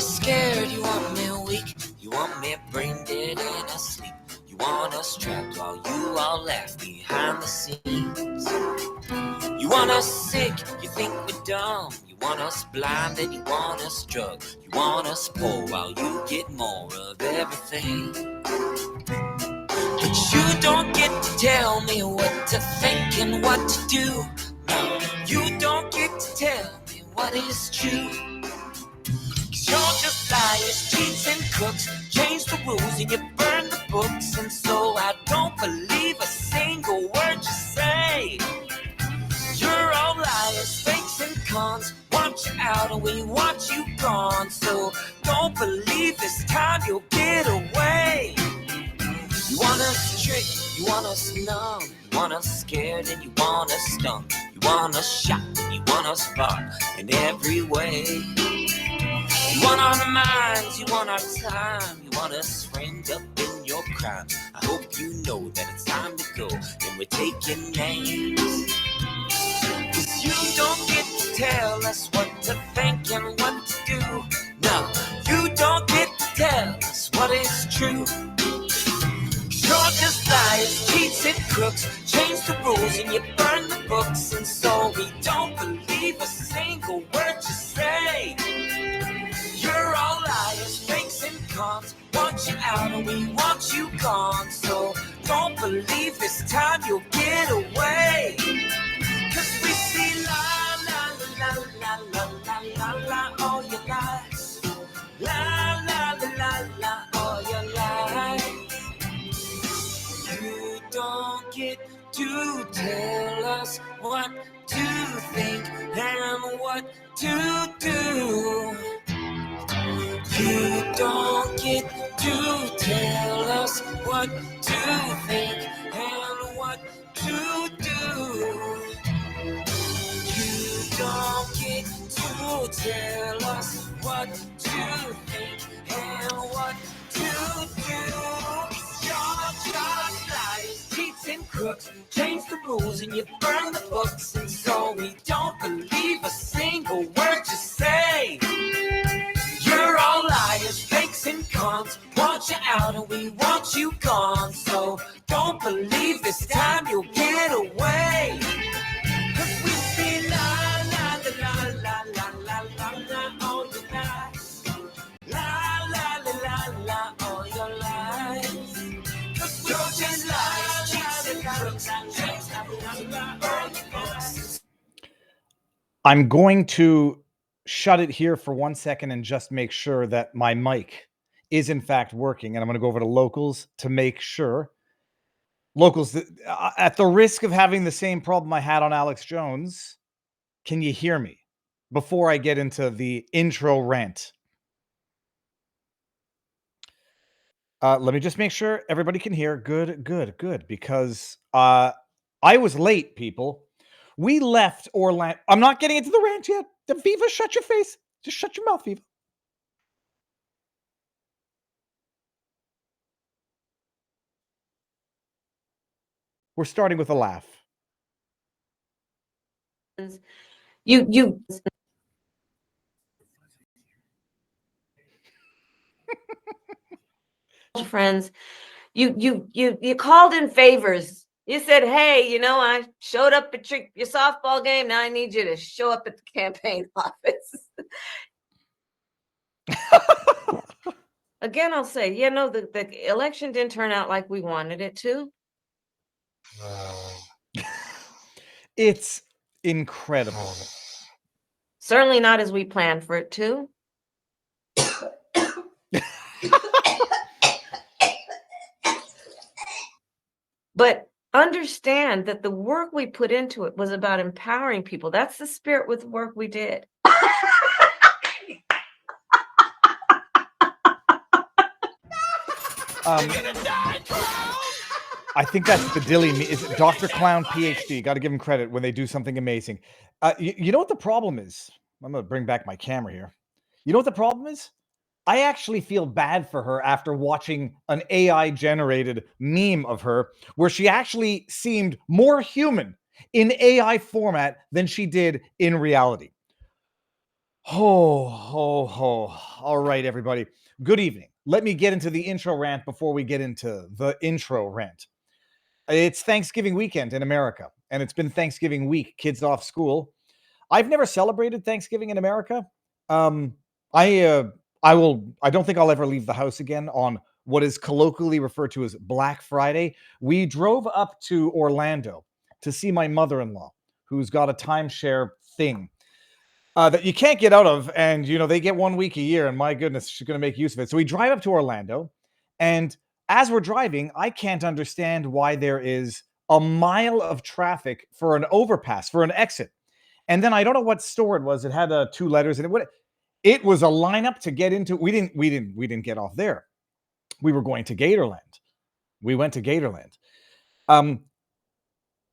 scared, you want me weak, you want me brain dead and asleep. You want us trapped while you all laugh behind the scenes. You want us sick, you think we're dumb. You want us blind and you want us drugged. You want us poor while you get more of everything. But you don't get to tell me what to think and what to do. No, you don't get to tell me what is true. 'Cause you're just liars, cheats and crooks. Change the rules and you burn the books. And so I don't believe a single word you say. You're all liars, fakes and cons. Want you out and we want you gone. So don't believe this time you'll get away. You want us tricked, you want us numb. You want us scared and you want us stung. You want us shocked and you want us barred in every way. You want our minds, you want our time. You want us framed up in your crime. I hope you know that it's time to go and we're taking names. 'Cause you don't get to tell us what to think and what to do. No, you don't get to tell us what is true. 'Cause you're just liars, cheats and crooks. Change the rules and you burn the books. And so we don't believe a single word you say. You're all liars, fakes and cons. Want you out and we want you gone. So don't believe this time you'll get away. 'Cause we see la la la la la la la la all your lies. La la la la la all your lies. You don't get to tell us what to think and what to do. You don't get to tell us what to think and what to do. You don't get to tell us what to think and what to do. You're just liars, cheats and crooks. Change the rules and you burn the books. And so we don't believe a single word you say. You're all liars, fakes and cons. Want you out and we want you gone. So don't believe this time you'll get away. 'Cause we see la la la la la la la la all your lies. La la la la la all your lies. 'Cause we're just liars, cheats and crooks. Change the rules and burn the books. I'm going to shut it here for 1 second and just make sure that my mic is in fact working. And I'm going to go over to locals to make sure. Locals, at the risk of having the same problem I had on Alex Jones, can you hear me before I get into the intro rant? Let me just make sure everybody can hear. Good. Because I was late, people. We left Orlando. I'm not getting into the rant yet. Viva, shut your face. Just shut your mouth, Viva. We're starting with a laugh. You friends, you called in favors. You said, hey, you know, I showed up at your softball game. Now I need you to show up at the campaign office. Again, I'll say, you know, the election didn't turn out like we wanted it to. It's incredible. Certainly not as we planned for it to. But understand that the work we put into it was about empowering people. That's the spirit with the work we did. I think that's the Dilly. Is it Dr. Clown PhD? Got to give him credit when they do something amazing. You know what the problem is? I'm going to bring back my camera here. You know what the problem is? I actually feel bad for her after watching an AI-generated meme of her where she actually seemed more human in AI format than she did in reality. Ho, ho, ho. All right, everybody. Good evening. Let me get into the intro rant before we get into the intro rant. It's Thanksgiving weekend in America, and it's been Thanksgiving week, kids off school. I've never celebrated Thanksgiving in America. Um, I don't think I'll ever leave the house again on what is colloquially referred to as Black Friday. We drove up to Orlando to see my mother-in-law, who's got a timeshare thing that you can't get out of, and they get 1 week a year, and my goodness, she's going to make use of it. So we drive up to Orlando, and as we're driving, I can't understand why there is a mile of traffic for an overpass, for an exit. And then I don't know what store it was. It had 2 letters in it. It was a lineup to get into. We didn't get off there. We were going to Gatorland. We went to Gatorland.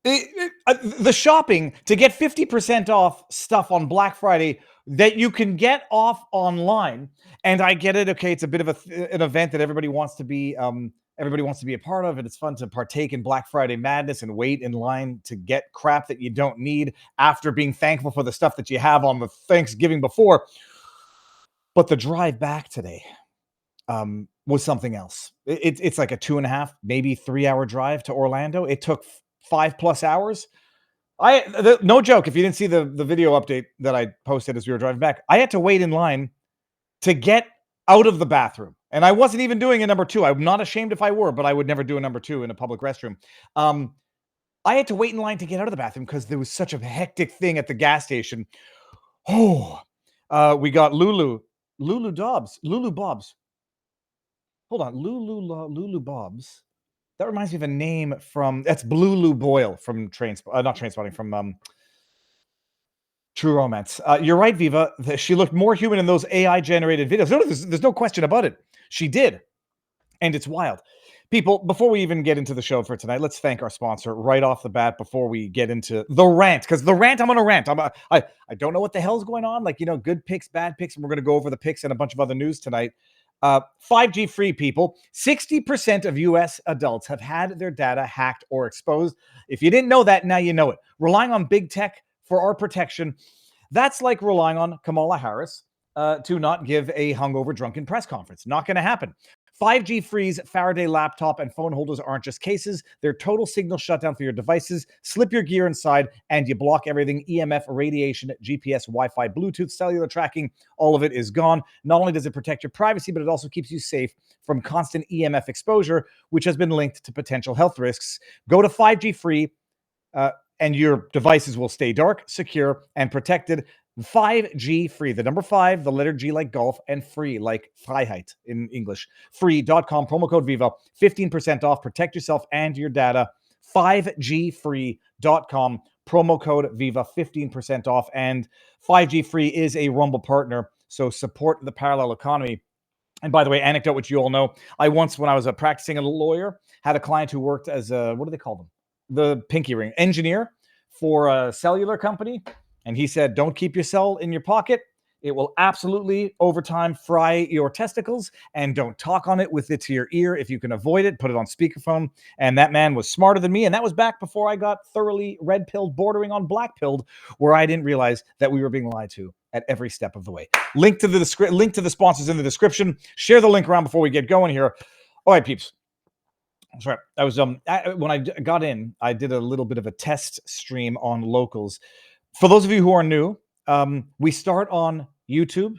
The shopping to get 50% off stuff on Black Friday that you can get off online, and I get it. Okay, it's a bit of an event that everybody wants to be a part of, and it's fun to partake in Black Friday madness and wait in line to get crap that you don't need after being thankful for the stuff that you have on the Thanksgiving before. But the drive back today was something else. It's like a 2.5, maybe 3-hour drive to Orlando. It took 5+ hours. No joke. If you didn't see the video update that I posted as we were driving back, I had to wait in line to get out of the bathroom. And I wasn't even doing a number 2. I'm not ashamed if I were, but I would never do a number 2 in a public restroom. I had to wait in line to get out of the bathroom because there was such a hectic thing at the gas station. We got Lulu Bob's. Hold on, Lulu Bob's. That reminds me of a name that's Blue Boyle from from True Romance. You're right, Viva. She looked more human in those AI-generated videos. No, there's no question about it. She did. And it's wild. People, before we even get into the show for tonight, let's thank our sponsor right off the bat before we get into the rant. Because the rant, I'm going to rant. I don't know what the hell's going on. Good picks, bad picks. And we're going to go over the picks and a bunch of other news tonight. 5G free, people. 60% of US adults have had their data hacked or exposed. If you didn't know that, now you know it. Relying on big tech for our protection, that's like relying on Kamala Harris to not give a hungover drunken press conference. Not going to happen. 5G free's Faraday laptop and phone holders aren't just cases. They're total signal shutdown for your devices. Slip your gear inside and you block everything. EMF, radiation, GPS, Wi-Fi, Bluetooth, cellular tracking, all of it is gone. Not only does it protect your privacy, but it also keeps you safe from constant EMF exposure, which has been linked to potential health risks. Go to 5G free and your devices will stay dark, secure, and protected. 5G free, the number 5, the letter G like golf, and free like Freiheit in English. Free.com, promo code Viva, 15% off. Protect yourself and your data. 5gfree.com, promo code Viva, 15% off. And 5G free is a Rumble partner, so support the parallel economy. And by the way, anecdote, which you all know, I once, when I was practicing as a lawyer, had a client who worked as a, what do they call them? The pinky ring engineer for a cellular company. And he said, don't keep your cell in your pocket. It will absolutely, over time, fry your testicles. And don't talk on it with it to your ear. If you can avoid it, put it on speakerphone. And that man was smarter than me. And that was back before I got thoroughly red-pilled, bordering on black-pilled, where I didn't realize that we were being lied to at every step of the way. Link to the sponsors in the description. Share the link around before we get going here. All right, peeps. Sorry, I was when I got in, I did a little bit of a test stream on Locals. For those of you who are new, we start on YouTube,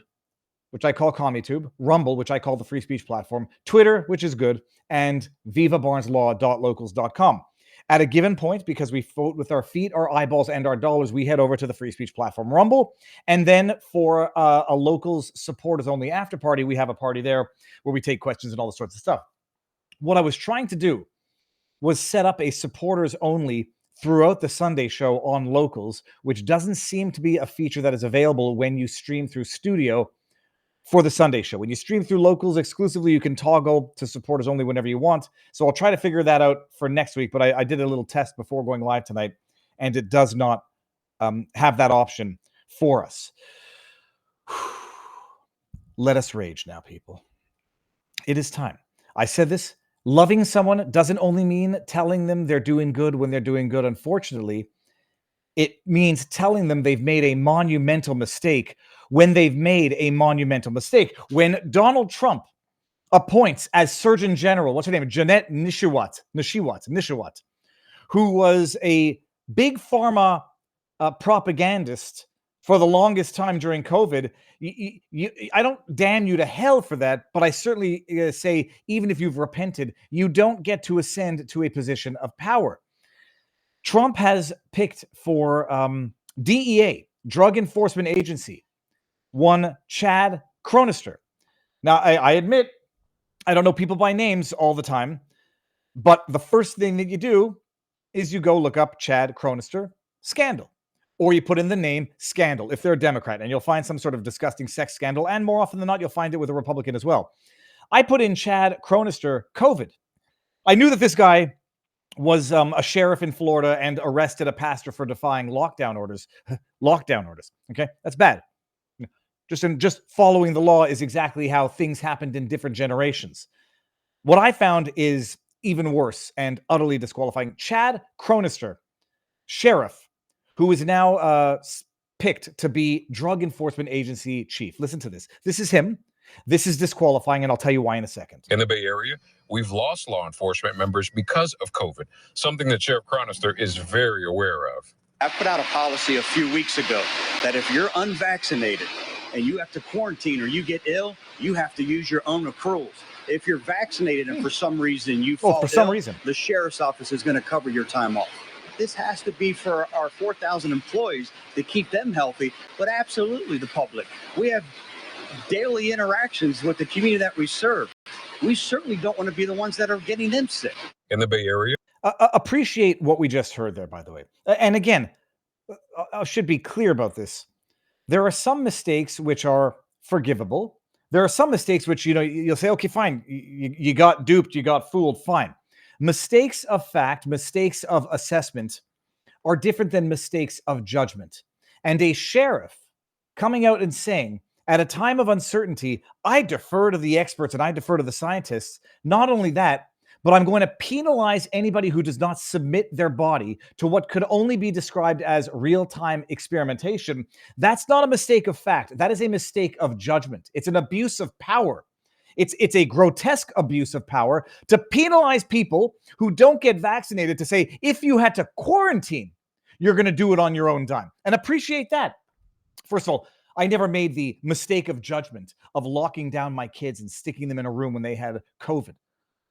which I call CommieTube, Rumble, which I call the free speech platform, Twitter, which is good, and vivabarneslaw.locals.com. At a given point, because we vote with our feet, our eyeballs, and our dollars, we head over to the free speech platform, Rumble. And then for a Locals supporters only after party, we have a party there where we take questions and all this sorts of stuff. What I was trying to do was set up a supporters only throughout the Sunday show on Locals, which doesn't seem to be a feature that is available when you stream through Studio for the Sunday show. When you stream through Locals exclusively, you can toggle to supporters only whenever you want. So I'll try to figure that out for next week, but I did a little test before going live tonight, and it does not have that option for us. Let us rage now, people. It is time. I said this. Loving someone doesn't only mean telling them they're doing good when they're doing good. Unfortunately, It means telling them they've made a monumental mistake when they've made a monumental mistake. When Donald Trump appoints as Surgeon General, what's her name? Jeanette Nishawat, who was a big pharma propagandist for the longest time during COVID. I don't damn you to hell for that, but I certainly say, even if you've repented, you don't get to ascend to a position of power. Trump has picked for DEA, Drug Enforcement Agency, one Chad Chronister. Now, I admit, I don't know people by names all the time, but the first thing that you do is you go look up Chad Chronister scandal, or you put in the name scandal if they're a Democrat, and you'll find some sort of disgusting sex scandal, and more often than not, you'll find it with a Republican as well. I put in Chad Chronister COVID. I knew that this guy was a sheriff in Florida and arrested a pastor for defying lockdown orders. Okay, that's bad. Just following the law is exactly how things happened in different generations. What I found is even worse and utterly disqualifying. Chad Chronister, sheriff, who is now picked to be Drug Enforcement Agency chief. Listen to this. This is him. This is disqualifying, and I'll tell you why in a second. In the Bay Area, we've lost law enforcement members because of COVID, something that Sheriff Chronister is very aware of. I put out a policy a few weeks ago that if you're unvaccinated and you have to quarantine or you get ill, you have to use your own accruals. If you're vaccinated and for some reason you fall ill, the sheriff's office is going to cover your time off. This has to be for our 4,000 employees to keep them healthy, but absolutely the public. We have daily interactions with the community that we serve. We certainly don't want to be the ones that are getting them sick. In the Bay Area. Appreciate what we just heard there, by the way. And again, I should be clear about this. There are some mistakes which are forgivable. There are some mistakes which, you'll say, okay, fine. You got duped, you got fooled, fine. Mistakes of fact, mistakes of assessment are different than mistakes of judgment. And a sheriff coming out and saying, at a time of uncertainty, I defer to the experts and I defer to the scientists. Not only that, but I'm going to penalize anybody who does not submit their body to what could only be described as real-time experimentation. That's not a mistake of fact. That is a mistake of judgment. It's an abuse of power. It's a grotesque abuse of power to penalize people who don't get vaccinated, to say, if you had to quarantine, you're going to do it on your own dime. And appreciate that. First of all, I never made the mistake of judgment of locking down my kids and sticking them in a room when they had COVID.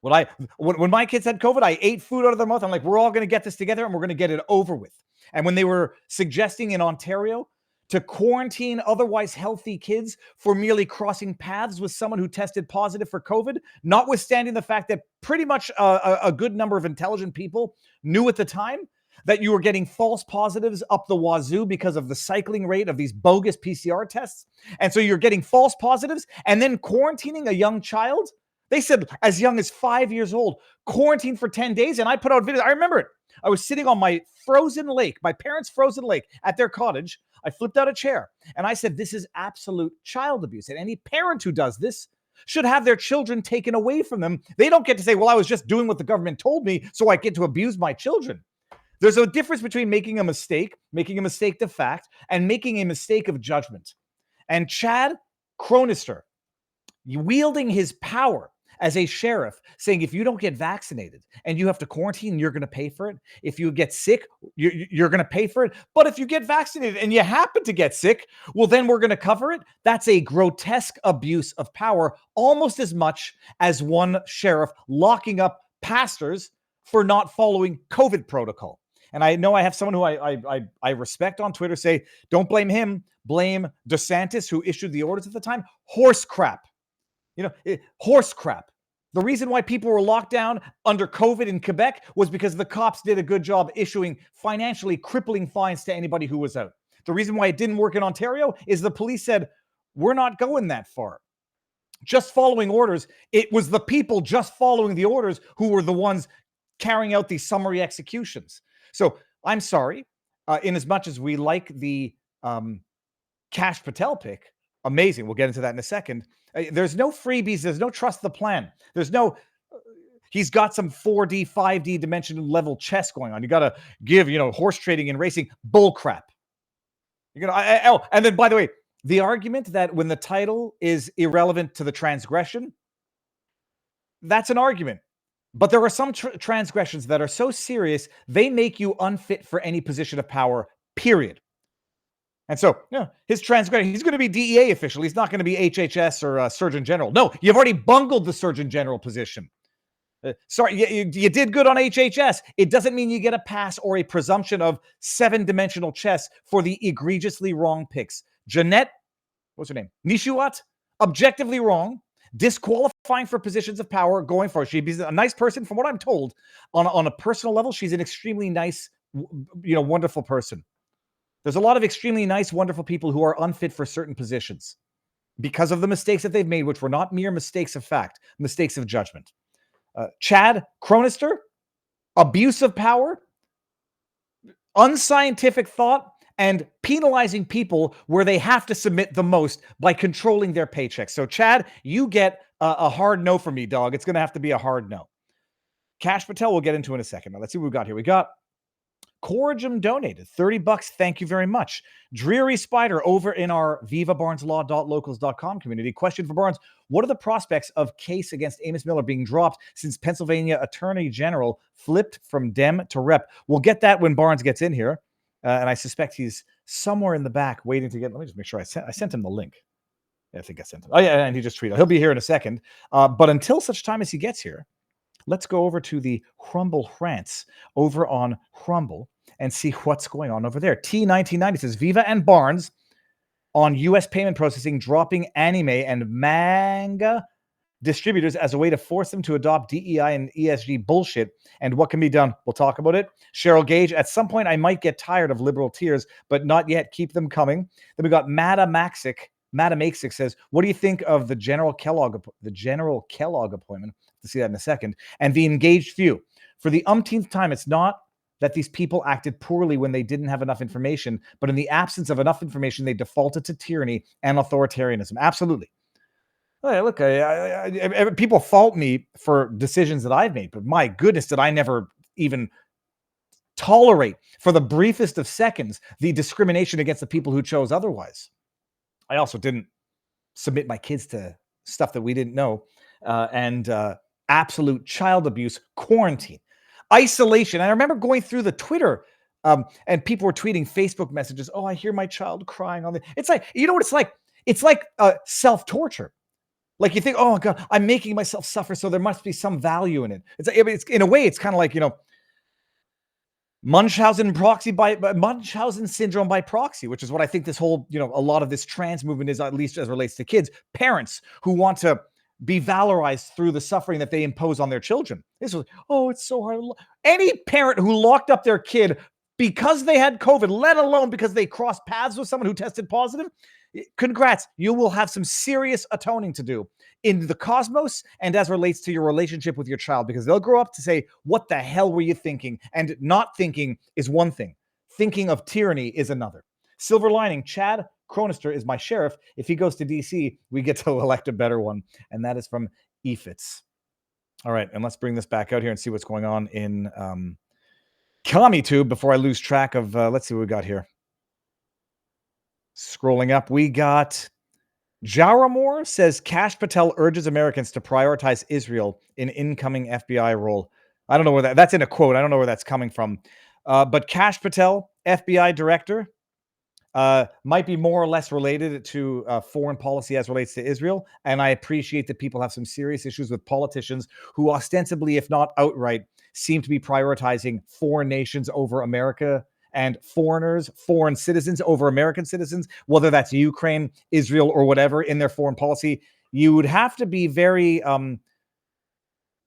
When my kids had COVID, I ate food out of their mouth. I'm like, we're all going to get this together and we're going to get it over with. And when they were suggesting in Ontario to quarantine otherwise healthy kids for merely crossing paths with someone who tested positive for COVID, notwithstanding the fact that pretty much a good number of intelligent people knew at the time that you were getting false positives up the wazoo because of the cycling rate of these bogus PCR tests. And so you're getting false positives and then quarantining a young child. They said as young as 5 years old, quarantine for 10 days. And I put out videos. I remember it. I was sitting on my frozen lake, my parents' frozen lake at their cottage. I flipped out a chair and I said, this is absolute child abuse. And any parent who does this should have their children taken away from them. They don't get to say, well, I was just doing what the government told me, so I get to abuse my children. There's a difference between making a mistake to fact, and making a mistake of judgment. And Chad Chronister, wielding his power as a sheriff, saying if you don't get vaccinated and you have to quarantine, you're going to pay for it. If you get sick, you're going to pay for it. But if you get vaccinated and you happen to get sick, well, then we're going to cover it. That's a grotesque abuse of power, almost as much as one sheriff locking up pastors for not following COVID protocol. And I know I have someone who I respect on Twitter say, don't blame him, blame DeSantis, who issued the orders at the time. Horse crap. Horse crap. The reason why people were locked down under COVID in Quebec was because the cops did a good job issuing financially crippling fines to anybody who was out. The reason why it didn't work in Ontario is the police said, we're not going that far. Just following orders. It was the people just following the orders who were the ones carrying out these summary executions. So I'm sorry, in as much as we like the Kash Patel pick, amazing. We'll get into that in a second. There's no freebies. There's no trust the plan. There's no, He's got some 4D, 5D dimensional level chess going on. You got to give, horse trading and racing bull crap. And then, by the way, the argument that when the title is irrelevant to the transgression, that's an argument. But there are some transgressions that are so serious, they make you unfit for any position of power, period. And so, his transgression, he's going to be DEA official. He's not going to be HHS or Surgeon General. No, you've already bungled the Surgeon General position. Sorry, you did good on HHS. It doesn't mean you get a pass or a presumption of 7-dimensional chess for the egregiously wrong picks. Jeanette, what's her name? Nishuat, objectively wrong, disqualifying for positions of power going for it. She's a nice person, from what I'm told. On a personal level, she's an extremely nice, wonderful person. There's a lot of extremely nice, wonderful people who are unfit for certain positions because of the mistakes that they've made, which were not mere mistakes of fact, mistakes of judgment. Chad Chronister, abuse of power, unscientific thought, and penalizing people where they have to submit the most by controlling their paychecks. So, Chad, you get a hard no from me, dog. It's going to have to be a hard no. Kash Patel, we'll get into in a second. Now, let's see what we got here. We got Corrigan donated $30. Thank you very much. Dreary Spider over in our vivabarneslaw.locals.com community. Question for Barnes. What are the prospects of case against Amos Miller being dropped since Pennsylvania Attorney General flipped from Dem to Rep? We'll get that when Barnes gets in here. And I suspect he's somewhere in the back waiting to get. Let me just make sure I sent him the link. I think I sent him. Oh, yeah, and he just tweeted. He'll be here in a second. But until such time as he gets here, let's go over to the Crumble Rants over on Crumble and see what's going on over there. T1990 says, Viva and Barnes on U.S. payment processing dropping anime and manga distributors as a way to force them to adopt DEI and ESG bullshit, and what can be done. We'll talk about it. Cheryl Gage, at some point I might get tired of liberal tears, but not yet. Keep them coming. Then we got Mata Maxic says, what do you think of the General Kellogg appointment? To see that in a second. And the engaged few. For the umpteenth time, it's not that these people acted poorly when they didn't have enough information, but in the absence of enough information, they defaulted to tyranny and authoritarianism. Absolutely. Hey, look, people fault me for decisions that I've made, but my goodness, did I never even tolerate for the briefest of seconds the discrimination against the people who chose otherwise. I also didn't submit my kids to stuff that we didn't know, and absolute child abuse, quarantine, isolation. I remember going through the Twitter and people were tweeting Facebook messages. Oh, I hear my child crying on the. It's like, you know what it's like? It's like self-torture. Like you think, oh God, I'm making myself suffer, so there must be some value in it. It's in a way, it's kind of like, Munchausen syndrome by proxy, which is what I think this whole, a lot of this trans movement is, at least as relates to kids, parents who want to be valorized through the suffering that they impose on their children. This was, oh, it's so hard. Any parent who locked up their kid because they had COVID, let alone because they crossed paths with someone who tested positive, congrats. You will have some serious atoning to do in the cosmos and as relates to your relationship with your child, because they'll grow up to say, what the hell were you thinking? And not thinking is one thing. Thinking of tyranny is another. Silver lining, Chad Chronister is my sheriff. If he goes to DC, we get to elect a better one. And that is from EFITS. All right. And let's bring this back out here and see what's going on in CommieTube before I lose track of, let's see what we got here. Scrolling up, we got Jaramore says Kash Patel urges Americans to prioritize Israel in incoming FBI role. I don't know where that's in a quote. I don't know where that's coming from. But Kash Patel, FBI director, might be more or less related to foreign policy as relates to Israel. And I appreciate that people have some serious issues with politicians who ostensibly, if not outright, seem to be prioritizing foreign nations over America and foreigners, foreign citizens over American citizens, whether that's Ukraine, Israel, or whatever in their foreign policy. You would have to be very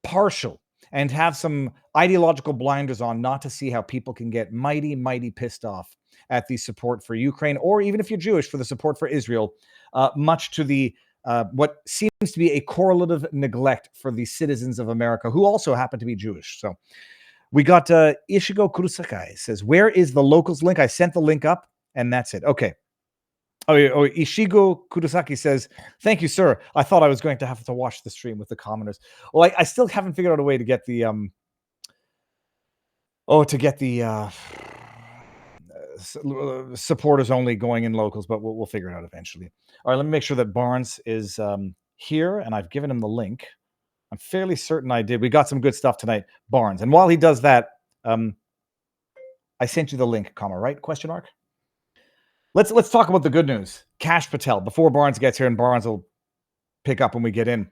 partial and have some ideological blinders on not to see how people can get mighty, mighty pissed off at the support for Ukraine, or even if you're Jewish, for the support for Israel, much to the what seems to be a correlative neglect for the citizens of America who also happen to be Jewish. So we got Ishigo Kurusakai says, where is the locals link? I sent the link up and that's it. Okay. Ishigo Kudasaki says, "Thank you, sir. I thought I was going to have to watch the stream with the commoners." Well, I still haven't figured out a way to get the supporters only going in locals, but we'll figure it out eventually. All right, let me make sure that Barnes is here, and I've given him the link. I'm fairly certain I did. We got some good stuff tonight, Barnes. And while he does that, I sent you the link, right? Question mark. Let's talk about the good news. Kash Patel, before Barnes gets here, and Barnes will pick up when we get in.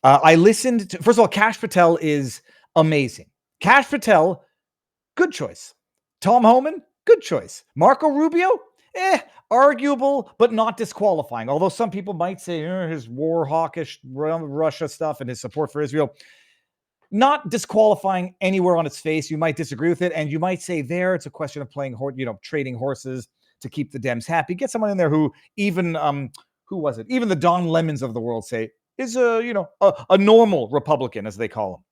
I listened to, first of all, Kash Patel is amazing. Kash Patel, good choice. Tom Homan, good choice. Marco Rubio, arguable, but not disqualifying. Although some people might say his war hawkish Russia stuff and his support for Israel, not disqualifying anywhere on its face. You might disagree with it, and you might say there it's a question of playing, trading horses to keep the Dems happy. Get someone in there who even who was it? Even the Don Lemons of the world say is a normal Republican, as they call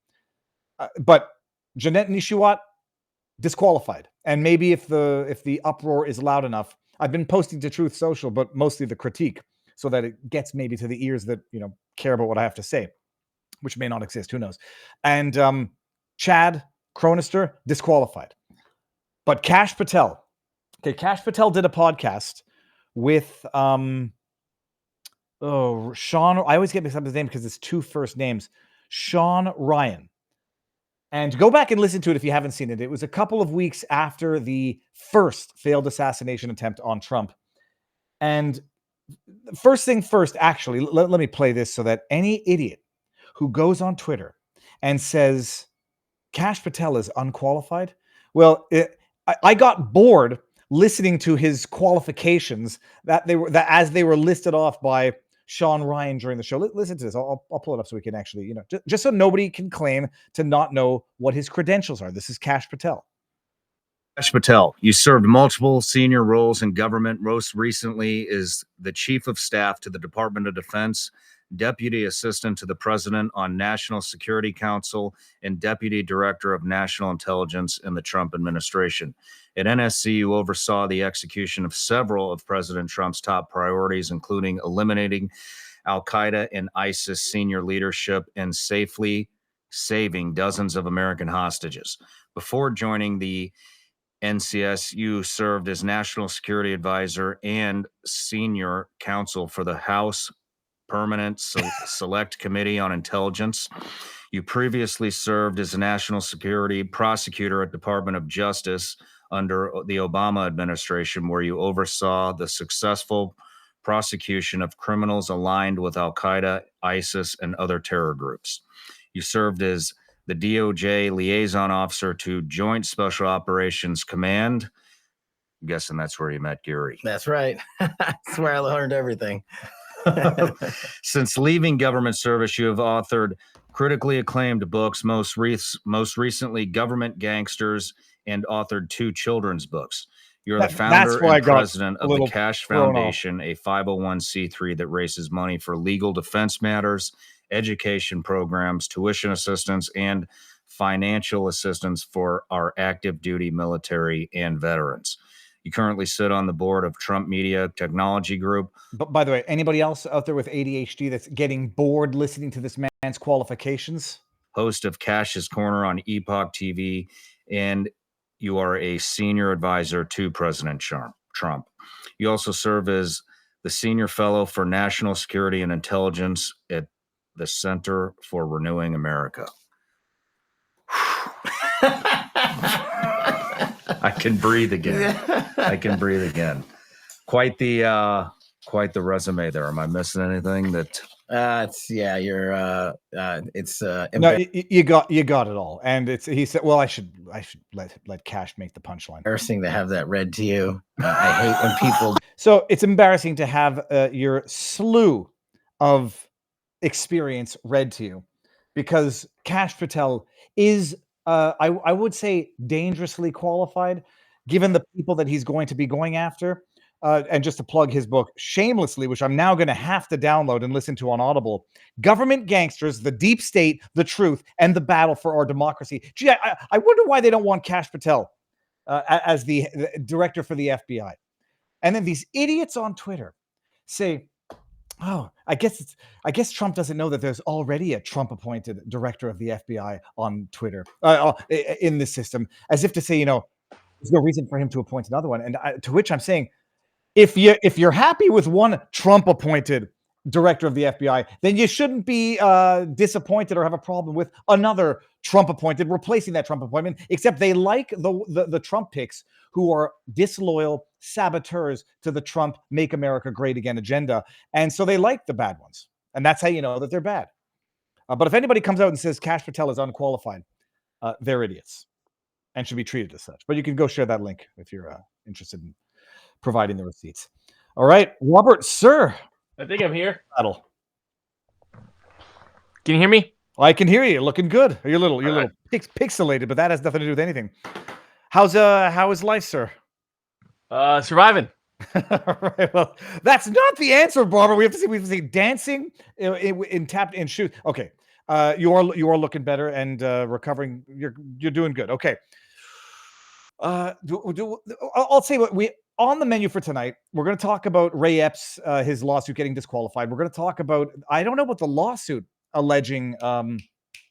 him. But Jeanette Nishiwat, disqualified. And maybe if the uproar is loud enough, I've been posting to Truth Social, but mostly the critique, so that it gets maybe to the ears that care about what I have to say, which may not exist. Who knows? And Chad Chronister, disqualified. But Kash Patel. Okay, Kash Patel did a podcast with Sean. I always get mixed up his name because it's two first names. Sean Ryan. And go back and listen to it if you haven't seen it. It was a couple of weeks after the first failed assassination attempt on Trump. And first thing first, actually, let me play this so that any idiot who goes on Twitter and says Kash Patel is unqualified, well, I got bored listening to his qualifications that as they were listed off by Sean Ryan during the show. Listen to this. I'll pull it up so we can actually, just so nobody can claim to not know what his credentials are. This is Kash Patel. Kash Patel, you served multiple senior roles in government. Most recently is the Chief of Staff to the Department of Defense, Deputy Assistant to the President on National Security Council, and Deputy Director of National Intelligence in the Trump administration. At NSC, you oversaw the execution of several of President Trump's top priorities, including eliminating al-Qaeda and ISIS senior leadership and safely saving dozens of American hostages. Before joining the NCS, you served as National Security Advisor and Senior Counsel for the House Permanent Select Committee on Intelligence. You previously served as a national security prosecutor at Department of Justice under the Obama administration, where you oversaw the successful prosecution of criminals aligned with al-Qaeda, ISIS, and other terror groups. You served as the DOJ liaison officer to Joint Special Operations Command. I'm guessing that's where you met Gary. That's right. That's where I learned everything. Since leaving government service, you have authored critically acclaimed books, most recently Government Gangsters, and authored 2 children's books. You're the founder and president of the Kash Foundation, a 501c3 that raises money for legal defense matters, education programs, tuition assistance, and financial assistance for our active duty military and veterans. You currently sit on the board of Trump Media Technology Group. But by the way, anybody else out there with ADHD that's getting bored listening to this man's qualifications? Host of Cash's Corner on Epoch TV, and you are a senior advisor to President Trump. You also serve as the senior fellow for national security and intelligence at the Center for Renewing America. I can breathe again. I can breathe again. Quite the resume there. Am I missing anything that? No, you got it all. And he said, well, I should let Kash make the punchline. Embarrassing to have that read to you. I hate when people. So it's embarrassing to have your slew of experience read to you, because Kash Patel is, I would say, dangerously qualified, given the people that he's going to be going after. And just to plug his book, shamelessly, which I'm now going to have to download and listen to on Audible, Government Gangsters, The Deep State, The Truth, and the Battle for Our Democracy. Gee, I wonder why they don't want Kash Patel as the director for the FBI. And then these idiots on Twitter say, oh, I guess Trump doesn't know that there's already a Trump-appointed director of the FBI on Twitter, in the system, as if to say, there's no reason for him to appoint another one. And to which I'm saying, if you're happy with one Trump-appointed director of the FBI, then you shouldn't be disappointed or have a problem with another Trump-appointed replacing that Trump appointment, except they like the Trump picks who are disloyal saboteurs to the Trump Make America Great Again agenda. And so they like the bad ones. And that's how you know that they're bad. But if anybody comes out and says Kash Patel is unqualified, they're idiots and should be treated as such. But you can go share that link if you're interested in providing the receipts. All right, Robert, sir. I think I'm here. Battle. Can you hear me? I can hear you. Looking good. You're a little pixelated, but that has nothing to do with anything. How is life, sir? Surviving. All right. Well, that's not the answer, Barbara. We have to see dancing in tapped in shoes. Okay. You are looking better and recovering. You're doing good. Okay. I'll say what we on the menu for tonight. We're going to talk about Ray Epps, his lawsuit getting disqualified. We're going to talk about, I don't know about the lawsuit alleging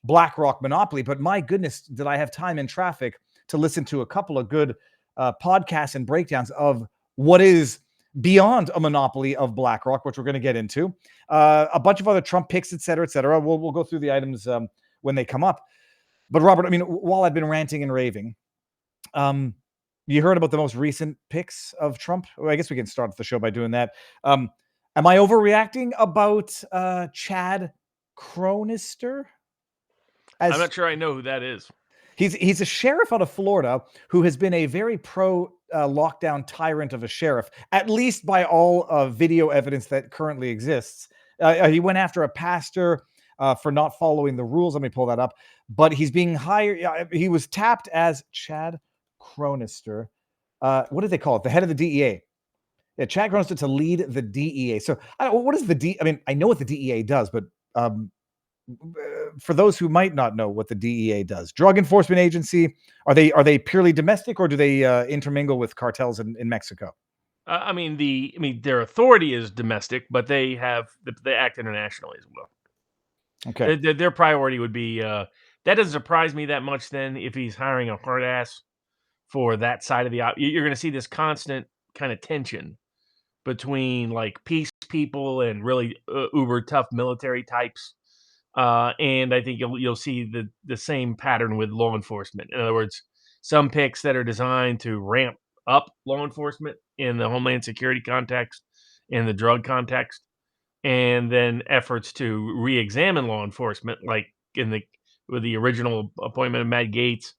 Blackrock monopoly, but my goodness, did I have time in traffic to listen to a couple of good podcasts and breakdowns of what is beyond a monopoly of Blackrock, which we're going to get into. A bunch of other Trump picks, et cetera, et cetera. We'll go through the items when they come up. But Robert, I mean, while I've been ranting and raving, you heard about the most recent picks of Trump? Well, I guess we can start the show by doing that. Am I overreacting about Chad Chronister? I'm not sure I know who that is. He's a sheriff out of Florida who has been a very pro lockdown tyrant of a sheriff, at least by all video evidence that currently exists. He went after a pastor for not following the rules. Let me pull that up. But he's being hired. He was tapped as Chad Chronister. What did they call it? The head of the DEA. Yeah, Chad Chronister to lead the DEA. So what is the DEA? I mean, I know what the DEA does, but for those who might not know what the DEA does, Drug Enforcement Agency, are they purely domestic, or do they intermingle with cartels in Mexico? I mean, their authority is domestic, but they act internationally as well. Okay. Their priority would be that doesn't surprise me that much. Then, if he's hiring a hard ass for that side of the you're going to see this constant kind of tension between like peace people and really uber tough military types. And I think you'll see the same pattern with law enforcement. In other words, some picks that are designed to ramp up law enforcement in the Homeland Security context, in the drug context, and then efforts to re-examine law enforcement, like with the original appointment of Matt Gaetz,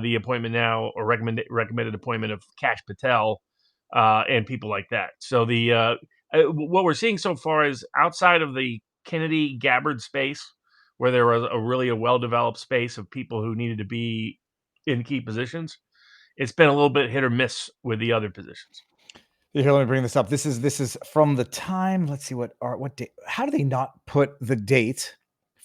the appointment now or recommended appointment of Kash Patel, and people like that. So what we're seeing so far is outside of the Kennedy Gabbard space, where there was a well-developed space of people who needed to be in key positions, it's been a little bit hit or miss with the other positions. Here, let me bring this up. This is from the time. Let's see what date. How do they not put the date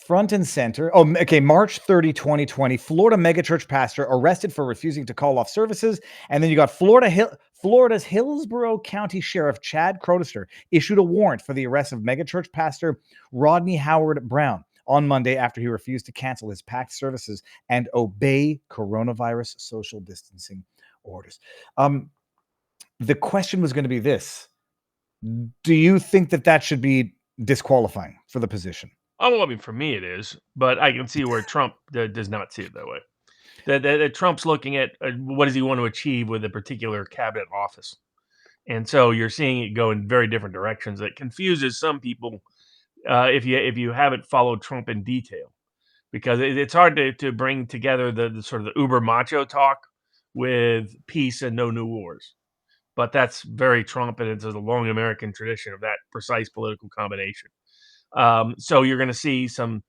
front and center? Oh, okay, March 30, 2020. Florida megachurch pastor arrested for refusing to call off services, and then you got Florida's Hillsborough County Sheriff Chad Chronister issued a warrant for the arrest of megachurch pastor Rodney Howard Brown on Monday after he refused to cancel his packed services and obey coronavirus social distancing orders. The question was going to be this: do you think that should be disqualifying for the position? Oh, well, I mean, for me it is, but I can see where Trump does not see it that way. That Trump's looking at what does he want to achieve with a particular cabinet office, and so you're seeing it go in very different directions. That confuses some people if you haven't followed Trump in detail, because it's hard to bring together the sort of the uber macho talk with peace and no new wars. But that's very Trump, and it's a long American tradition of that precise political combination. So you're going to see some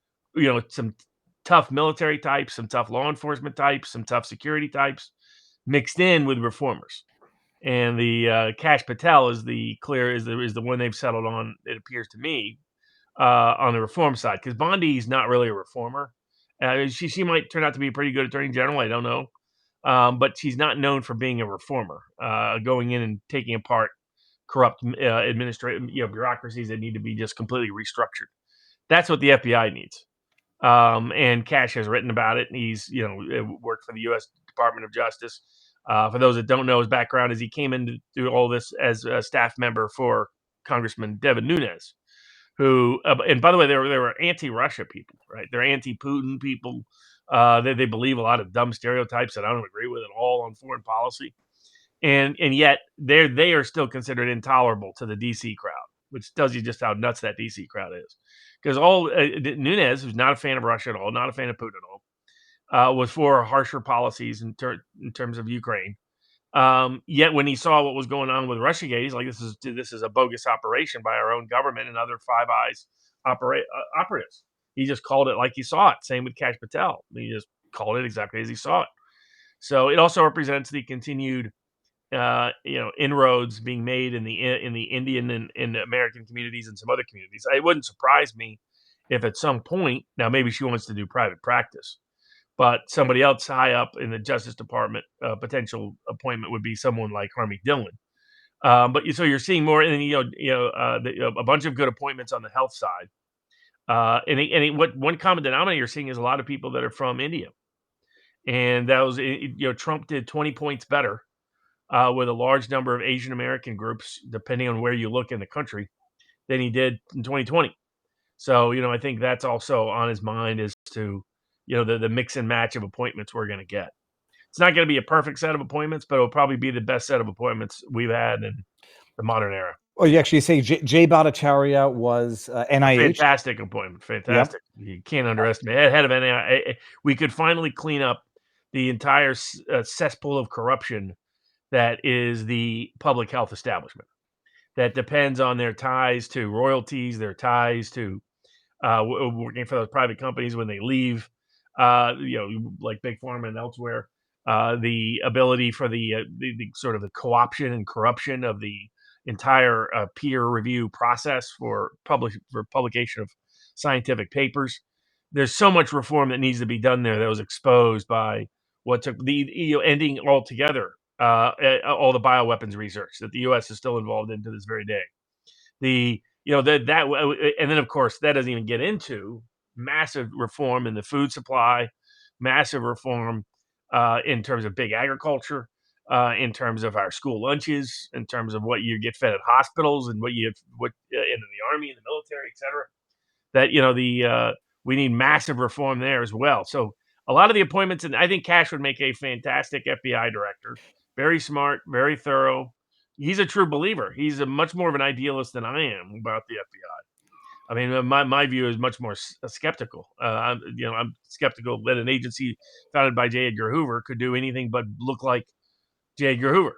tough military types, some tough law enforcement types, some tough security types mixed in with reformers. And the Kash Patel is the one they've settled on, it appears to me, on the reform side, because Bondi's not really a reformer. She might turn out to be a pretty good attorney general. I don't know. But she's not known for being a reformer, going in and taking apart corrupt administrative bureaucracies that need to be just completely restructured. That's what the FBI needs. And Kash has written about it. And he's worked for the U.S. Department of Justice. For those that don't know, his background is he came in to do all this as a staff member for Congressman Devin Nunes, who, and by the way, they were anti-Russia people, right? They're anti-Putin people. They believe a lot of dumb stereotypes that I don't agree with at all on foreign policy, and yet they are still considered intolerable to the DC crowd, which tells you just how nuts that DC crowd is. Because Nunes, who's not a fan of Russia at all, not a fan of Putin at all, was for harsher policies in terms of Ukraine. Yet when he saw what was going on with Russiagate, he's like, this is a bogus operation by our own government and other Five Eyes operatives. He just called it like he saw it. Same with Kash Patel. He just called it exactly as he saw it. So it also represents the continued inroads being made in the Indian and American communities and some other communities. It wouldn't surprise me if at some point, now maybe she wants to do private practice, but somebody else high up in the Justice Department, potential appointment would be someone like Harmy Dillon. So you're seeing more, and a bunch of good appointments on the health side. What one common denominator you're seeing is a lot of people that are from India, and that was Trump did 20 points better with a large number of Asian American groups, depending on where you look in the country, than he did in 2020. So I think that's also on his mind as to the mix and match of appointments we're going to get. It's not going to be a perfect set of appointments, but it'll probably be the best set of appointments we've had in the modern era. Oh, you actually say Jay Bhattacharya was NIH. Fantastic appointment. Fantastic. Yep. You can't underestimate it. Head of NIH. We could finally clean up the entire cesspool of corruption that is the public health establishment that depends on their ties to royalties, their ties to working for those private companies when they leave, like Big Pharma and elsewhere, the ability for the sort of the co-option and corruption of the entire peer review process for publication of scientific papers. There's so much reform that needs to be done there that was exposed by what took the ending altogether all the bioweapons research that the U.S. is still involved in to this very day. And then of course that doesn't even get into massive reform in the food supply, massive reform in terms of big agriculture, in terms of our school lunches, in terms of what you get fed at hospitals and what in the army and the military, etc. That we need massive reform there as well. So a lot of the appointments, and I think Kash would make a fantastic FBI director. Very smart, very thorough. He's a true believer. He's much more of an idealist than I am about the FBI. I mean, my view is much more skeptical. I'm skeptical that an agency founded by J. Edgar Hoover could do anything but look like J. Edgar Hoover.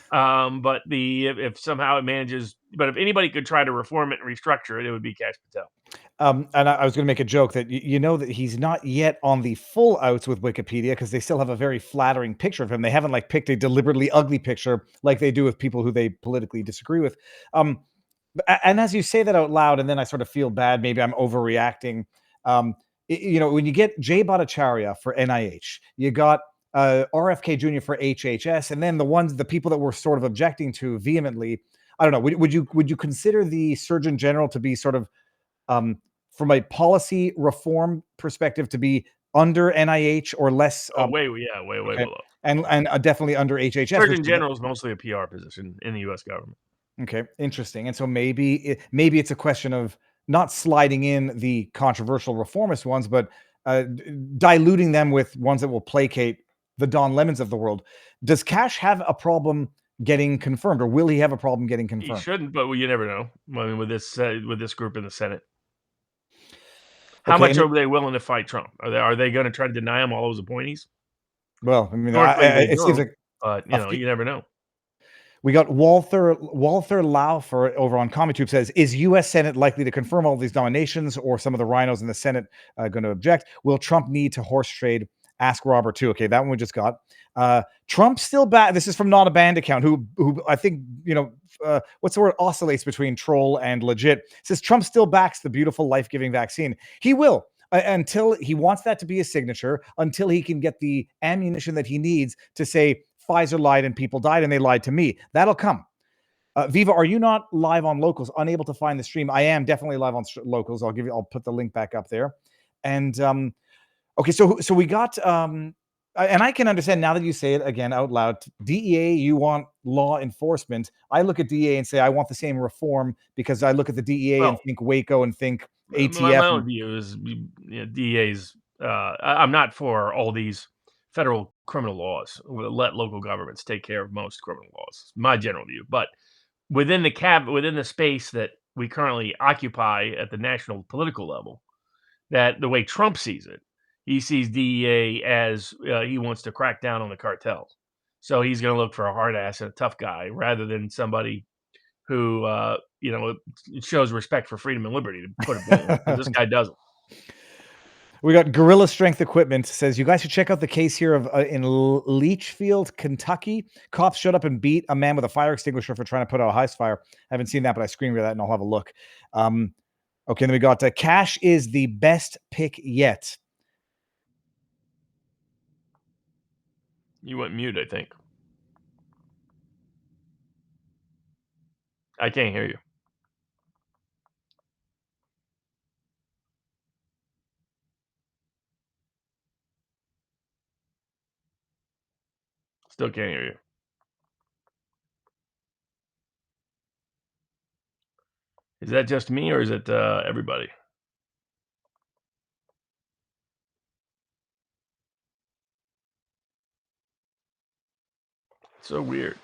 But if somehow it manages, but if anybody could try to reform it and restructure it, it would be Kash Patel. And I was going to make a joke that that he's not yet on the full outs with Wikipedia because they still have a very flattering picture of him. They haven't picked a deliberately ugly picture like they do with people who they politically disagree with. And as you say that out loud, and then I sort of feel bad, maybe I'm overreacting. When you get Jay Bhattacharya for NIH, you got RFK Jr. for HHS, and then the people that were sort of objecting to vehemently. I don't know. Would you consider the Surgeon General to be sort of from a policy reform perspective to be under NIH or less? Way below. And definitely under HHS. Surgeon General is mostly a PR position in the U.S. government. Okay, interesting. And so maybe it's a question of not sliding in the controversial reformist ones, but diluting them with ones that will placate the Don Lemons of the world. Does Kash have a problem getting confirmed, or will he have a problem getting confirmed? He shouldn't, but you never know. I mean, with this group in the Senate, how much are they willing to fight Trump? Are they going to try to deny him all those appointees? Well, I mean, it seems like, but you never know. We got Walther Laufer over on CommentTube says, is U.S. Senate likely to confirm all these nominations, or some of the rhinos in the Senate going to object? Will Trump need to horse trade? Ask Robert too. Okay, that one we just got. Trump still back. This is from Not a Band account, who I think what's the word, oscillates between troll and legit. Says Trump still backs the beautiful life-giving vaccine. He will until he wants that to be his signature, until he can get the ammunition that he needs to say Pfizer lied and people died and they lied to me. That'll come. Viva, are you not live on Locals? Unable to find the stream. I am definitely live on Locals. I'll put the link back up there. And okay, so we got and I can understand now that you say it again out loud. DEA, you want law enforcement. I look at DEA and say I want the same reform because I look at the DEA and think Waco and think ATF. My own view is DEA's. I'm not for all these federal criminal laws. We'll let local governments take care of most criminal laws. My general view, but within the space that we currently occupy at the national political level, that the way Trump sees it, he sees DEA as he wants to crack down on the cartels. So he's going to look for a hard ass and a tough guy rather than somebody who shows respect for freedom and liberty, to put it bluntly. This guy doesn't. We got Gorilla Strength Equipment says, you guys should check out the case here of in Leachfield, Kentucky. Cops showed up and beat a man with a fire extinguisher for trying to put out a house fire. I haven't seen that, but I screened that and I'll have a look. Okay, then we got Kash is the best pick yet. You went mute, I think. I can't hear you. Still can't hear you. Is that just me or is it everybody? So weird.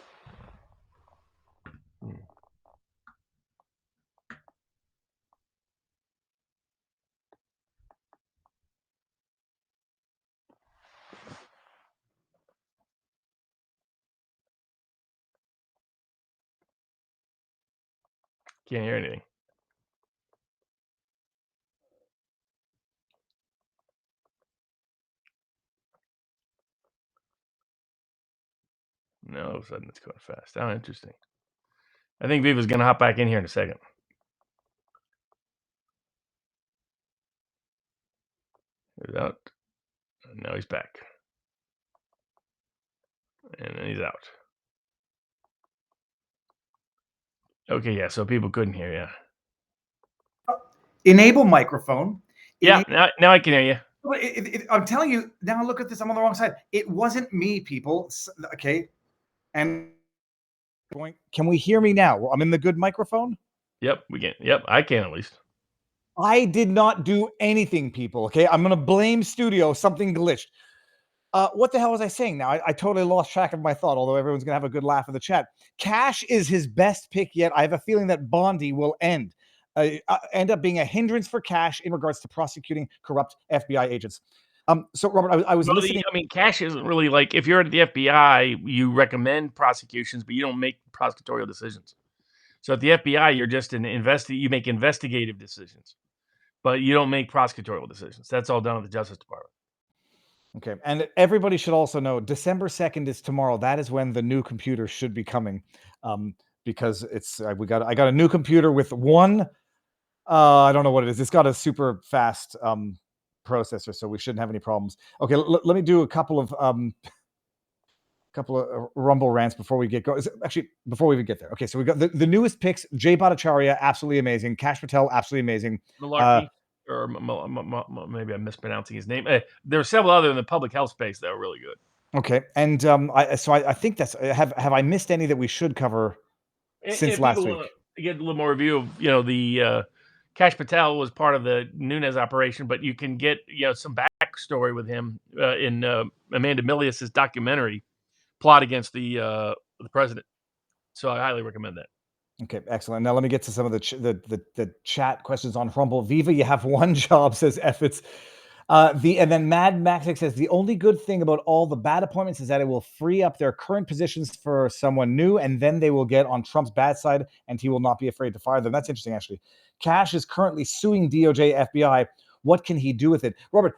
Can't hear anything. No, all of a sudden it's going fast. Oh, interesting. I think Viva's going to hop back in here in a second. He's out. And now he's back. And then he's out. Okay, yeah, so people couldn't hear you. Enable microphone. Yeah, now I can hear you. I'm telling you, now look at this. I'm on the wrong side. It wasn't me, people. Okay. And can we hear me now? Well, I'm in the good microphone. Yep, we can. Yep, I can at least. I did not do anything, people. Okay, I'm gonna blame studio. Something glitched. What the hell was I saying now? I totally lost track of my thought, although everyone's gonna have a good laugh in the chat. Kash is his best pick yet. I have a feeling that Bondi will end up being a hindrance for Kash in regards to prosecuting corrupt FBI agents. So Robert, I was listening. I mean, Kash isn't really like, if you're at the FBI, you recommend prosecutions, but you don't make prosecutorial decisions. So at the FBI, you're just you make investigative decisions, but you don't make prosecutorial decisions. That's all done at the Justice Department. Okay, and everybody should also know December 2nd is tomorrow. That is when the new computer should be coming, because it's I got a new computer with one. I don't know what it is. It's got a super fast processor, so we shouldn't have any problems. Okay, let me do a couple of Rumble rants before we get going. Actually, before we even get there. Okay, so we got the newest picks. Jay Bhattacharya, absolutely amazing. Kash Patel, absolutely amazing. Malarkey, or maybe I'm mispronouncing his name. There are several other in the public health space that are really good. Okay, and I think that's have I missed any that we should cover since last week? Get a little more review of the Kash Patel was part of the Nunes operation, but you can get some backstory with him in Amanda Milius's documentary, Plot Against the President. So I highly recommend that. Okay, excellent. Now let me get to some of the chat questions on Rumble. Viva, you have one job, says Epps. And then Mad Maxic says the only good thing about all the bad appointments is that it will free up their current positions for someone new, and then they will get on Trump's bad side, and he will not be afraid to fire them. That's interesting, actually. Kash is currently suing DOJ, FBI. What can he do with it, Robert?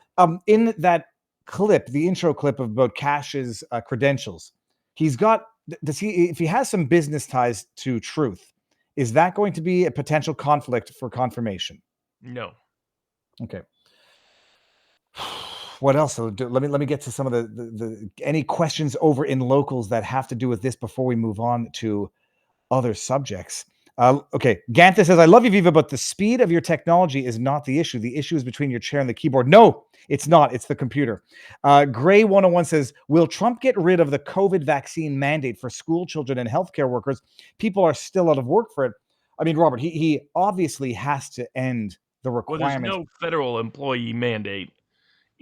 In that clip, the intro clip about Kash's credentials, he's got. Does he? If he has some business ties to Truth, is that going to be a potential conflict for confirmation? No. Okay. What else? Let me get to some of the any questions over in Locals that have to do with this before we move on to other subjects. Okay, Gantha says, I love you, Viva, but the speed of your technology is not the issue. The issue is between your chair and the keyboard. No, it's not. It's the computer. Gray 101 says, will Trump get rid of the COVID vaccine mandate for school children and healthcare workers? People are still out of work for it. I mean, Robert, he obviously has to end the requirement. Well, there's no federal employee mandate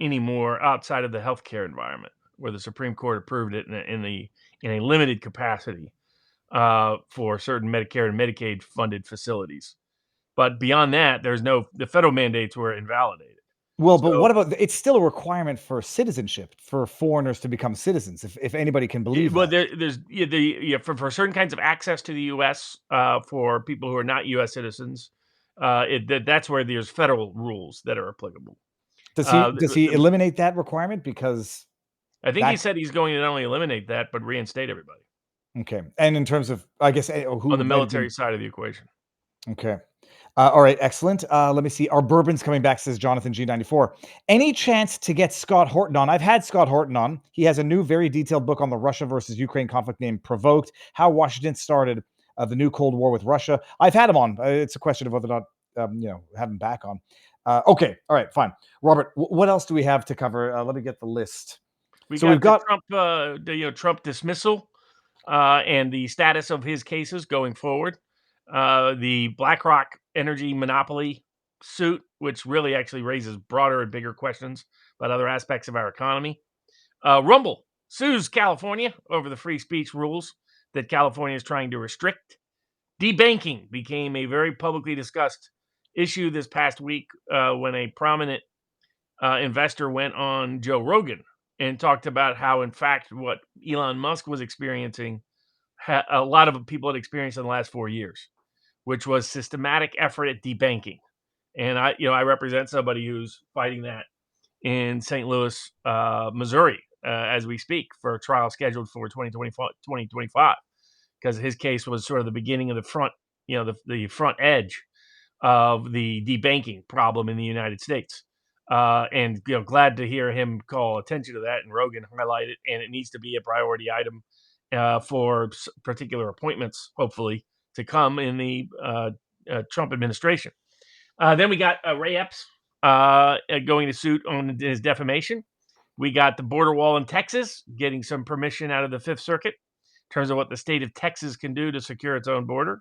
anymore outside of the healthcare environment, where the Supreme Court approved it in a limited capacity for certain Medicare and Medicaid funded facilities. But beyond that, the federal mandates were invalidated. Well, but what about, it's still a requirement for citizenship for foreigners to become citizens, if anybody can believe well, that. there's for certain kinds of access to the U.S. For people who are not U.S. citizens, that's where there's federal rules that are applicable. Does he eliminate that requirement? Because I think he said he's going to not only eliminate that, but reinstate everybody. Okay. And in terms of, I guess, who on the military side of the equation. Okay. All right. Excellent. Let me see. Our bourbon's coming back, says Jonathan G94. Any chance to get Scott Horton on? I've had Scott Horton on. He has a new, very detailed book on the Russia versus Ukraine conflict named Provoked, How Washington Started the New Cold War with Russia. I've had him on. It's a question of whether or not, have him back on. Okay. All right. Fine. Robert, what else do we have to cover? Let me get the list. We've got Trump dismissal and the status of his cases going forward. The Blackrock energy monopoly suit, which really actually raises broader and bigger questions about other aspects of our economy. Rumble sues California over the free speech rules that California is trying to restrict. Debanking became a very publicly discussed issue this past week when a prominent investor went on Joe Rogan and talked about how, in fact, what Elon Musk was experiencing, a lot of people had experienced in the last 4 years, which was systematic effort at debanking. And I represent somebody who's fighting that in St. Louis, Missouri, as we speak, for a trial scheduled for 2025, because his case was sort of the beginning of the front, the front edge of the debanking problem in the United States. And glad to hear him call attention to that, and Rogan highlight it, and it needs to be a priority item for particular appointments, hopefully, to come in the Trump administration. Then we got Ray Epps going to suit on his defamation. We got the border wall in Texas getting some permission out of the Fifth Circuit in terms of what the state of Texas can do to secure its own border.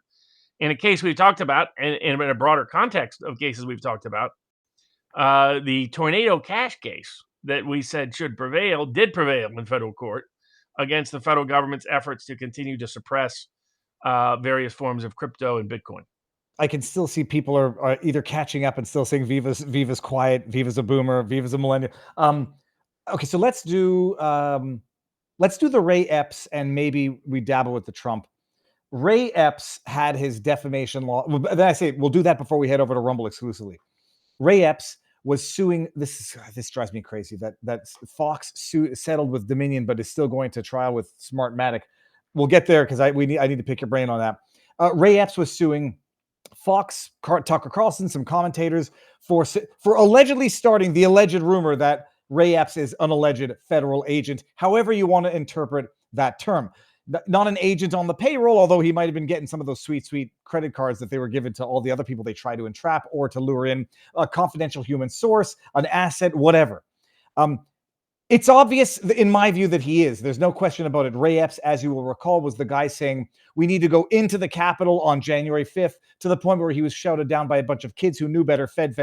In a case we've talked about, and in a broader context of cases we've talked about, the Tornado Cash case that we said did prevail in federal court against the federal government's efforts to continue to suppress various forms of crypto and Bitcoin. I can still see people are either catching up and still saying Viva's quiet, Viva's a boomer, Viva's a millennial. Okay, so let's do the Ray Epps, and maybe we dabble with the Trump. Ray Epps had his defamation law. Then I say we'll do that before we head over to Rumble exclusively. Ray Epps was suing. This drives me crazy that Fox settled with Dominion, but is still going to trial with Smartmatic. We'll get there because I need to pick your brain on that. Ray Epps was suing Fox, Tucker Carlson, some commentators for allegedly starting the alleged rumor that Ray Epps is an alleged federal agent, however you want to interpret that term. Not an agent on the payroll, although he might have been getting some of those sweet credit cards that they were given to all the other people they try to entrap or to lure in, a confidential human source, an asset, whatever. It's obvious, in my view, that he is. There's no question about it. Ray Epps, as you will recall, was the guy saying, we need to go into the Capitol on January 5th, to the point where he was shouted down by a bunch of kids who knew better, fed.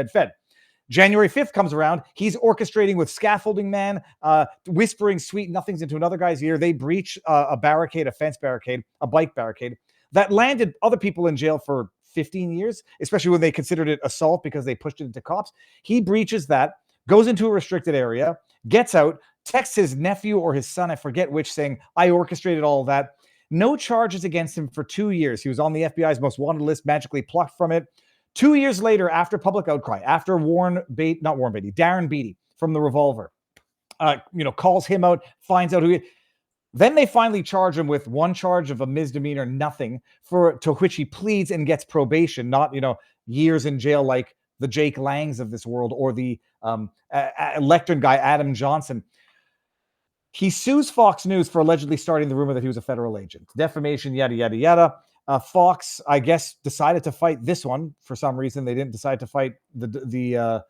January 5th comes around. He's orchestrating with Scaffolding Man, whispering sweet nothings into another guy's ear. They breach a barricade, a fence barricade, a bike barricade that landed other people in jail for 15 years, especially when they considered it assault because they pushed it into cops. He breaches that, goes into a restricted area, gets out, texts his nephew or his son, I forget which, saying, I orchestrated all of that. No charges against him for 2 years. He was on the FBI's most wanted list, magically plucked from it. 2 years later, after public outcry, after Darren Beatty from the Revolver, calls him out, finds out who he. Then they finally charge him with one charge of a misdemeanor, nothing, to which he pleads and gets probation, not years in jail like the Jake Langs of this world or the Lectern guy Adam Johnson. He sues Fox News for allegedly starting the rumor that he was a federal agent, defamation, yada yada yada. Fox, I guess, decided to fight this one for some reason. They didn't decide to fight the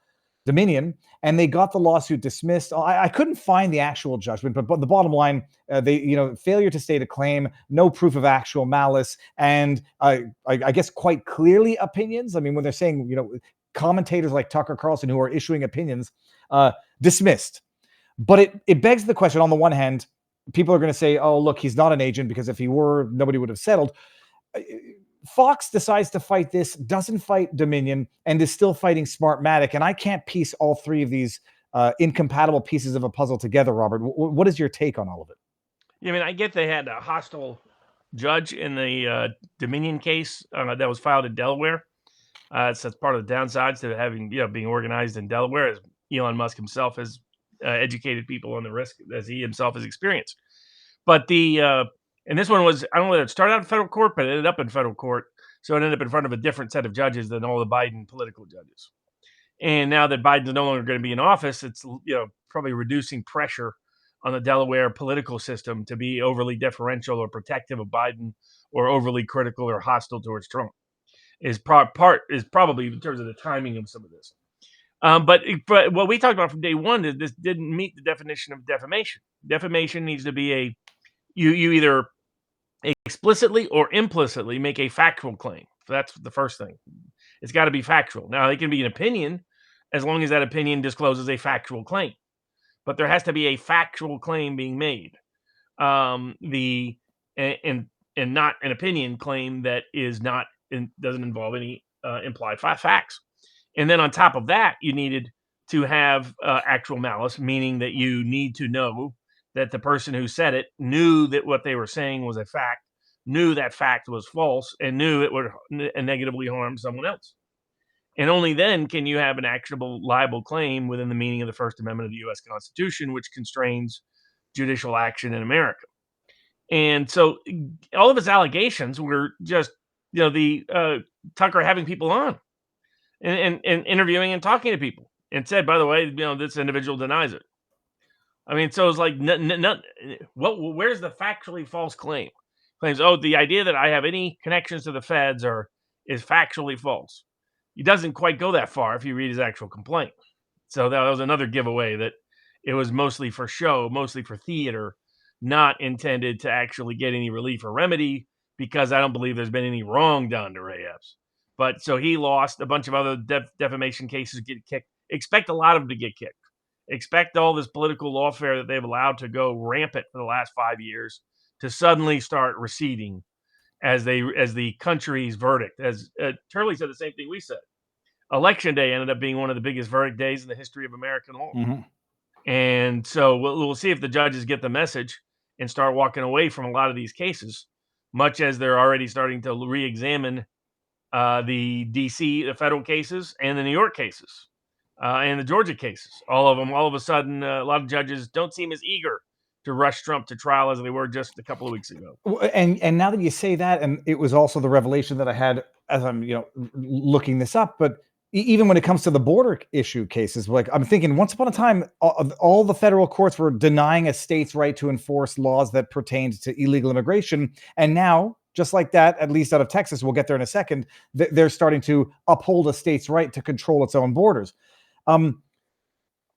Dominion, and they got the lawsuit dismissed. I couldn't find the actual judgment, but the bottom line, failure to state a claim, no proof of actual malice, and I guess quite clearly opinions. I mean, when they're saying, commentators like Tucker Carlson who are issuing opinions, dismissed. But it begs the question, on the one hand, people are going to say, oh, look, he's not an agent, because if he were, nobody would have settled. Fox decides to fight this, doesn't fight Dominion, and is still fighting Smartmatic. And I can't piece all three of these incompatible pieces of a puzzle together, Robert. What is your take on all of it? Yeah, I mean, I get they had a hostile judge in the Dominion case that was filed in Delaware. So that's part of the downsides to having, being organized in Delaware, as Elon Musk himself has educated people on the risk as he himself has experienced. But and this one was, I don't know whether it started out in federal court, but it ended up in federal court. So it ended up in front of a different set of judges than all the Biden political judges. And now that Biden's no longer going to be in office, it's, probably reducing pressure on the Delaware political system to be overly deferential or protective of Biden, or overly critical or hostile towards Trump. Is probably in terms of the timing of some of this. But what we talked about from day one is this didn't meet the definition of defamation. Defamation needs to be you either explicitly or implicitly make a factual claim. So that's the first thing. It's got to be factual. Now, it can be an opinion as long as that opinion discloses a factual claim. But there has to be a factual claim being made. And not an opinion claim that is not doesn't involve any implied facts. And then on top of that, you needed to have actual malice, meaning that you need to know that the person who said it knew that what they were saying was a fact, knew that fact was false, and knew it would negatively harm someone else. And only then can you have an actionable, liable claim within the meaning of the First Amendment of the U.S. Constitution, which constrains judicial action in America. And so all of his allegations were just, the Tucker having people on and interviewing and talking to people, and said, by the way, this individual denies it. I mean, so it's like, where's the factually false claim? Claims, the idea that I have any connections to the feds is factually false. He doesn't quite go that far if you read his actual complaint. So that was another giveaway that it was mostly for show, mostly for theater, not intended to actually get any relief or remedy, because I don't believe there's been any wrong done to Ray Epps. But so he lost. A bunch of other defamation cases get kicked. Expect a lot of them to get kicked. Expect all this political lawfare that they've allowed to go rampant for the last 5 years to suddenly start receding as the country's verdict. As Turley said, the same thing we said. Election day ended up being one of the biggest verdict days in the history of American law. Mm-hmm. And so we'll see if the judges get the message and start walking away from a lot of these cases, much as they're already starting to re-examine the D.C., the federal cases, and the New York cases, and the Georgia cases. All of them, all of a sudden, a lot of judges don't seem as eager to rush Trump to trial as they were just a couple of weeks ago. And now that you say that, and it was also the revelation that I had as I'm looking this up, but even when it comes to the border issue cases, like I'm thinking, once upon a time, all the federal courts were denying a state's right to enforce laws that pertained to illegal immigration, and now, just like that, at least out of Texas, we'll get there in a second, they're starting to uphold a state's right to control its own borders.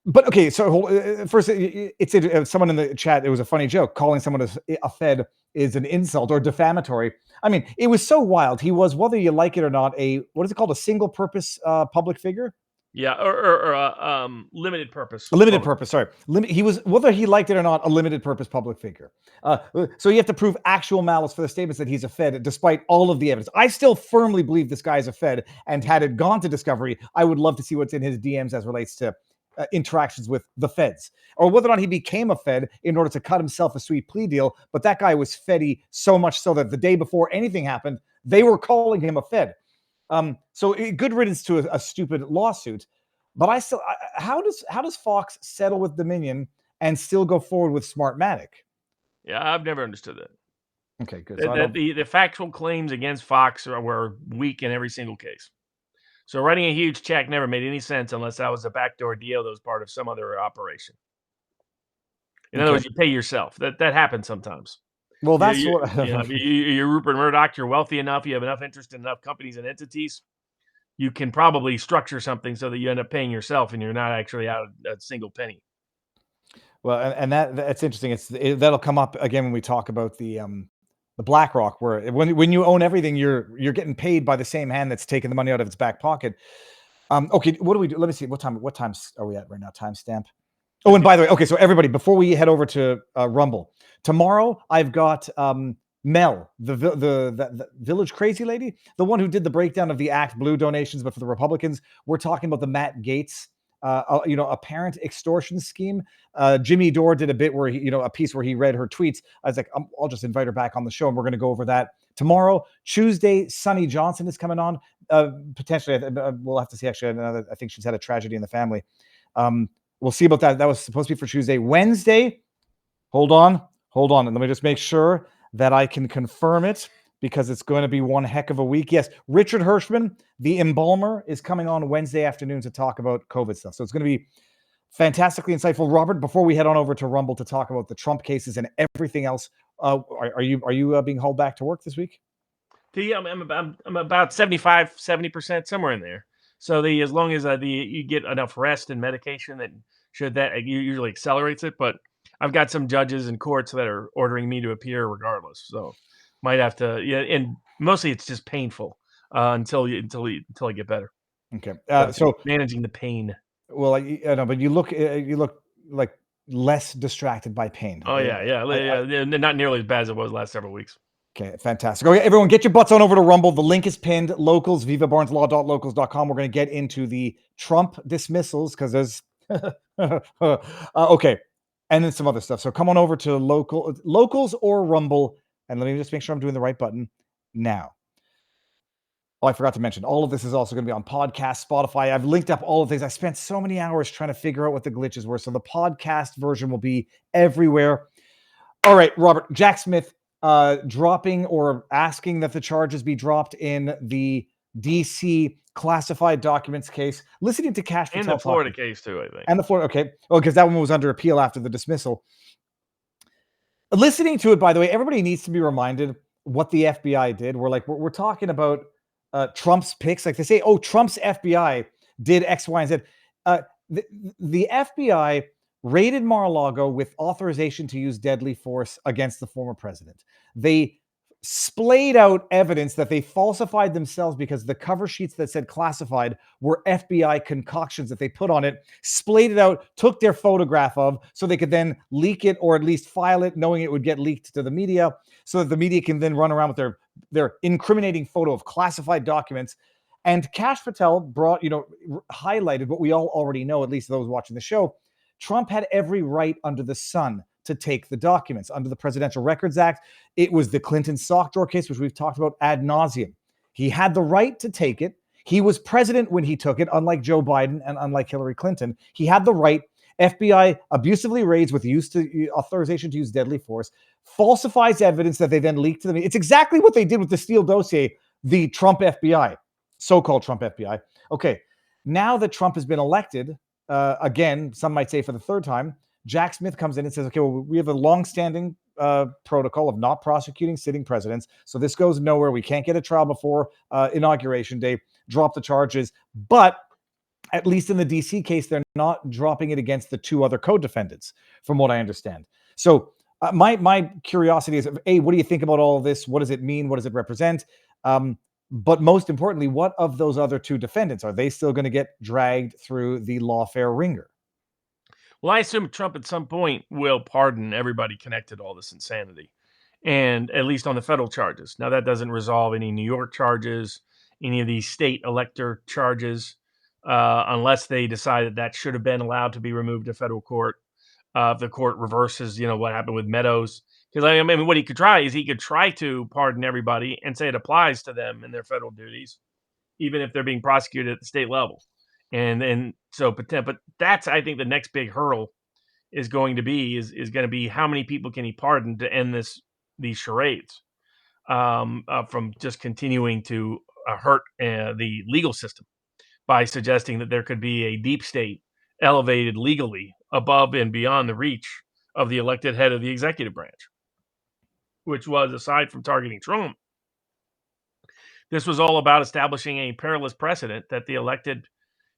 But okay, so first, it's someone in the chat, it was a funny joke, calling someone a Fed is an insult or defamatory. I mean, it was so wild. He was, whether you like it or not, what is it called? A single purpose public figure? Yeah, or limited purpose. Limited purpose, sorry. He was, whether he liked it or not, a limited purpose public figure. So you have to prove actual malice for the statements that he's a Fed, despite all of the evidence. I still firmly believe this guy is a Fed, and had it gone to discovery, I would love to see what's in his DMs as relates to interactions with the feds, or whether or not he became a Fed in order to cut himself a sweet plea deal. But that guy was Feddy so much so that the day before anything happened, they were calling him a Fed. So good riddance to a stupid lawsuit. But how does Fox settle with Dominion and still go forward with Smartmatic? Yeah, I've never understood that. Okay, good. The factual claims against Fox were weak in every single case. So writing a huge check never made any sense unless that was a backdoor deal that was part of some other operation. In other words, you pay yourself. That happens sometimes. Well, that's what you're Rupert Murdoch. You're wealthy enough. You have enough interest in enough companies and entities. You can probably structure something so that you end up paying yourself, and you're not actually out a single penny. Well, and that's interesting. That'll come up again when we talk about the Blackrock, where when you own everything, you're getting paid by the same hand that's taking the money out of its back pocket. Okay, what do we do? Let me see. What times are we at right now? Timestamp. Oh, and by the way, okay, so everybody, before we head over to Rumble, tomorrow I've got Mel, the Village Crazy Lady, the one who did the breakdown of the Act Blue donations, but for the Republicans. We're talking about the Matt Gaetz, apparent extortion scheme. Jimmy Dore did a bit where he, a piece where he read her tweets. I was like, I'll just invite her back on the show, and we're going to go over that tomorrow. Tuesday, Sonny Johnson is coming on. Potentially, we'll have to see. Actually, I think she's had a tragedy in the family. We'll see about that. That was supposed to be for Tuesday. Wednesday, hold on. And let me just make sure that I can confirm it, because it's going to be one heck of a week. Yes, Richard Hirschman, the embalmer, is coming on Wednesday afternoon to talk about COVID stuff. So it's going to be fantastically insightful. Robert, before we head on over to Rumble to talk about the Trump cases and everything else, are you being hauled back to work this week? I'm about 70%, somewhere in there. So as long as you get enough rest and medication, that usually accelerates it. But I've got some judges and courts that are ordering me to appear regardless. So might have to, and mostly it's just painful until I get better. Okay. So managing the pain. Well, but you look like less distracted by pain. Oh yeah. Not nearly as bad as it was the last several weeks. Okay, fantastic. Okay, everyone, get your butts on over to Rumble. The link is pinned. Locals, vivabarneslaw.locals.com. We're going to get into the Trump dismissals because there's okay, and then some other stuff. So come on over to locals or Rumble, and let me just make sure I'm doing the right button now. Oh, I forgot to mention, all of this is also going to be on podcast, Spotify. I've linked up all of things. I spent so many hours trying to figure out what the glitches were. So the podcast version will be everywhere. All right, Robert, Jack Smith dropping or asking that the charges be dropped in the DC classified documents case. Listening to Kash Patel, and the Florida case too, I think. And the Florida, okay. Well, because that one was under appeal after the dismissal. Listening to it, by the way, everybody needs to be reminded what the FBI did. We're talking about Trump's picks. Like they say, oh, Trump's FBI did X, Y, and Z. The FBI raided Mar-a-Lago with authorization to use deadly force against the former president. They splayed out evidence that they falsified themselves because the cover sheets that said classified were FBI concoctions that they put on it, splayed it out, took their photograph of so they could then leak it or at least file it, knowing it would get leaked to the media so that the media can then run around with their incriminating photo of classified documents. And Kash Patel highlighted what we all already know, at least those watching the show. Trump had every right under the sun to take the documents under the Presidential Records Act. It was the Clinton sock drawer case, which we've talked about ad nauseum. He had the right to take it. He was president when he took it, unlike Joe Biden and unlike Hillary Clinton. He had the right. FBI abusively raids with authorization to use deadly force, falsifies evidence that they then leaked to the media. It's exactly what they did with the Steele dossier, the Trump FBI, so-called Trump FBI. Okay, now that Trump has been elected, again, some might say for the third time, Jack Smith comes in and says, okay, well, we have a longstanding protocol of not prosecuting sitting presidents. So this goes nowhere. We can't get a trial before Inauguration Day, drop the charges. But at least in the DC case, they're not dropping it against the two other co-defendants, from what I understand. So my curiosity is, A, what do you think about all of this? What does it mean? What does it represent? But most importantly, what of those other two defendants? Are they still going to get dragged through the lawfare ringer? Well, I assume Trump at some point will pardon everybody connected to all this insanity, and at least on the federal charges. Now, that doesn't resolve any New York charges, any of these state elector charges, unless they decide that should have been allowed to be removed to federal court. If the court reverses, what happened with Meadows. Because I mean, what he could try to pardon everybody and say it applies to them in their federal duties, even if they're being prosecuted at the state level. And so, but that's, I think, the next big hurdle is going to be how many people can he pardon to end these charades from just continuing to hurt the legal system by suggesting that there could be a deep state elevated legally above and beyond the reach of the elected head of the executive branch. which was, aside from targeting Trump, this was all about establishing a perilous precedent that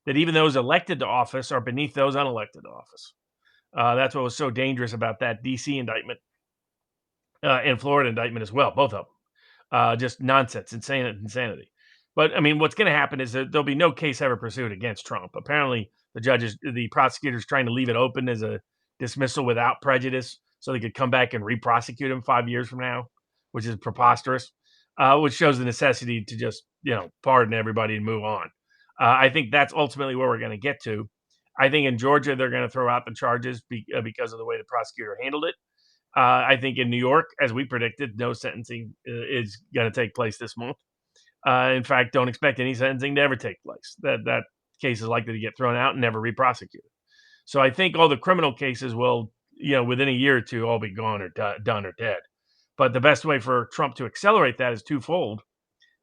that even those elected to office are beneath those unelected to office. That's what was so dangerous about that D.C. indictment and Florida indictment as well, both of them. Just nonsense, insanity. But I mean, what's going to happen is that there'll be no case ever pursued against Trump. Apparently, the prosecutors trying to leave it open as a dismissal without prejudice so they could come back and re-prosecute him 5 years from now, which is preposterous, which shows the necessity to just, pardon everybody and move on. I think that's ultimately where we're going to get to. I think in Georgia, they're going to throw out the charges because of the way the prosecutor handled it. I think in New York, as we predicted, no sentencing is going to take place this month. In fact, don't expect any sentencing to ever take place. That case is likely to get thrown out and never re-prosecuted. So I think all the criminal cases will, within a year or two, all be gone or done or dead. But the best way for Trump to accelerate that is twofold.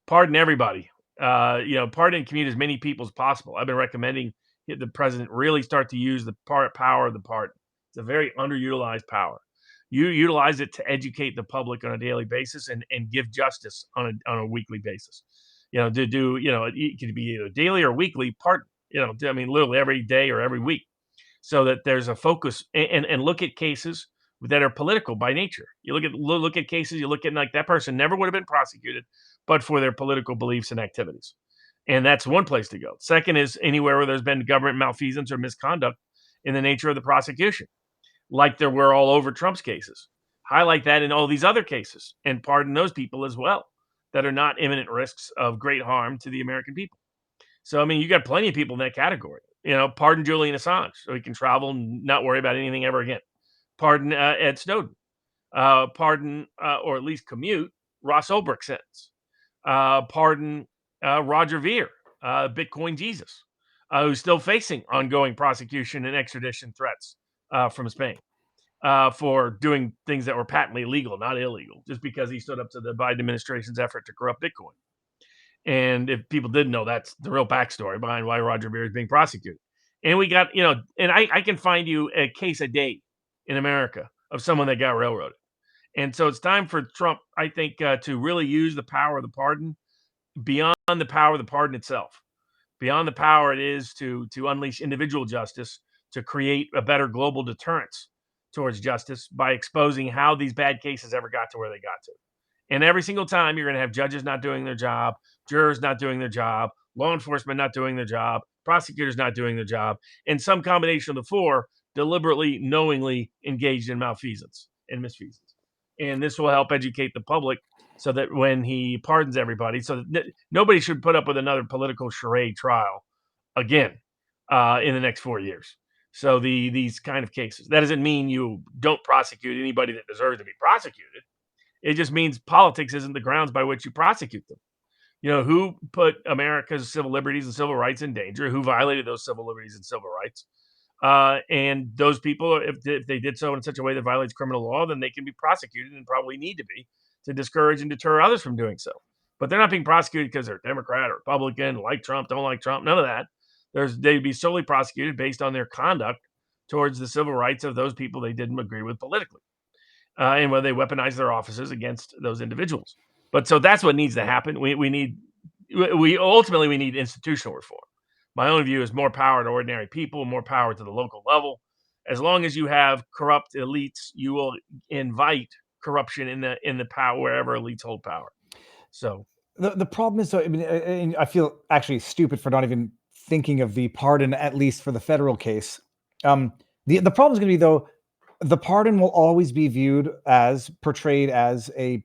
Pardon everybody. Pardon and commute as many people as possible. I've been recommending the president really start to use the power of the pardon. It's a very underutilized power. You utilize it to educate the public on a daily basis and give justice on a weekly basis. It could be either daily or weekly pardon. Literally every day or every week, so that there's a focus and look at cases that are political by nature. You look at cases. You look at like that person never would have been prosecuted, but for their political beliefs and activities. And that's one place to go. Second is anywhere where there's been government malfeasance or misconduct in the nature of the prosecution, like there were all over Trump's cases. Highlight that in all these other cases and pardon those people as well that are not imminent risks of great harm to the American people. So, you got plenty of people in that category. Pardon Julian Assange so he can travel and not worry about anything ever again. Pardon Ed Snowden. Pardon, or at least commute, Ross Ulbricht's sentence. Pardon Roger Ver, Bitcoin Jesus, who's still facing ongoing prosecution and extradition threats from Spain for doing things that were patently illegal, not illegal, just because he stood up to the Biden administration's effort to corrupt Bitcoin. And if people didn't know, that's the real backstory behind why Roger Ver is being prosecuted. And we got, and I can find you a case a day in America of someone that got railroaded. And so it's time for Trump, I think, to really use the power of the pardon beyond the power of the pardon itself, beyond the power it is to unleash individual justice, to create a better global deterrence towards justice by exposing how these bad cases ever got to where they got to. And every single time you're going to have judges not doing their job, jurors not doing their job, law enforcement not doing their job, prosecutors not doing their job, and some combination of the four deliberately, knowingly engaged in malfeasance and misfeasance. And this will help educate the public so that when he pardons everybody, so that nobody should put up with another political charade trial again in the next 4 years. So these kind of cases, that doesn't mean you don't prosecute anybody that deserves to be prosecuted. It just means politics isn't the grounds by which you prosecute them. Who put America's civil liberties and civil rights in danger, who violated those civil liberties and civil rights. And those people, if they did so in such a way that violates criminal law, then they can be prosecuted and probably need to be to discourage and deter others from doing so. But they're not being prosecuted because they're Democrat or Republican, like Trump, don't like Trump, none of that. They'd be solely prosecuted based on their conduct towards the civil rights of those people they didn't agree with politically. And whether they weaponize their offices against those individuals. But so that's what needs to happen. We need institutional reform. My own view is more power to ordinary people, more power to the local level. As long as you have corrupt elites, you will invite corruption in the power wherever elites hold power. So the problem is, I feel actually stupid for not even thinking of the pardon, at least for the federal case. The problem is going to be, though, the pardon will always be portrayed as a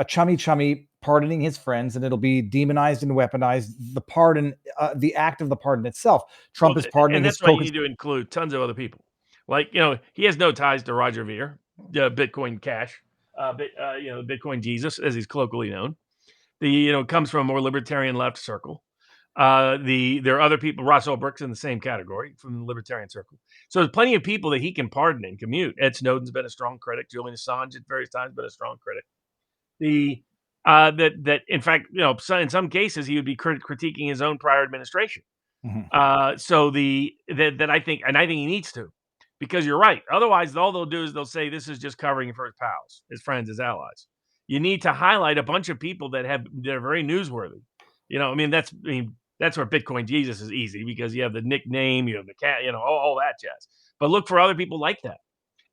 chummy pardoning his friends, and it'll be demonized and weaponized. The pardon, the act of the pardon itself. Trump is pardoning, and that's why you need to include tons of other people. Like, he has no ties to Roger Ver, Bitcoin Cash, Bitcoin Jesus, as he's colloquially known. Comes from a more libertarian left circle. There are other people, Ross Ulbricht's in the same category from the libertarian circle. So there's plenty of people that he can pardon and commute. Ed Snowden's been a strong critic. Julian Assange at various times been a strong critic. That in fact, in some cases he would be critiquing his own prior administration. Mm-hmm. I think he needs to, because you're right. Otherwise, all they'll do is they'll say this is just covering for his pals, his friends, his allies. You need to highlight a bunch of people that are very newsworthy. I mean, that's where Bitcoin Jesus is easy because you have the nickname, you have the cat, all that jazz. But look for other people like that.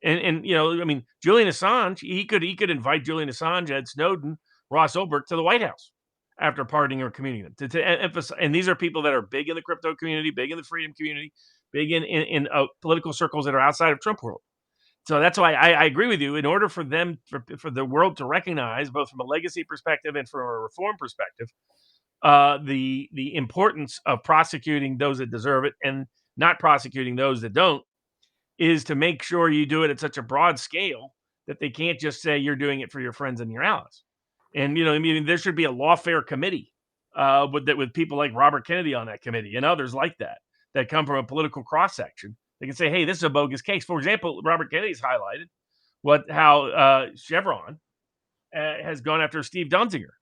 And I mean, Julian Assange, he could invite Julian Assange, Ed Snowden, Ross Ulbricht to the White House after pardoning or communing them to emphasize. And these are people that are big in the crypto community, big in the freedom community, big in political circles that are outside of Trump world. So that's why I agree with you. In order for them, for the world to recognize, both from a legacy perspective and from a reform perspective, the importance of prosecuting those that deserve it and not prosecuting those that don't, is to make sure you do it at such a broad scale that they can't just say you're doing it for your friends and your allies. And I mean, there should be a lawfare committee with people like Robert Kennedy on that committee and others like that come from a political cross section. They can say, hey, this is a bogus case. For example, Robert Kennedy's highlighted how Chevron has gone after Steve Donziger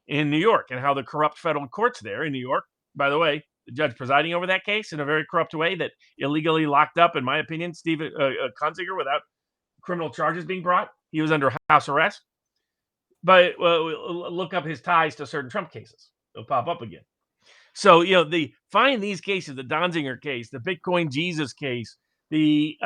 in New York and how the corrupt federal courts there in New York, by the way, the judge presiding over that case in a very corrupt way that illegally locked up, in my opinion, Steve Donziger without criminal charges being brought. He was under house arrest. But look up his ties to certain Trump cases. They'll pop up again. So, find these cases, the Donziger case, the Bitcoin Jesus case, the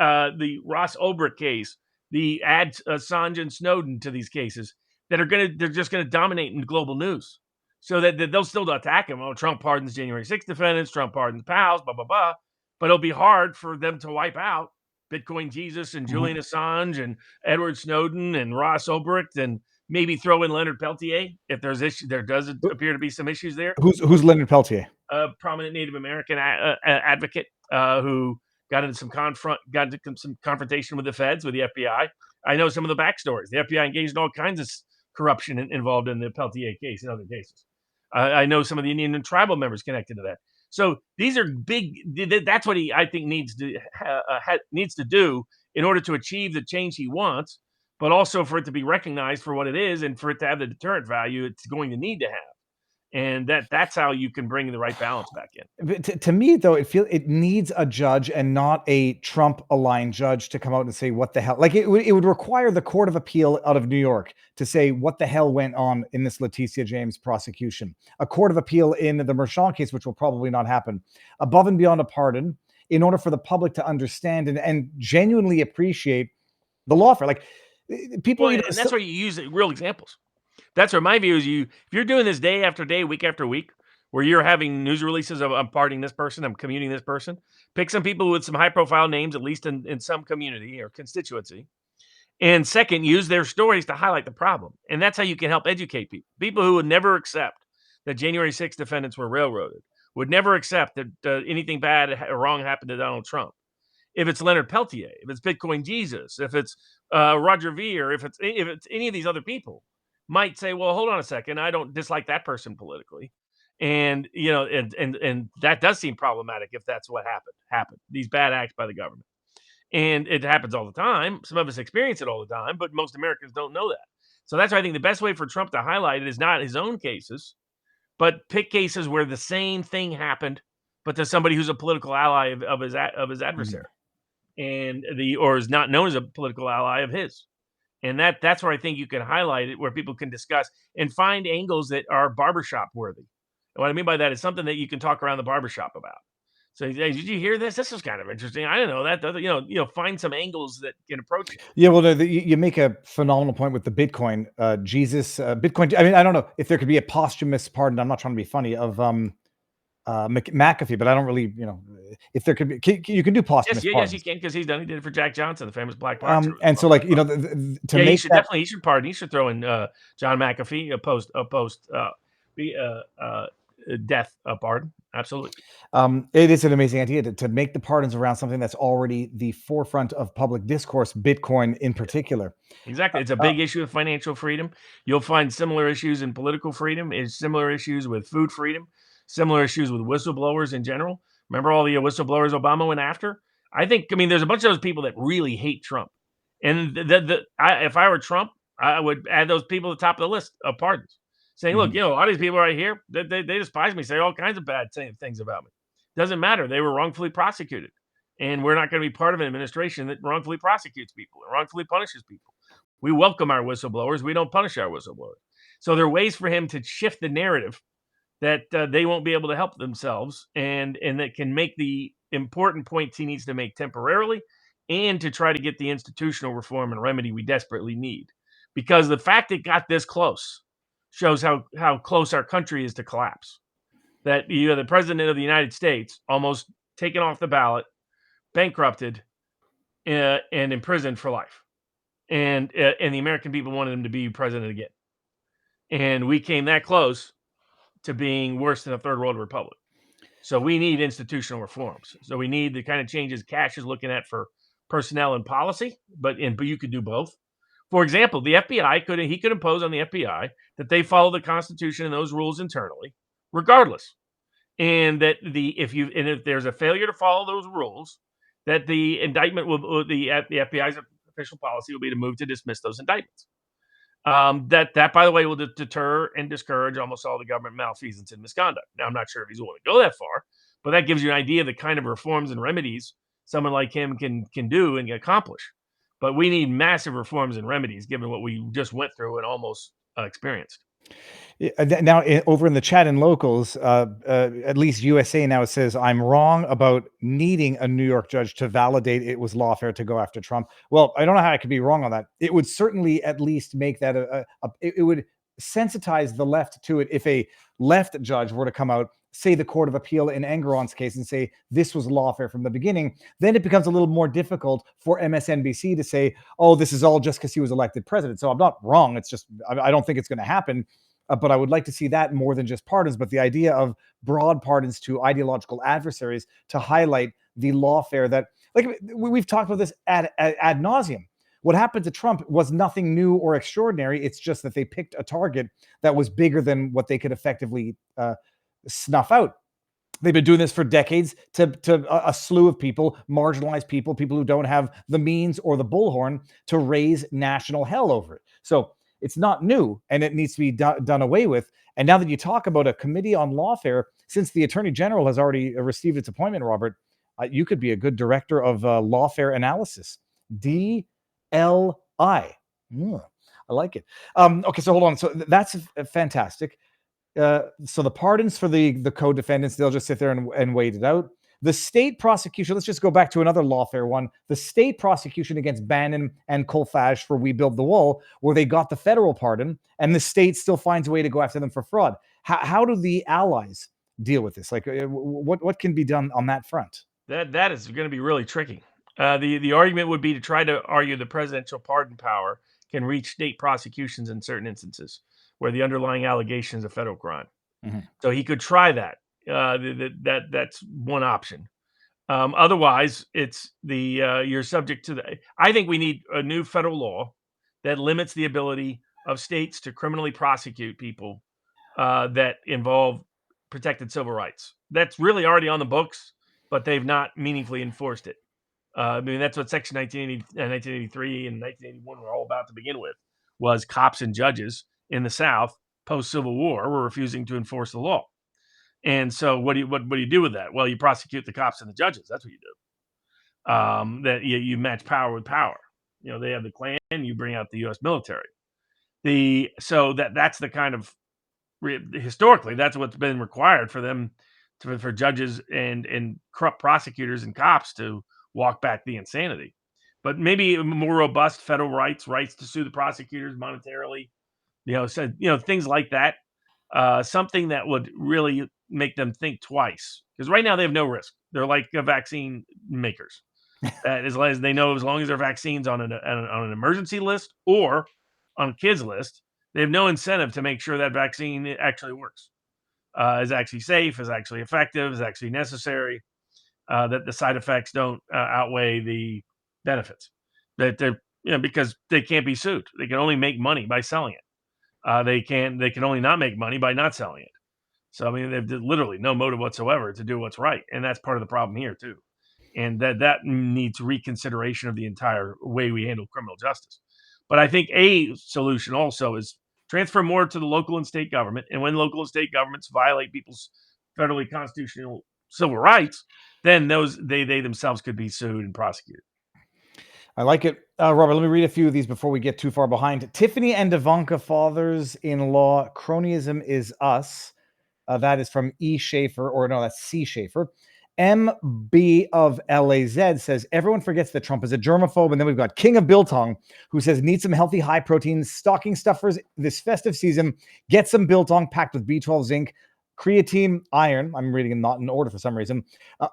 Ross Ulbricht case, the add Assange and Snowden to these cases they're just going to dominate in global news. So that they'll still attack him. Oh, Trump pardons January 6th defendants, Trump pardons pals, blah, blah, blah. But it'll be hard for them to wipe out Bitcoin Jesus and Julian Assange and Edward Snowden and Ross Ulbricht and maybe throw in Leonard Peltier if there's issue. There does appear to be some issues there. Who's Leonard Peltier? A prominent Native American advocate who got into some confrontation with the feds, with the FBI. I know some of the backstories. The FBI engaged in all kinds of corruption involved in the Peltier case and other cases. I know some of the Indian and tribal members connected to that. So these are big. That's what he, I think, needs to do in order to achieve the change he wants, but also for it to be recognized for what it is and for it to have the deterrent value it's going to need to have. And that's how you can bring the right balance back in. But to me, though, it needs a judge and not a Trump-aligned judge to come out and say what the hell. Like it would require the Court of Appeal out of New York to say what the hell went on in this Letitia James prosecution. A Court of Appeal in the Merchan case, which will probably not happen, above and beyond a pardon, in order for the public to understand and genuinely appreciate the lawfare. Like people, and that's where you use real examples. That's where my view is if you're doing this day after day, week after week, where you're having news releases of I'm pardoning this person, I'm commuting this person, pick some people with some high profile names, at least in some community or constituency. And second, use their stories to highlight the problem. And that's how you can help educate people. People who would never accept that January 6th defendants were railroaded, would never accept that anything bad or wrong happened to Donald Trump. If it's Leonard Peltier, if it's Bitcoin Jesus, if it's Roger Ver, if it's any of these other people, might say, well, hold on a second, I don't dislike that person politically. And, and that does seem problematic if that's what happened, these bad acts by the government. And it happens all the time. Some of us experience it all the time, but most Americans don't know that. So that's why I think the best way for Trump to highlight it is not his own cases, but pick cases where the same thing happened, but to somebody who's a political ally of his adversary, or is not known as a political ally of his. And that's where I think you can highlight it, where people can discuss and find angles that are barbershop worthy. And what I mean by that is something that you can talk around the barbershop about. So, hey, did you hear this? This is kind of interesting. I didn't know that. Find some angles that can approach it. Yeah, well, you make a phenomenal point with the Bitcoin Jesus, Bitcoin. I mean, I don't know if there could be a posthumous pardon. I'm not trying to be funny of McAfee, but I don't really, if there could be, you can do posthumous. Yes, you can, because he did it for Jack Johnson, the famous black boxer. And so, like, he should pardon. He should throw in John McAfee a post death pardon. Absolutely. It is an amazing idea to make the pardons around something that's already the forefront of public discourse, Bitcoin in particular. Exactly. It's a big issue of financial freedom. You'll find similar issues in political freedom, similar issues with food freedom, similar issues with whistleblowers in general. Remember all the whistleblowers Obama went after? There's a bunch of those people that really hate Trump. And if I were Trump, I would add those people to the top of the list of pardons, saying, look, all these people right here, they despise me, say all kinds of bad things about me. Doesn't matter. They were wrongfully prosecuted. and we're not going to be part of an administration that wrongfully prosecutes people and wrongfully punishes people. We welcome our whistleblowers. We don't punish our whistleblowers. So there are ways for him to shift the narrative that they won't be able to help themselves, and that can make the important points he needs to make temporarily, and to try to get the institutional reform and remedy we desperately need. Because the fact it got this close shows how close our country is to collapse. That you have the president of the United States almost taken off the ballot, bankrupted, and imprisoned for life. And the American people wanted him to be president again. And we came that close to being worse than a third world republic. So we need institutional reforms. So we need the kind of changes Kash is looking at for personnel and policy, but you could do both. For example, the FBI could impose on the FBI that they follow the Constitution and those rules internally, regardless. And that if there's a failure to follow those rules, that the indictment the FBI's official policy will be to move to dismiss those indictments. That by the way will deter and discourage almost all the government malfeasance and misconduct. Now, I'm not sure if he's willing to go that far, but that gives you an idea of the kind of reforms and remedies someone like him can do and accomplish. But we need massive reforms and remedies, given what we just went through and almost experienced. Now, over in the chat in locals, at least USA now says I'm wrong about needing a New York judge to validate it was lawfare to go after Trump. Well, I don't know how I could be wrong on that. It would certainly at least make that it would sensitize the left to it if a left judge were to come out, say the Court of Appeal in Engeron's case, and say this was lawfare from the beginning. Then it becomes a little more difficult for MSNBC to say, oh, this is all just because he was elected president. So I'm not wrong. It's just I don't think it's going to happen. But I would like to see that more than just pardons, but the idea of broad pardons to ideological adversaries to highlight the lawfare that, like we've talked about this ad nauseum. What happened to Trump was nothing new or extraordinary. It's just that they picked a target that was bigger than what they could effectively snuff out. They've been doing this for decades to a slew of people, marginalized people who don't have the means or the bullhorn to raise national hell over it. So it's not new, and it needs to be done away with. And now that you talk about a committee on lawfare, since the Attorney General has already received its appointment, Robert, you could be a good director of lawfare analysis. DLI. I like it. Okay, so hold on. So that's fantastic. So the pardons for the co-defendants, they'll just sit there and wait it out. The state prosecution, let's just go back to another lawfare one. The state prosecution against Bannon and Colfage for We Build the Wall, where they got the federal pardon, and the state still finds a way to go after them for fraud. How do the allies deal with this? Like, what can be done on that front? That is going to be really tricky. The argument would be to try to argue the presidential pardon power can reach state prosecutions in certain instances where the underlying allegation is a federal crime. Mm-hmm. So he could try that. That's one option. Otherwise, it's you're subject to the. I think we need a new federal law that limits the ability of states to criminally prosecute people that involve protected civil rights. That's really already on the books, but they've not meaningfully enforced it. I mean, that's what Section 1983 and 1981 were all about to begin with, was cops and judges in the South post-Civil War were refusing to enforce the law. And so what do you do with that? Well, you prosecute the cops and the judges. That's what you do. That you match power with power. You know, they have the Klan, you bring out the U.S. military. So that's the kind of historically that's what's been required for them for judges and corrupt prosecutors and cops to walk back the insanity. But maybe more robust federal rights to sue the prosecutors monetarily. Things like that. Something that would really make them think twice, because right now they have no risk. They're like vaccine makers. As they know, as long as their vaccine's on an emergency list or on a kids list, they have no incentive to make sure that vaccine actually works, is actually safe, is actually effective, is actually necessary, that the side effects don't outweigh the benefits. That they're because they can't be sued. They can only make money by selling it. They can only not make money by not selling it. So, I mean, they've literally no motive whatsoever to do what's right. And that's part of the problem here, too. And that needs reconsideration of the entire way we handle criminal justice. But I think a solution also is transfer more to the local and state government. And when local and state governments violate people's federally constitutional civil rights, then they themselves could be sued and prosecuted. I like it. Robert, let me read a few of these before we get too far behind. Tiffany and Ivanka, fathers-in-law, cronyism is us. That is from E. Schaefer, or no, that's C. Schaefer. MB of LAZ says, everyone forgets that Trump is a germaphobe. And then we've got King of Biltong, who says, need some healthy, high-protein stocking stuffers this festive season. Get some Biltong packed with B12 zinc, creatine, iron. I'm reading them not in order for some reason.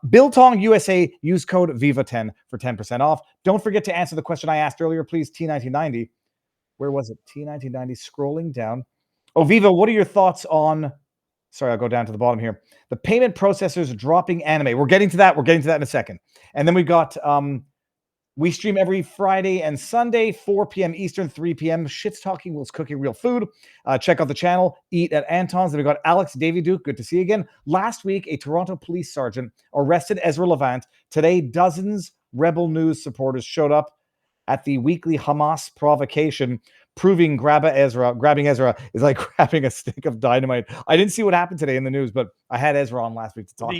Biltong USA, use code VIVA10 for 10% off. Don't forget to answer the question I asked earlier, please, T1990. Where was it? T1990, scrolling down. Oh, Viva, what are your thoughts on... Sorry, I'll go down to the bottom here. The payment processors dropping anime. We're getting to that. We're getting to that in a second. And then we've got... we stream every Friday and Sunday, 4 p.m. Eastern, 3 p.m. Shit's talking whilst cooking real food. Check out the channel, Eat at Anton's. Then we got Alex Davy Duke. Good to see you again. Last week, a Toronto police sergeant arrested Ezra Levant. Today, dozens Rebel News supporters showed up at the weekly Hamas provocation, proving grabbing Ezra is like grabbing a stick of dynamite. I didn't see what happened today in the news, but I had Ezra on last week to talk.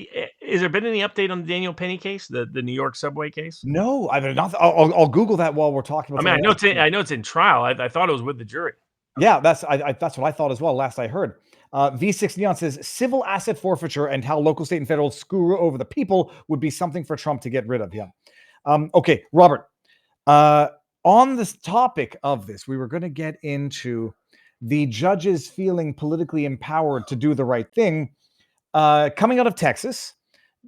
Has there been any update on the Daniel Penny case, the New York subway case? No, I've not. I'll Google that while we're talking about. I mean, I know it's in trial. I thought it was with the jury. Yeah, that's what I thought as well. Last I heard, V6 Neon says civil asset forfeiture and how local, state, and federal screw over the people would be something for Trump to get rid of. Yeah. Okay, Robert. On this topic of this, we were going to get into the judges feeling politically empowered to do the right thing. Coming out of Texas,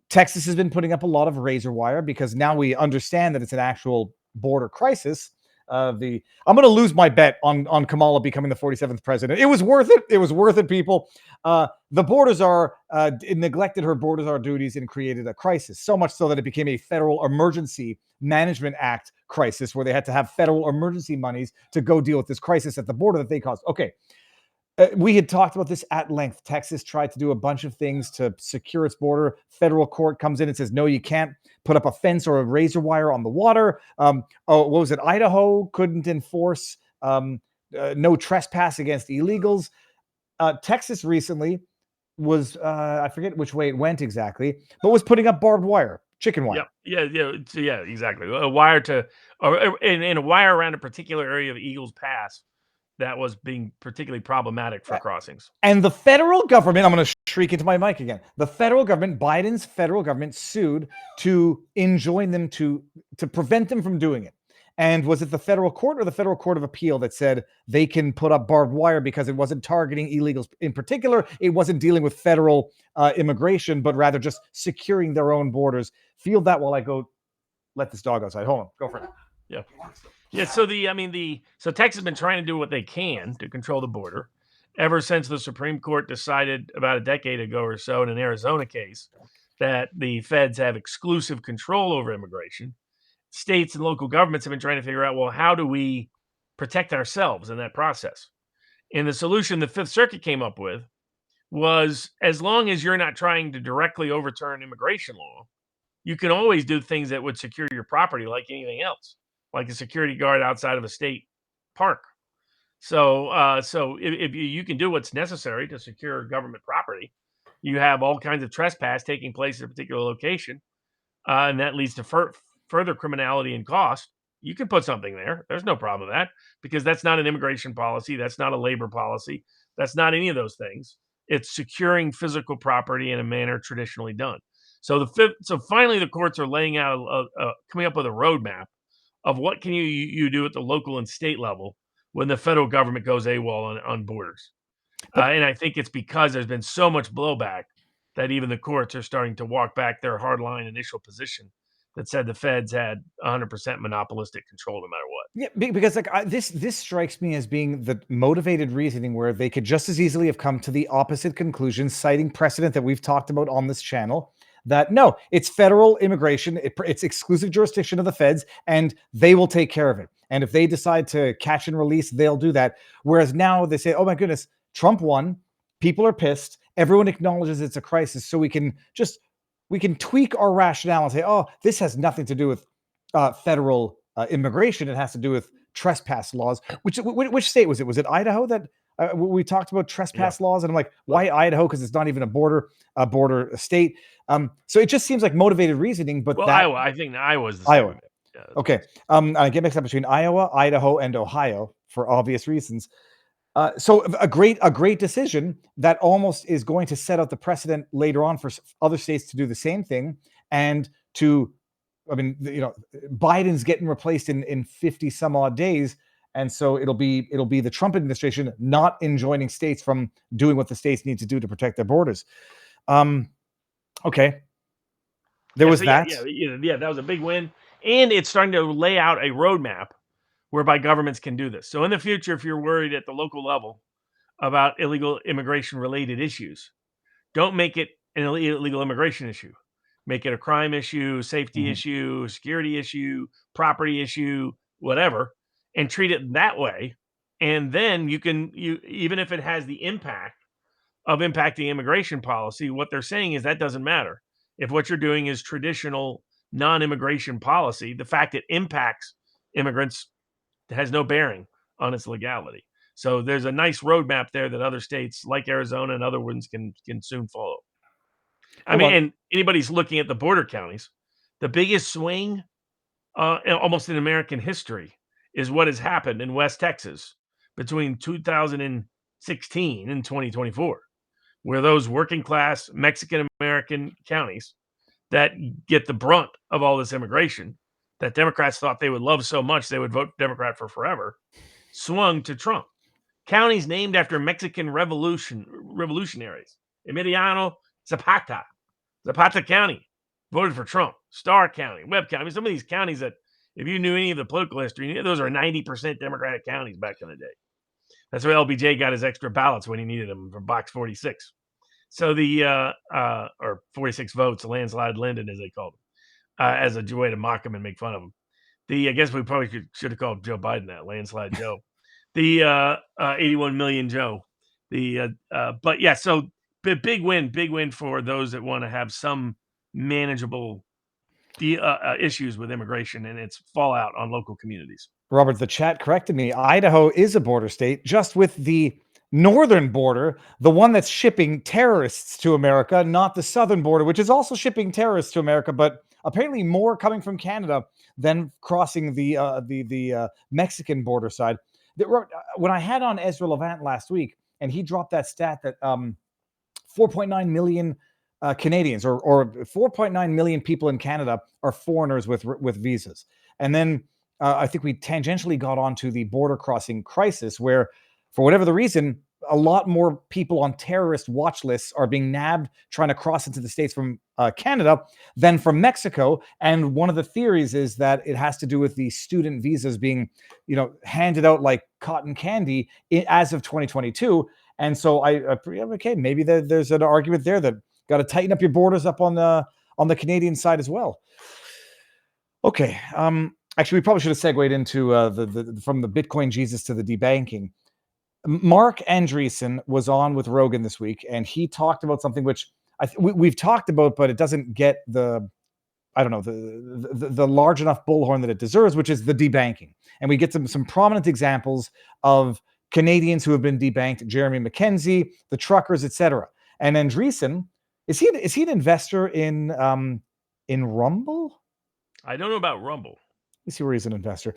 Texas has been putting up a lot of razor wire because now we understand that it's an actual border crisis. I'm going to lose my bet on Kamala becoming the 47th president. It was worth it. It was worth it, people. The borders are neglected her borders are duties and created a crisis, so much so that it became a federal emergency management act crisis where they had to have federal emergency monies to go deal with this crisis at the border that they caused. Okay. We had talked about this at length. Texas tried to do a bunch of things to secure its border. Federal court comes in and says, no, you can't put up a fence or a razor wire on the water. What was it? Idaho couldn't enforce no trespass against illegals. Texas recently was, I forget which way it went exactly, but was putting up barbed wire, chicken wire. Yeah, exactly. A wire in a wire around a particular area of Eagles Pass that was being particularly problematic for crossings. And the federal government, I'm going to shriek into my mic again. The federal government, Biden's federal government, sued to enjoin them to prevent them from doing it. And was it the federal court or the federal court of appeal that said they can put up barbed wire because it wasn't targeting illegals in particular? It wasn't dealing with federal immigration, but rather just securing their own borders. Field that while I go let this dog outside. Hold on, go for it. Yeah. Yeah, so Texas has been trying to do what they can to control the border ever since the Supreme Court decided about a decade ago or so in an Arizona case that the feds have exclusive control over immigration. States and local governments have been trying to figure out, well, how do we protect ourselves in that process? And the solution the Fifth Circuit came up with was, as long as you're not trying to directly overturn immigration law, you can always do things that would secure your property like anything else, like a security guard outside of a state park. So if you can do what's necessary to secure government property, you have all kinds of trespass taking place at a particular location, and that leads to further criminality and cost. You can put something there. There's no problem with that because that's not an immigration policy. That's not a labor policy. That's not any of those things. It's securing physical property in a manner traditionally done. So finally, the courts are laying out, coming up with a roadmap of what can you do at the local and state level when the federal government goes AWOL on borders. And I think it's because there's been so much blowback that even the courts are starting to walk back their hardline initial position that said the feds had 100% monopolistic control no matter what. Yeah, because this strikes me as being the motivated reasoning where they could just as easily have come to the opposite conclusion, citing precedent that we've talked about on this channel, that no, it's federal immigration, it's exclusive jurisdiction of the feds, and they will take care of it. And if they decide to catch and release, they'll do that. Whereas now they say, oh my goodness, Trump won, people are pissed, everyone acknowledges it's a crisis, so we can tweak our rationale and say, oh, this has nothing to do with federal immigration. It has to do with trespass laws. Which state was it? Was it Idaho that We talked about trespass laws, and I'm like, why Idaho? Because it's not even a border state. So it just seems like motivated reasoning. But Iowa, I think Iowa's the Iowa. Yeah, okay. I get mixed up between Iowa, Idaho, and Ohio for obvious reasons. So a great decision that almost is going to set out the precedent later on for other states to do the same thing, and Biden's getting replaced in 50 some odd days. And so it'll be the Trump administration not enjoining states from doing what the states need to do to protect their borders. Okay. There was that. Yeah, that was a big win. And it's starting to lay out a roadmap whereby governments can do this. So in the future, if you're worried at the local level about illegal immigration related issues, don't make it an illegal immigration issue. Make it a crime issue, safety issue, security issue, property issue, whatever, and treat it that way. And then you even if it has the impact of impacting immigration policy, what they're saying is that doesn't matter. If what you're doing is traditional non-immigration policy, the fact it impacts immigrants has no bearing on its legality. So there's a nice roadmap there that other states like Arizona and other ones can soon follow. And anybody's looking at the border counties, the biggest swing almost in American history is what has happened in West Texas between 2016 and 2024, where those working class Mexican American counties that get the brunt of all this immigration that Democrats thought they would love so much they would vote Democrat for forever, swung to Trump. Counties named after Mexican revolutionaries. Emiliano Zapata County voted for Trump. Starr County, Webb County. Some of these counties that, if you knew any of the political history, those are 90% Democratic counties back in the day. That's where LBJ got his extra ballots when he needed them from box 46. So or 46 votes, landslide Lyndon, as they called him, as a way to mock him and make fun of him. I guess we probably should have called Joe Biden that, landslide Joe. The 81 million Joe. But yeah, so big win for those that want to have some manageable issues with immigration and its fallout on local communities. Robert, the chat corrected me. Idaho is a border state, just with the northern border, the one that's shipping terrorists to America, not the southern border, which is also shipping terrorists to America, but apparently more coming from Canada than crossing the Mexican border side. When I had on Ezra Levant last week, and he dropped that stat that 4.9 million Canadians or 4.9 million people in Canada are foreigners with visas. And then I think we tangentially got onto the border crossing crisis, where for whatever the reason, a lot more people on terrorist watch lists are being nabbed trying to cross into the States from Canada than from Mexico. And one of the theories is that it has to do with the student visas being, handed out like cotton candy as of 2022. And so maybe there's an argument there that got to tighten up your borders up on the Canadian side as well. Okay. Actually, we probably should have segued into from the Bitcoin Jesus to the debanking. Mark Andreessen was on with Rogan this week, and he talked about something which we've talked about, but it doesn't get the large enough bullhorn that it deserves, which is the debanking. And we get some prominent examples of Canadians who have been debanked: Jeremy McKenzie, the truckers, etc. And Andreessen, is he an investor in Rumble? I don't know about Rumble. Let's see where he's an investor.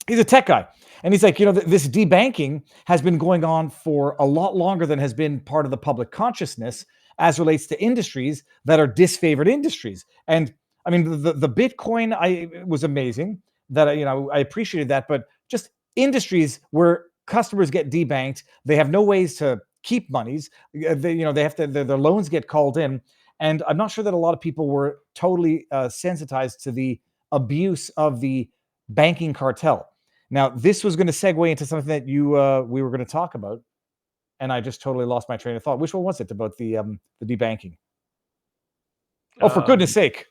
He's a tech guy. And he's like, this debanking has been going on for a lot longer than has been part of the public consciousness as relates to industries that are disfavored industries. And I mean, the Bitcoin was amazing that, I appreciated that, but just industries where customers get debanked, they have no ways to keep monies. They have to, their loans get called in. And I'm not sure that a lot of people were totally sensitized to the abuse of the banking cartel. Now, this was going to segue into something that we were going to talk about, and I just totally lost my train of thought. Which one was it about the debanking? Oh, for goodness sake!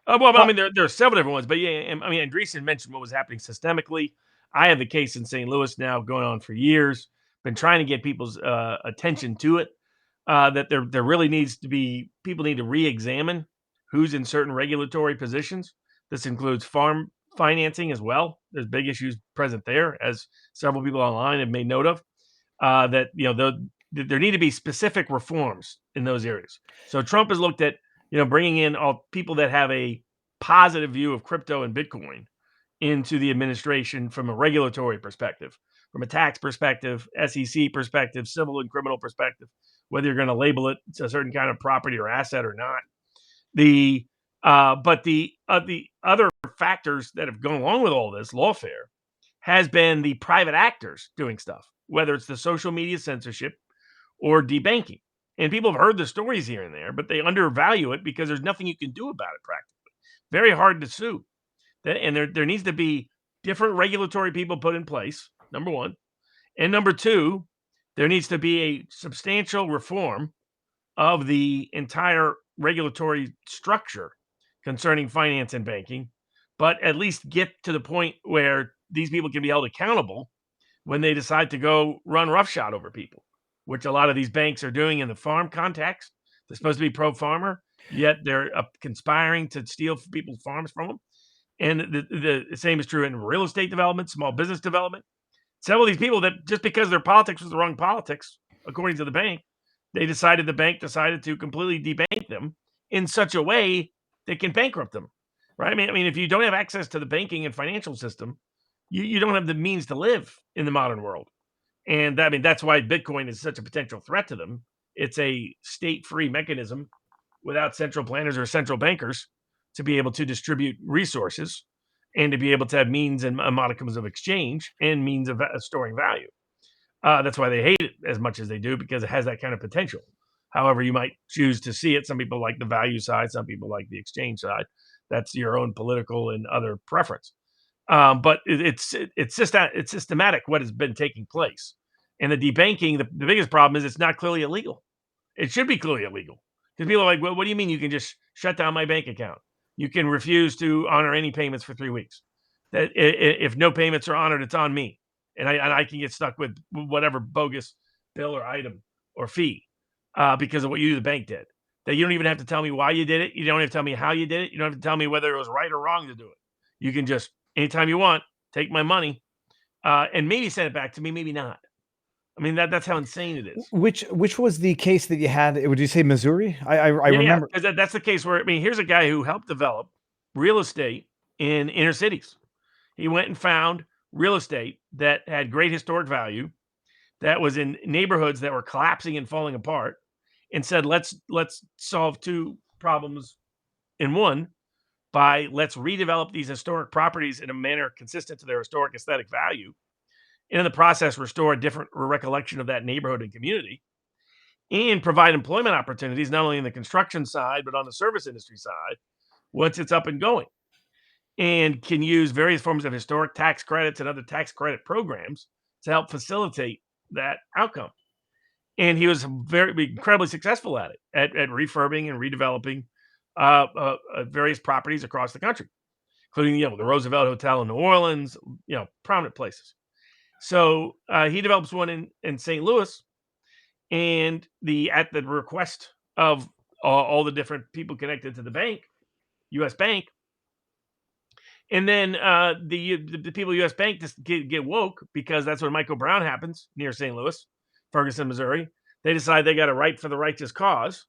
There are several different ones, but yeah, I mean, Andreessen mentioned what was happening systemically. I have the case in St. Louis now going on for years. Been trying to get people's attention to it. That there really needs to be, people need to re-examine who's in certain regulatory positions. This includes farm financing as well. There's big issues present there, as several people online have made note of. that there need to be specific reforms in those areas. So Trump has looked at bringing in all people that have a positive view of crypto and Bitcoin into the administration from a regulatory perspective, from a tax perspective, SEC perspective, civil and criminal perspective, whether you're going to label it a certain kind of property or asset or not. But the other factors that have gone along with all this lawfare has been the private actors doing stuff, whether it's the social media censorship or debanking. And people have heard the stories here and there, but they undervalue it because there's nothing you can do about it practically. Very hard to sue. And there needs to be different regulatory people put in place, number one. And number two, there needs to be a substantial reform of the entire regulatory structure concerning finance and banking, but at least get to the point where these people can be held accountable when they decide to go run roughshod over people, which a lot of these banks are doing in the farm context. They're supposed to be pro-farmer, yet they're conspiring to steal people's farms from them. And the same is true in real estate development, small business development. Several of these people that just because their politics was the wrong politics, according to the bank, the bank decided to completely debank them in such a way that can bankrupt them, right? I mean, if you don't have access to the banking and financial system, you don't have the means to live in the modern world. And that's why Bitcoin is such a potential threat to them. It's a state-free mechanism without central planners or central bankers to be able to distribute resources and to be able to have means and modicums of exchange and means of storing value. That's why they hate it as much as they do, because it has that kind of potential. However, you might choose to see it. Some people like the value side. Some people like the exchange side. That's your own political and other preference. But it's systematic what has been taking place. And the debanking, the biggest problem is it's not clearly illegal. It should be clearly illegal. Because people are like, well, what do you mean you can just shut down my bank account? You can refuse to honor any payments for 3 weeks. That if no payments are honored, it's on me. And I can get stuck with whatever bogus bill or item or fee because of what the bank did. That you don't even have to tell me why you did it. You don't have to tell me how you did it. You don't have to tell me whether it was right or wrong to do it. You can just, anytime you want, take my money and maybe send it back to me, maybe not. I mean, that's how insane it is. Which was the case that you had? Would you say Missouri? I remember. Yeah, that's the case where, here's a guy who helped develop real estate in inner cities. He went and found real estate that had great historic value, that was in neighborhoods that were collapsing and falling apart, and said, let's solve two problems in one by let's redevelop these historic properties in a manner consistent to their historic aesthetic value, and in the process restore a different recollection of that neighborhood and community, and provide employment opportunities not only in the construction side but on the service industry side once it's up and going, and can use various forms of historic tax credits and other tax credit programs to help facilitate that outcome. And he was incredibly successful at it, at refurbing and redeveloping various properties across the country, including the Roosevelt Hotel in New Orleans, prominent places. So he develops one in St. Louis, and at the request of all the different people connected to the bank, U.S. Bank. And then the people at U.S. Bank just get woke, because that's when Michael Brown happens near St. Louis, Ferguson, Missouri. They decide they got to write for the righteous cause,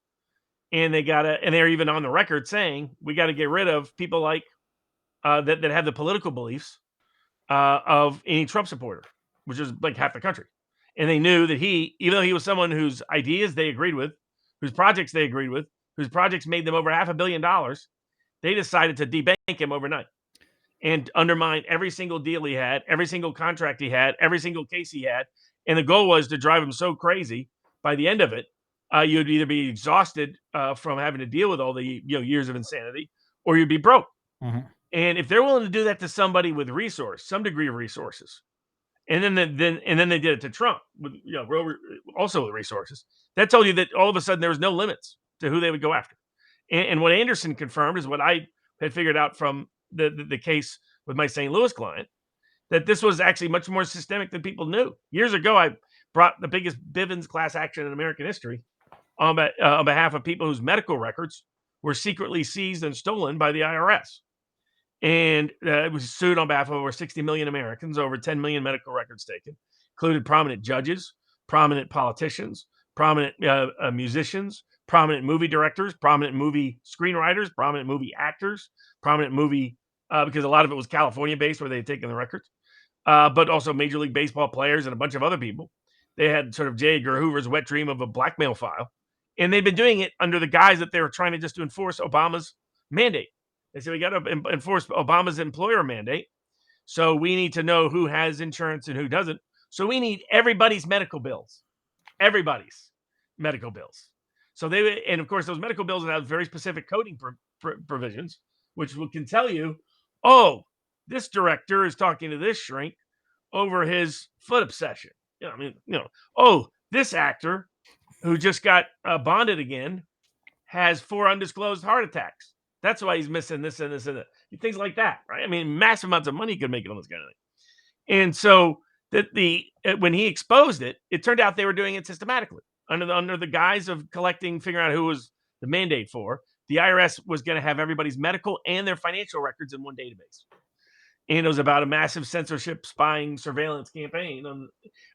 and they're even on the record saying we got to get rid of people like that have the political beliefs of any Trump supporter, which is like half the country. And they knew that even though he was someone whose ideas they agreed with, whose projects they agreed with, whose projects made them over $500 million, they decided to debank him overnight and undermine every single deal he had, every single contract he had, every single case he had. And the goal was to drive him so crazy by the end of it, you'd either be exhausted from having to deal with all the years of insanity, or you'd be broke. Mm-hmm. And if they're willing to do that to somebody with some degree of resources, and then they did it to Trump with also with resources, that told you that all of a sudden there was no limits to who they would go after. And what Anderson confirmed is what I had figured out from the case with my St. Louis client, that this was actually much more systemic than people knew. Years ago, I brought the biggest Bivens class action in American history on behalf of people whose medical records were secretly seized and stolen by the IRS. And it was sued on behalf of over 60 million Americans, over 10 million medical records taken, included prominent judges, prominent politicians, prominent musicians, prominent movie directors, prominent movie screenwriters, prominent movie actors, prominent movie, because a lot of it was California based where they had taken the records, but also Major League Baseball players and a bunch of other people. They had sort of J. Edgar Hoover's wet dream of a blackmail file. And they've been doing it under the guise that they were trying to just to enforce Obama's mandate. They said, we got to enforce Obama's employer mandate. So we need to know who has insurance and who doesn't. So we need everybody's medical bills. Everybody's medical bills. So and of course, those medical bills have very specific coding provisions, which can tell you, oh, this director is talking to this shrink over his foot obsession. Oh, this actor who just got bonded again has 4 undisclosed heart attacks. That's why he's missing this and this and that. Things like that, right? I mean, massive amounts of money you could make on this kind of thing. And so when he exposed it, it turned out they were doing it systematically under the guise of figuring out who was the mandate for. The IRS was going to have everybody's medical and their financial records in one database. And it was about a massive censorship, spying, surveillance campaign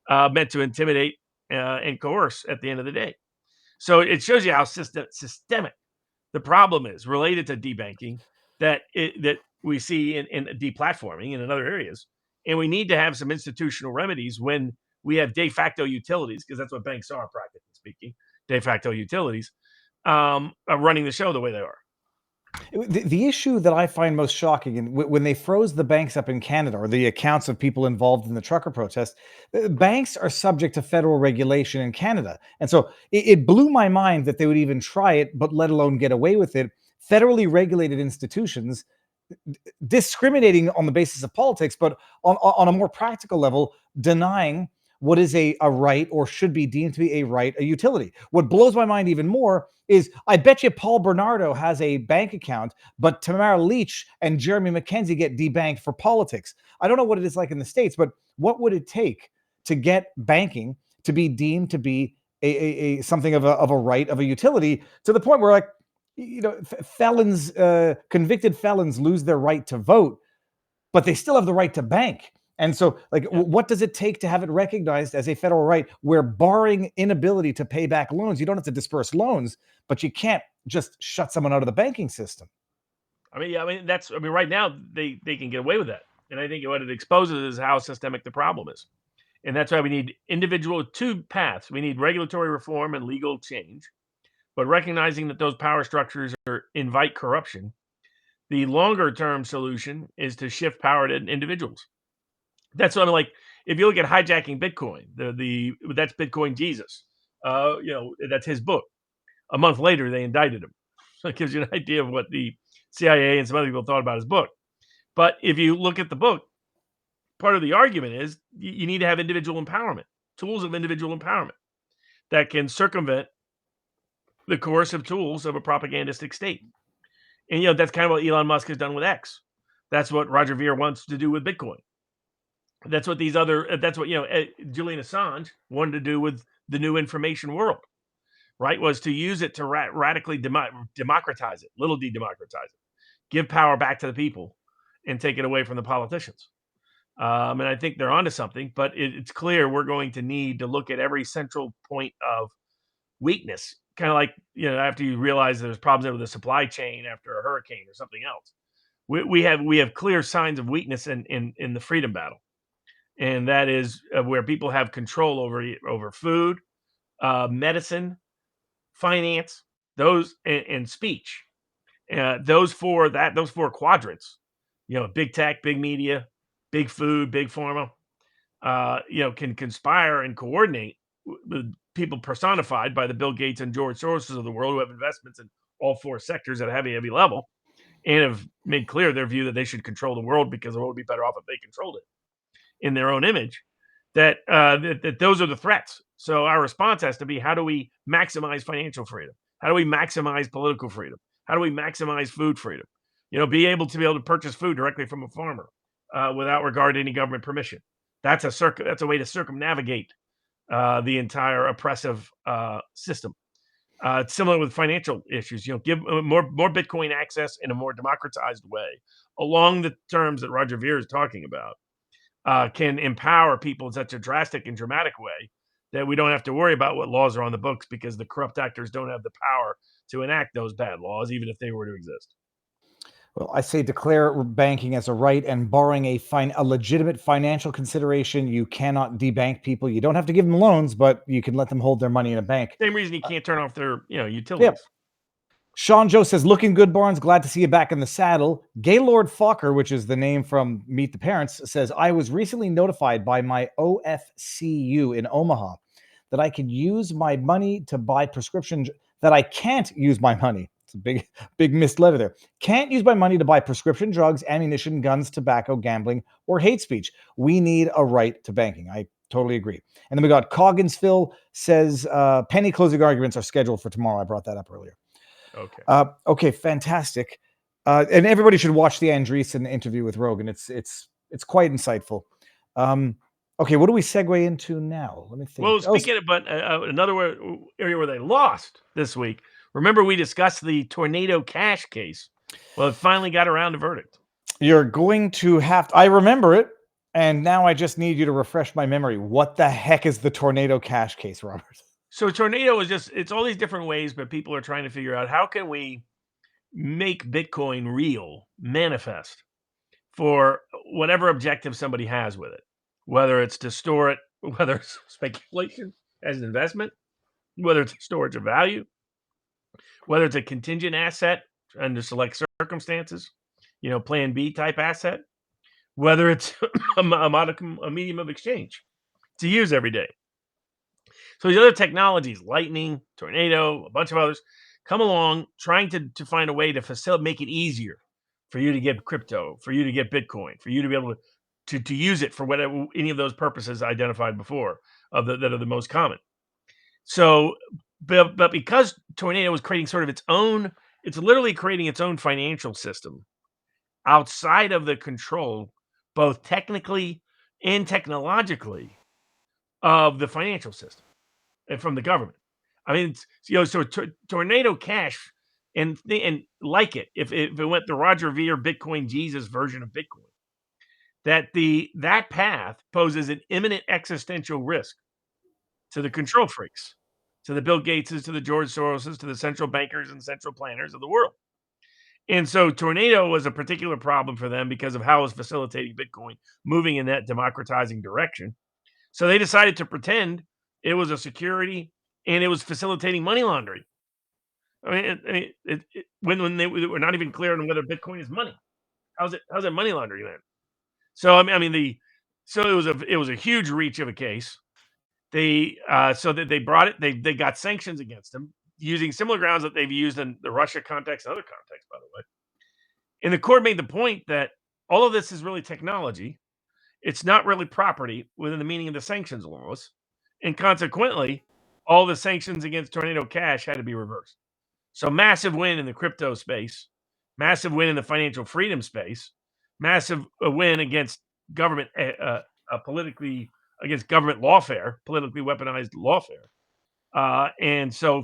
meant to intimidate and coerce at the end of the day. So it shows you how systemic the problem is related to debanking that we see in deplatforming and in other areas. And we need to have some institutional remedies when we have de facto utilities, because that's what banks are, practically speaking, de facto utilities, running the show the way they are. The issue that I find most shocking, and when they froze the banks up in Canada, or the accounts of people involved in the trucker protest, banks are subject to federal regulation in Canada. And so it blew my mind that they would even try it, but let alone get away with it. Federally regulated institutions discriminating on the basis of politics, but on a more practical level, denying what is a right, or should be deemed to be a right, a utility. What blows my mind even more is, I bet you Paul Bernardo has a bank account, but Tamara Leach and Jeremy McKenzie get debanked for politics. I don't know what it is like in the States, but what would it take to get banking to be deemed to be a something of a right, of a utility, to the point where, like, felons, convicted felons lose their right to vote, but they still have the right to bank. And so, what does it take to have it recognized as a federal right, where, barring inability to pay back loans, you don't have to disperse loans, but you can't just shut someone out of the banking system? Right now they can get away with that. And I think what it exposes is how systemic the problem is. And that's why we need two paths. We need regulatory reform and legal change, but recognizing that those power structures invite corruption. The longer term solution is to shift power to individuals. That's what if you look at hijacking Bitcoin, that's Bitcoin Jesus. That's his book. A month later, they indicted him. So it gives you an idea of what the CIA and some other people thought about his book. But if you look at the book, part of the argument is you need to have individual empowerment, tools of individual empowerment that can circumvent the coercive tools of a propagandistic state. And, that's kind of what Elon Musk has done with X. That's what Roger Ver wants to do with Bitcoin. That's what Julian Assange wanted to do with the new information world, right? Was to use it to radically democratize it, little de-democratize it, give power back to the people and take it away from the politicians. And I think they're onto something, but it's clear we're going to need to look at every central point of weakness, kind of like, after you realize there's problems with the supply chain after a hurricane or something else. We have clear signs of weakness in the freedom battle. And that is where people have control over food, medicine, finance, and speech. Those four quadrants, big tech, big media, big food, big pharma, can conspire and coordinate with people personified by the Bill Gates and George Soros of the world, who have investments in all 4 sectors at a heavy level, and have made clear their view that they should control the world because the world would be better off if they controlled it in their own image. That those are the threats. So our response has to be, how do we maximize financial freedom? How do we maximize political freedom? How do we maximize food freedom? Be able to purchase food directly from a farmer without regard to any government permission. That's a way to circumnavigate the entire oppressive system. It's similar with financial issues. Give more Bitcoin access in a more democratized way, along the terms that Roger Ver is talking about, can empower people in such a drastic and dramatic way that we don't have to worry about what laws are on the books because the corrupt actors don't have the power to enact those bad laws, even if they were to exist. Well, I say declare banking as a right, and barring a legitimate financial consideration, you cannot debank people. You don't have to give them loans, but you can let them hold their money in a bank. Same reason you can't turn off their utilities. Yep. Sean Joe says, looking good, Barnes. Glad to see you back in the saddle. Gaylord Fokker, which is the name from Meet the Parents, says, I was recently notified by my OFCU in Omaha that I could use my money to buy prescription, that I can't use my money. It's a big missed letter there. Can't use my money to buy prescription drugs, ammunition, guns, tobacco, gambling, or hate speech. We need a right to banking. I totally agree. And then we got Cogginsville says, penny closing arguments are scheduled for tomorrow. I brought that up earlier. Okay. Okay, fantastic. And everybody should watch the Andreessen interview with Rogan. It's quite insightful. Okay, what do we segue into now? Let me think. Well, speaking about another area where they lost this week, remember we discussed the Tornado Cash case. Well, it finally got around to verdict. You're going to have to, I remember it, and now I just need you to refresh my memory. What the heck is the Tornado Cash case, Robert? So Tornado is it's all these different ways, but people are trying to figure out how can we make Bitcoin real, manifest for whatever objective somebody has with it, whether it's to store it, whether it's speculation as an investment, whether it's storage of value, whether it's a contingent asset under select circumstances, plan B type asset, whether it's a medium of exchange to use every day. So these other technologies, Lightning, Tornado, a bunch of others, come along trying to find a way to make it easier for you to get crypto, for you to get Bitcoin, for you to be able to use it for whatever any of those purposes identified before that are the most common. So, but because Tornado was creating sort of it's literally creating its own financial system outside of the control, both technically and technologically, of the financial system and from the government. I mean, so Tornado Cash and like it, if it went the Roger Ver Bitcoin Jesus version of Bitcoin, that path poses an imminent existential risk to the control freaks, to the Bill Gateses, to the George Soroses, to the central bankers and central planners of the world. And so Tornado was a particular problem for them because of how it was facilitating Bitcoin moving in that democratizing direction. So they decided to pretend it was a security and it was facilitating money laundering. When they were not even clear on whether Bitcoin is money, how's it money laundering then? So it was a huge reach of a case. So that they brought it, they got sanctions against them using similar grounds that they've used in the Russia context and other contexts, by the way. And the court made the point that all of this is really technology. It's not really property within the meaning of the sanctions laws. And consequently, all the sanctions against Tornado Cash had to be reversed. So massive win in the crypto space, massive win in the financial freedom space, massive win against government, politically against government lawfare, politically weaponized lawfare. And so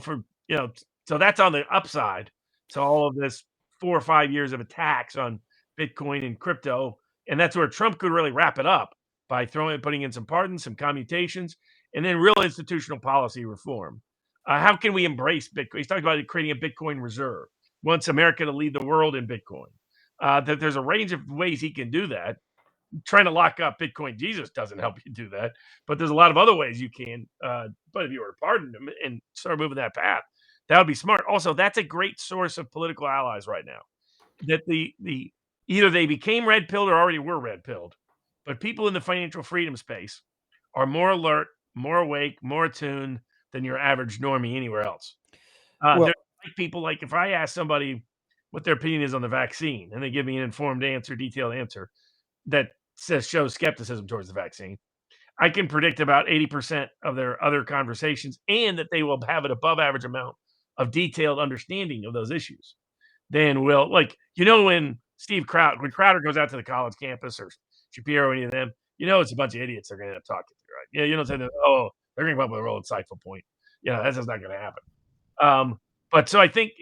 so that's on the upside to all of this 4 or 5 years of attacks on Bitcoin and crypto. And that's where Trump could really wrap it up by putting in some pardons, some commutations, and then real institutional policy reform. How can we embrace Bitcoin? He's talking about creating a Bitcoin reserve. Wants America to lead the world in Bitcoin. That there's a range of ways he can do that. Trying to lock up Bitcoin Jesus doesn't help you do that, but there's a lot of other ways you can. But if you were to pardon him and start moving that path, that would be smart. Also, that's a great source of political allies right now. That either they became red pilled or already were red pilled, but people in the financial freedom space are more alert, more awake, more attuned than your average normie anywhere else. They're like people like if I ask somebody what their opinion is on the vaccine and they give me an informed answer, detailed answer that shows skepticism towards the vaccine, I can predict about 80% of their other conversations and that they will have an above average amount of detailed understanding of those issues. Then when when Crowder goes out to the college campus or Shapiro, any of them, it's a bunch of idiots they're going to end up talking to, right? You don't say that, they're going to come up with a real insightful point. That's just not going to happen. But so I think,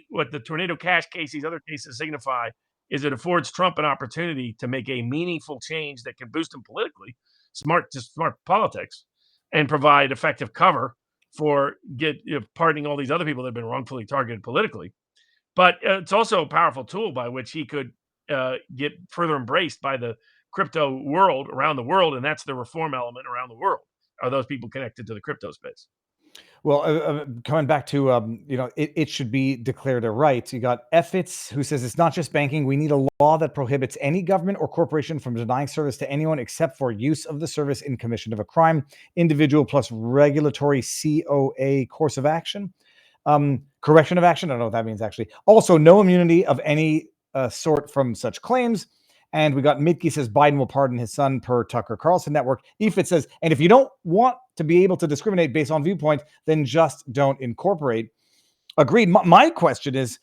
what the Tornado Cash case, these other cases signify is it affords Trump an opportunity to make a meaningful change that can boost him politically, smart politics, and provide effective cover for pardoning all these other people that have been wrongfully targeted politically. But it's also a powerful tool by which he could get further embraced by the crypto world around the world, and that's the reform element around the world, are those people connected to the crypto space. Well, coming back to, it should be declared a right. You got Epps, who says it's not just banking. We need a law that prohibits any government or corporation from denying service to anyone except for use of the service in commission of a crime. Individual plus regulatory COA course of action. Correction of action. I don't know what that means, actually. Also, no immunity of any sort from such claims. And we got Mitke says Biden will pardon his son per Tucker Carlson Network. It says, and if you don't want to be able to discriminate based on viewpoint, then just don't incorporate. Agreed. My question is,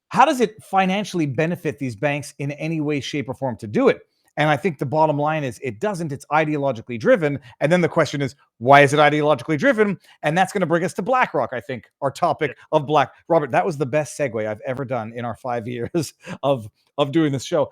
how does it financially benefit these banks in any way, shape, or form to do it? And I think the bottom line is it doesn't. It's ideologically driven. And then the question is, why is it ideologically driven? And that's going to bring us to Blackrock, I think, our topic of Robert, that was the best segue I've ever done in our 5 years of doing this show.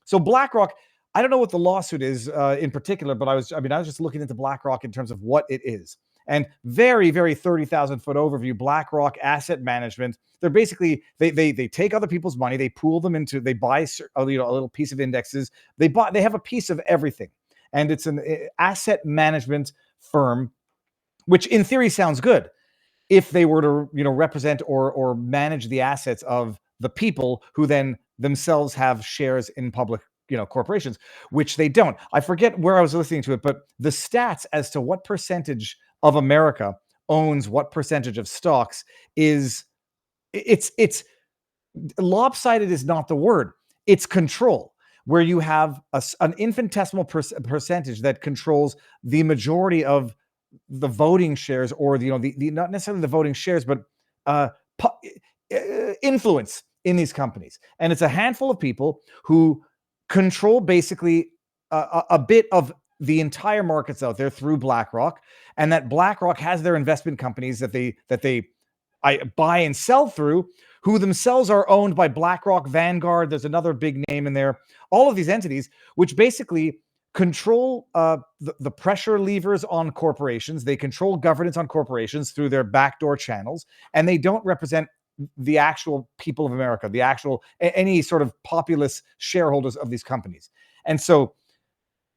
So Blackrock, I don't know what the lawsuit is in particular, but I was just looking into Blackrock in terms of what it is. And very, very 30,000 foot overview, Blackrock Asset Management. They're basically, they take other people's money, they pool them into, they buy a little piece of indexes. They have a piece of everything. And it's an asset management firm, which in theory sounds good if they were to, represent or manage the assets of the people who then themselves have shares in public, corporations, which they don't. I forget where I was listening to it, but the stats as to what percentage of America owns what percentage of stocks it's lopsided is not the word. It's control, where you have an infinitesimal percentage that controls the majority of the voting shares, or the not necessarily the voting shares, but influence in these companies. And it's a handful of people who control basically a bit of the entire markets out there through BlackRock, and that BlackRock has their investment companies that they buy and sell through, who themselves are owned by BlackRock, Vanguard. There's another big name in there. All of these entities, which basically control the pressure levers on corporations. They control governance on corporations through their backdoor channels, and they don't represent the actual people of America, the actual any sort of populist shareholders of these companies. And so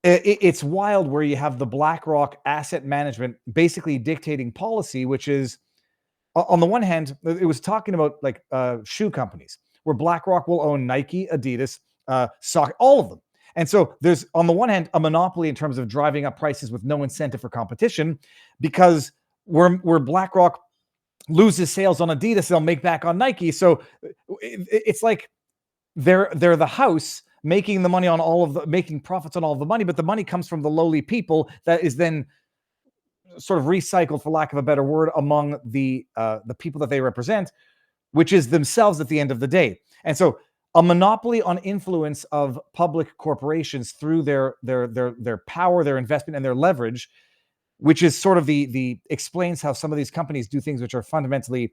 it's wild where you have the BlackRock Asset Management basically dictating policy, which is, on the one hand, it was talking about like shoe companies, where BlackRock will own Nike, Adidas, all of them. And so there's, on the one hand, a monopoly in terms of driving up prices with no incentive for competition, because where BlackRock loses sales on Adidas, they'll make back on Nike. So it's like they're the house making the money on making profits on all of the money, but the money comes from the lowly people that is then sort of recycled, for lack of a better word, among the people that they represent, which is themselves at the end of the day. And so a monopoly on influence of public corporations through their power, their investment, and their leverage, which is sort of the explains how some of these companies do things which are fundamentally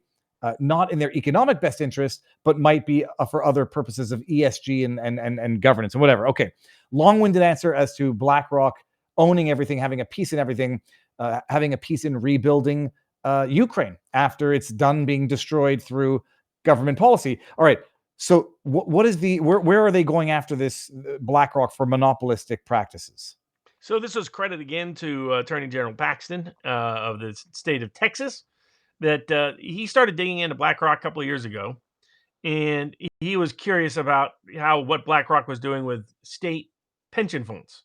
not in their economic best interest, but might be for other purposes of ESG and governance and whatever. Okay, long-winded answer as to BlackRock owning everything, having a piece in everything, having a piece in rebuilding Ukraine after it's done being destroyed through government policy. All right, so what is where are they going after this BlackRock for monopolistic practices? So this was credit again to Attorney General Paxton of the state of Texas, that he started digging into BlackRock a couple of years ago, and he was curious about what BlackRock was doing with state pension funds,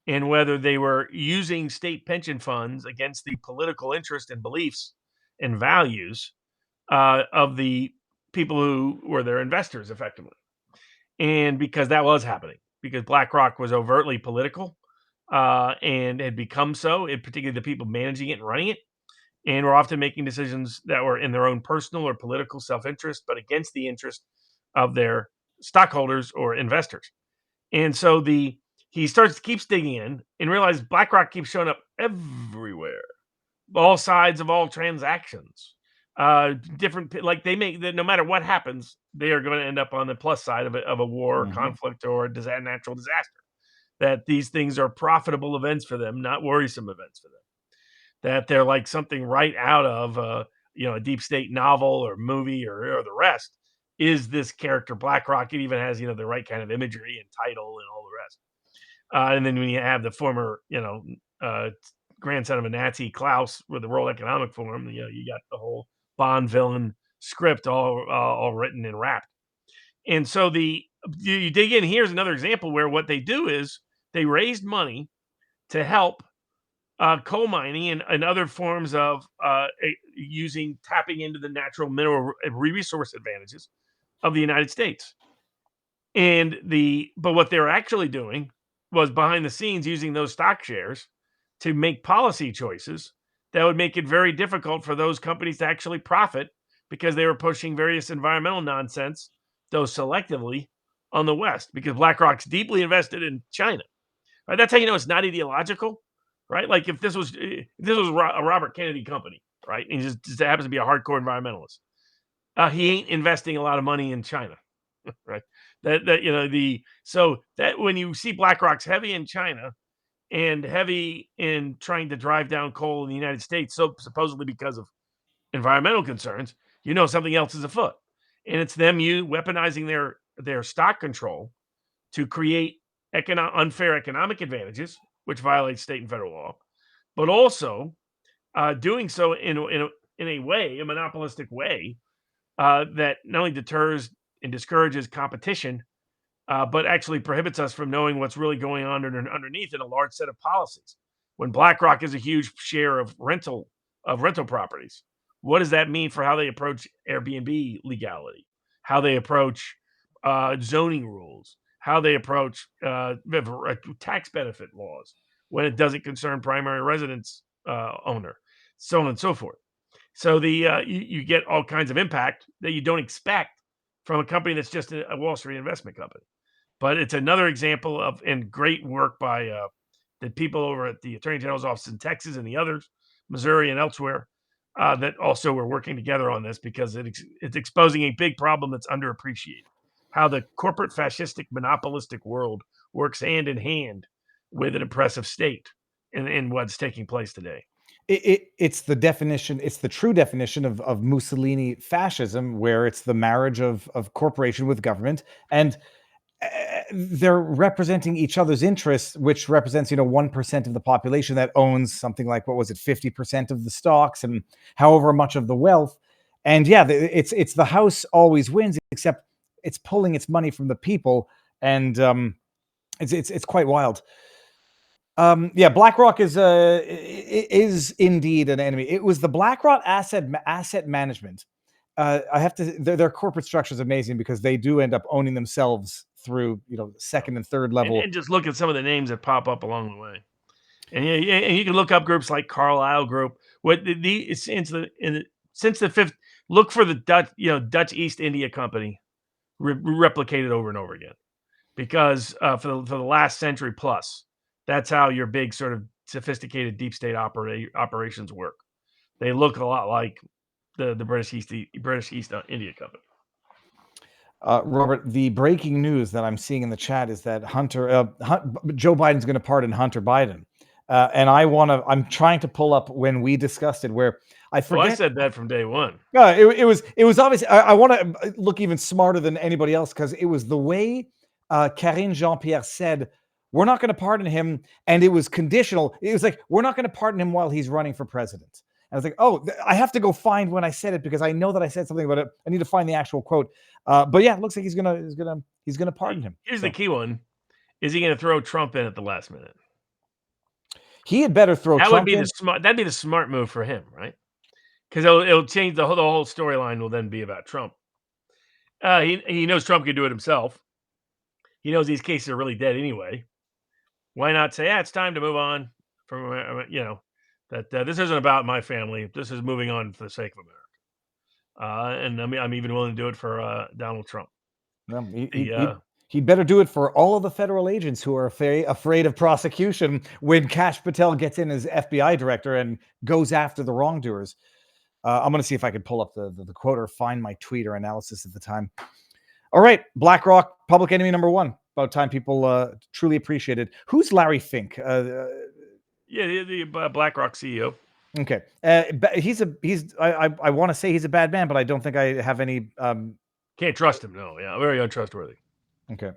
and whether they were using state pension funds against the political interest and beliefs and values of the people who were their investors, effectively. And because that was happening, because BlackRock was overtly political and had become so, in particular the people managing it and running it, and were often making decisions that were in their own personal or political self-interest, but against the interest of their stockholders or investors. And so he keeps digging in and realizes BlackRock keeps showing up everywhere, all sides of all transactions. Different, like no matter what happens, they are going to end up on the plus side of a war, or conflict, or natural disaster. That these things are profitable events for them, not worrisome events for them. that they're like something right out of a deep state novel or movie or the rest, is this character Blackrock. It even has the right kind of imagery and title and all the rest. And then when you have the former grandson of a Nazi, Klaus, with the World Economic Forum, you got the whole Bond villain script all written and wrapped. And so you dig in. Here's another example where what they do is they raised money to help coal mining and other forms of tapping into the natural mineral resource advantages of the United States. But what they're actually doing was behind the scenes using those stock shares to make policy choices that would make it very difficult for those companies to actually profit, because they were pushing various environmental nonsense, though selectively, on the West, because BlackRock's deeply invested in China. Right? That's how you know it's not ideological, right? Like if this was a Robert Kennedy company, right, and he just happens to be a hardcore environmentalist, he ain't investing a lot of money in China, right? So that when you see BlackRock's heavy in China and heavy in trying to drive down coal in the United States, so supposedly because of environmental concerns, something else is afoot, and it's them weaponizing their stock control to create unfair economic advantages, which violates state and federal law, but also doing so in a way, a monopolistic way, that not only deters and discourages competition, but actually prohibits us from knowing what's really going on underneath in a large set of policies. When BlackRock is a huge share of rental properties, what does that mean for how they approach Airbnb legality, how they approach zoning rules, how they approach tax benefit laws when it doesn't concern primary residence owner, so on and so forth. So you get all kinds of impact that you don't expect from a company that's just a Wall Street investment company. But it's another example of great work by the people over at the Attorney General's office in Texas and the others, Missouri and elsewhere, that also were working together on this, because it's exposing a big problem that's underappreciated. How the corporate fascistic monopolistic world works hand in hand with an oppressive state in what's taking place today. It's the definition. It's the true definition of Mussolini fascism, where it's the marriage of corporation with government, and they're representing each other's interests, which represents 1% of the population that owns something like, what was it, 50% of the stocks and however much of the wealth. And yeah, it's the house always wins, except it's pulling its money from the people, and it's quite wild. BlackRock is indeed an enemy. It was the BlackRock asset management. I have to. Their corporate structure is amazing, because they do end up owning themselves through second and third level. And just look at some of the names that pop up along the way, and you can look up groups like Carlyle Group. Since the fifth, look for the Dutch East India Company, replicated over and over again, because for the last century plus, that's how your big sort of sophisticated deep state operations work. They look a lot like the British East India Company. Robert, the breaking news that I'm seeing in the chat is that Joe Biden's going to pardon Hunter Biden, and I'm trying to pull up when we discussed it, where I forget. Well, I said that from day one. It was obvious. I want to look even smarter than anybody else, because it was the way Karine Jean-Pierre said, we're not going to pardon him, and it was conditional. It was like, we're not going to pardon him while he's running for president. I was like, oh, I have to go find when I said it, because I know that I said something about it. I need to find the actual quote. But yeah, it looks like he's gonna pardon him. Here's the key one: is he going to throw Trump in at the last minute? He had better throw Trump in. That'd be the smart move for him, right? Because it'll change the whole storyline. Will then be about Trump. He knows Trump can do it himself. He knows these cases are really dead anyway. Why not say, it's time to move on from that this isn't about my family. This is moving on for the sake of America. And I'm even willing to do it for Donald Trump. He'd better do it for all of the federal agents who are afraid of prosecution when Kash Patel gets in as FBI director and goes after the wrongdoers. I'm going to see if I can pull up the quote or find my tweet or analysis at the time. All right, BlackRock, public enemy number one. About time people truly appreciate it. Who's Larry Fink? The BlackRock CEO. Okay. I want to say he's a bad man, but I don't think I have any. Can't trust him. No, yeah, very untrustworthy. Okay.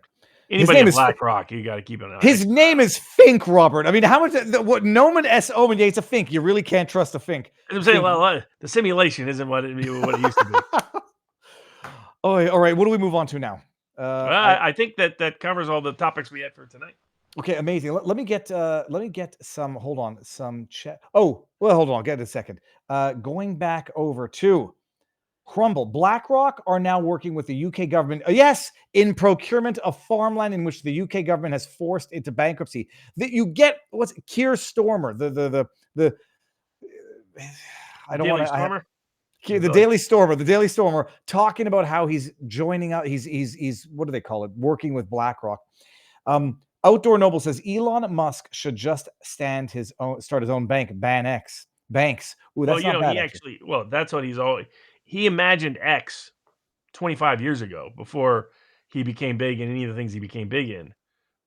Anybody in Blackrock, you got to keep an eye. His name is Fink, Robert. I mean, how much? What nomen s omen? Yeah, it's a Fink. You really can't trust a Fink. I'm saying, the simulation isn't what it used to be. Oh, all right. What do we move on to now? I think that covers all the topics we had for tonight. Okay, amazing. Let me get some. Hold on, some chat. Oh, well, hold on. Get it a second. Going back over to Crumble. BlackRock are now working with the UK government. Yes, in procurement of farmland in which the UK government has forced into bankruptcy. That you get what's Keir Starmer, the I don't want to. The Daily Stormer, talking about how he's joining out. He's what do they call it? Working with BlackRock. Outdoor Noble says Elon Musk should just start his own bank, ban X banks. Ooh, that's not bad, that's what he imagined X 25 years ago before he became big in any of the things he became big in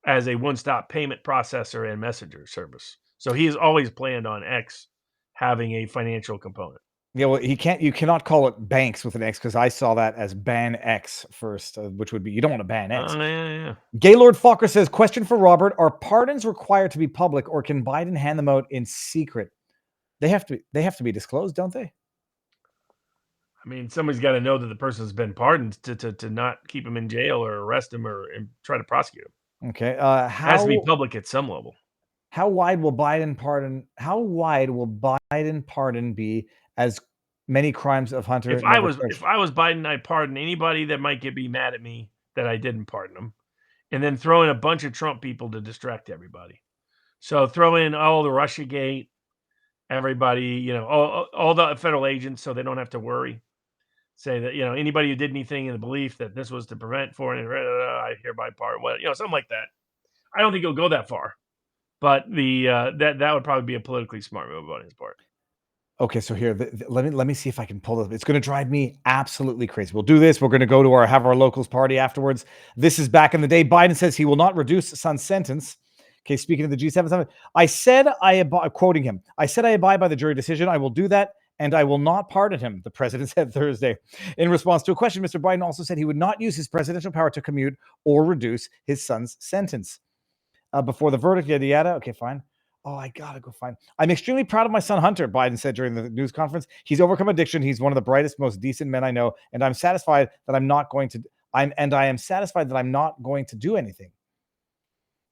as a one-stop payment processor and messenger service. So he has always planned on X having a financial component. Yeah, well, you cannot call it banks with an X because I saw that as ban X first, which would be you don't want to ban X. Yeah. Gaylord Fokker says, question for Robert: are pardons required to be public, or can Biden hand them out in secret? They have to be disclosed, don't they? I mean, somebody's got to know that the person's been pardoned to not keep him in jail or arrest him or try to prosecute him. Okay. It has to be public at some level. How wide will Biden pardon be? As many crimes of Hunter. If I was Biden, I'd pardon anybody that might be mad at me that I didn't pardon them, and then throw in a bunch of Trump people to distract everybody. So throw in all the Russiagate, everybody, all the federal agents, so they don't have to worry. Say that anybody who did anything in the belief that this was to prevent foreign, I hereby pardon. Something like that. I don't think it'll go that far, but that would probably be a politically smart move on his part. Okay, so here, let me see if I can pull it. It's going to drive me absolutely crazy. We'll do this. We're going to go to have our locals party afterwards. This is back in the day. Biden says he will not reduce son's sentence. Okay, speaking of the G7 summit, quoting him, I said I abide by the jury decision. I will do that, and I will not pardon him, the president said Thursday. In response to a question, Mr. Biden also said he would not use his presidential power to commute or reduce his son's sentence. Before the verdict, yada, yada. Okay, fine. Oh, I gotta go find. I'm extremely proud of my son Hunter, Biden said during the news conference. He's overcome addiction. He's one of the brightest, most decent men I know, and I'm satisfied that I'm not going to. I am satisfied that I'm not going to do anything.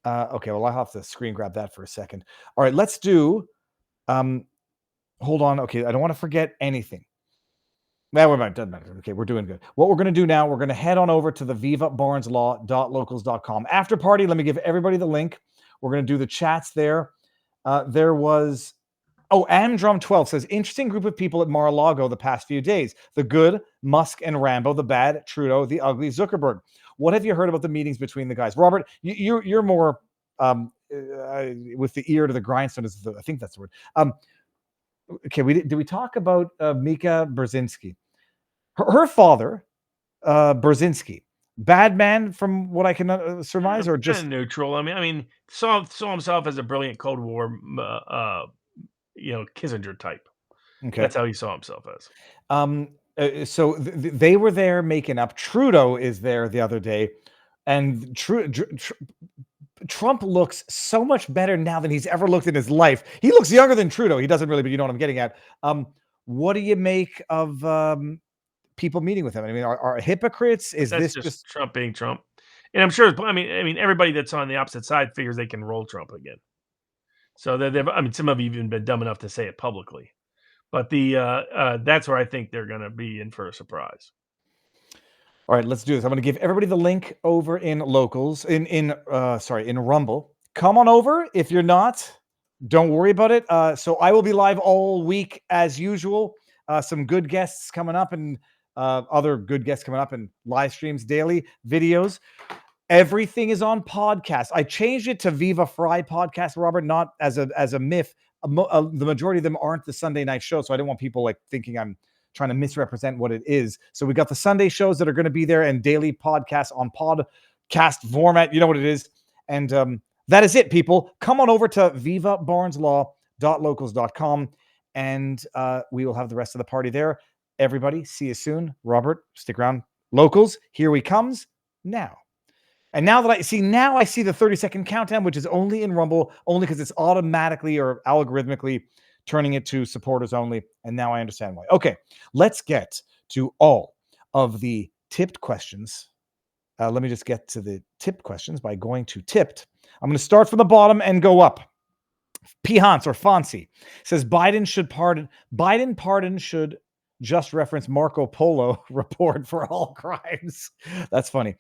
Okay, well, I'll have to screen grab that for a second. All right, let's do. Hold on. Okay, I don't want to forget anything. Well, doesn't matter. Okay, we're doing good. What we're going to do now, we're going to head on over to the vivabarneslaw.locals.com. After party, let me give everybody the link. We're going to do the chats there. There was, Amdrum12 says, interesting group of people at Mar-a-Lago the past few days. The good, Musk and Rambo. The bad, Trudeau. The ugly, Zuckerberg. What have you heard about the meetings between the guys? Robert, you're more with the ear to the grindstone. I think that's the word. Okay, did we talk about Mika Brzezinski? Her father, Brzezinski. Bad man, from what I can surmise, or just neutral. I mean, saw himself as a brilliant Cold War, Kissinger type. Okay, that's how he saw himself as. So they were there making up. Trudeau is there the other day, and Trump looks so much better now than he's ever looked in his life. He looks younger than Trudeau. He doesn't really, but you know what I'm getting at. What do you make of people meeting with him? I mean, are hypocrites? Is this just Trump being Trump? And I'm sure. I mean, everybody that's on the opposite side figures they can roll Trump again. So some have even been dumb enough to say it publicly. But that's where I think they're going to be in for a surprise. All right, let's do this. I'm going to give everybody the link over in locals in Rumble. Come on over. If you're not, don't worry about it. So I will be live all week as usual. Some good guests coming up and other good guests coming up and live streams, daily videos. Everything is on podcast. I changed it to Viva Fry podcast, Robert, not as a myth. The majority of them aren't the Sunday night show, so I don't want people thinking I'm trying to misrepresent what it is. So we got the Sunday shows that are going to be there and daily podcasts on podcast format. You know what it is. And that is it, people. Come on over to vivabarneslaw.locals.com and we will have the rest of the party there. Everybody, see you soon. Robert, stick around. Locals, here he comes now. And now that I see the 30-second countdown, which is only in Rumble, only because it's automatically or algorithmically turning it to supporters only. And now I understand why. Okay, let's get to all of the tipped questions. Let me just get to the tipped questions by going to tipped. I'm going to start from the bottom and go up. P. Hans or Fonzie says Biden pardon should just reference Marco Polo report for all crimes. That's funny.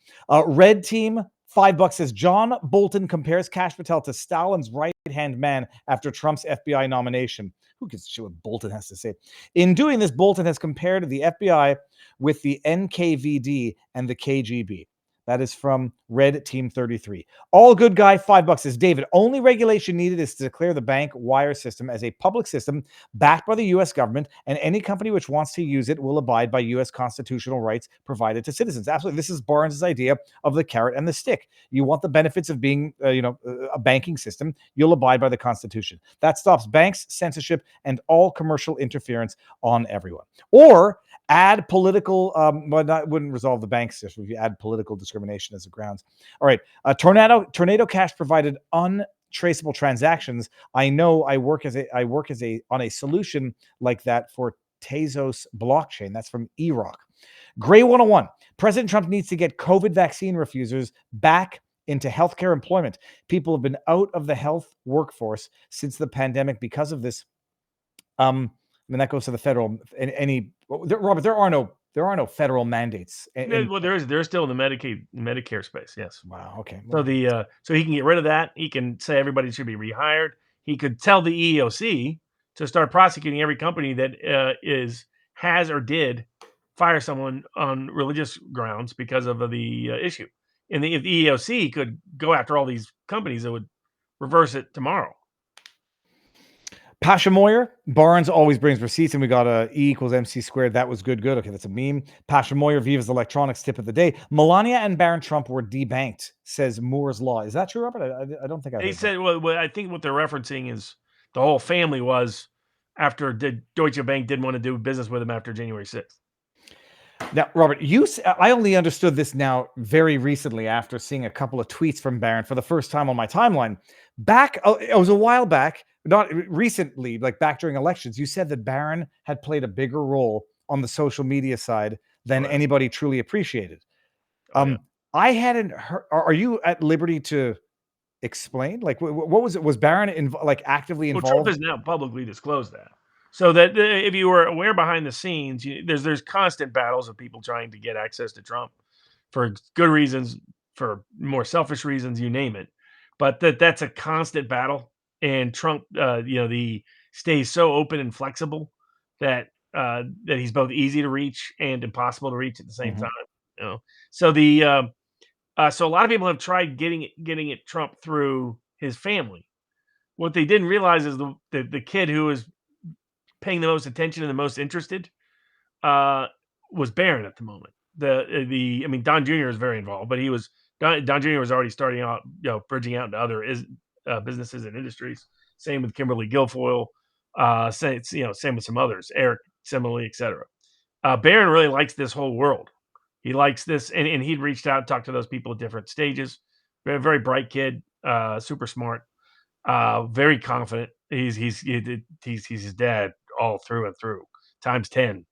Red Team, $5 says John Bolton compares Kash Patel to Stalin's right-hand man after Trump's FBI nomination. Who gives a shit what Bolton has to say? In doing this, Bolton has compared the FBI with the NKVD and the KGB. That is from Red Team 33. All good guy, $5 says David. Only regulation needed is to declare the bank wire system as a public system backed by the U.S. government, and any company which wants to use it will abide by U.S. constitutional rights provided to citizens. Absolutely. This is Barnes' idea of the carrot and the stick. You want the benefits of being, a banking system. You'll abide by the Constitution. That stops banks, censorship, and all commercial interference on everyone. Or add political, but that wouldn't resolve the bank system if you add political discrimination as a grounds. All right. Tornado Cash provided untraceable transactions. I know I work on a solution like that for Tezos blockchain. That's from eRock. Gray 101. President Trump needs to get COVID vaccine refusers back into healthcare employment. People have been out of the health workforce since the pandemic because of this. That goes to the federal. Robert, there are no federal mandates. Well, there's still in the Medicare space. Yes. Wow. Okay. So so he can get rid of that. He can say everybody should be rehired. He could tell the EEOC to start prosecuting every company that has or did fire someone on religious grounds because of the issue. And if the EEOC could go after all these companies, it would reverse it tomorrow. Pasha Moyer, Barnes always brings receipts, and we got a E equals MC squared. That was good. Okay, that's a meme. Pasha Moyer, Viva's electronics tip of the day. Melania and Barron Trump were debanked, says Moore's Law. Is that true, Robert? I don't think I. They said, well, I think what they're referencing is the whole family was after Deutsche Bank didn't want to do business with them after January 6th. Now, Robert, I only understood this now very recently after seeing a couple of tweets from Barron for the first time on my timeline. It was a while back, not recently, like back during elections. You said that Barron had played a bigger role on the social media side than anybody truly appreciated. I hadn't heard. Are you at liberty to explain? Like, what was it? Was Barron actively involved? Well, Trump has now publicly disclosed that. So that if you were aware behind the scenes, there's constant battles of people trying to get access to Trump for good reasons, for more selfish reasons, you name it. But that's a constant battle, and Trump, stays so open and flexible that he's both easy to reach and impossible to reach at the same time. So so a lot of people have tried getting at Trump through his family. What they didn't realize is the kid who was paying the most attention and the most interested was Barron at the moment. Don Jr. is very involved, but Don Jr. was already starting out, bridging out into other businesses and industries. Same with Kimberly Guilfoyle. Same with some others, Eric similarly, etc. Barron really likes this whole world. He likes this, and he'd reached out and talked to those people at different stages. Very, very bright kid, super smart, very confident. He's his dad all through and through, times 10 in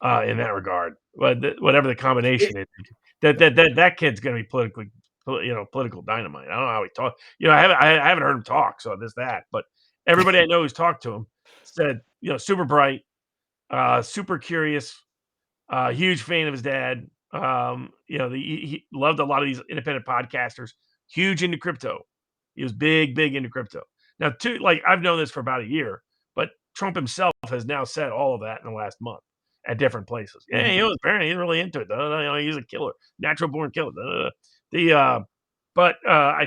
that regard. Whatever the combination is, that kid's going to be political dynamite. I don't know how he talks. I haven't heard him talk, so there's that. But everybody I know who's talked to him said, super bright, super curious, huge fan of his dad. He loved a lot of these independent podcasters. Huge into crypto. He was big into crypto. Now, I've known this for about a year, but Trump himself has now said all of that in the last month at different places. Yeah, apparently he's really into it. He's a killer, natural born killer. But I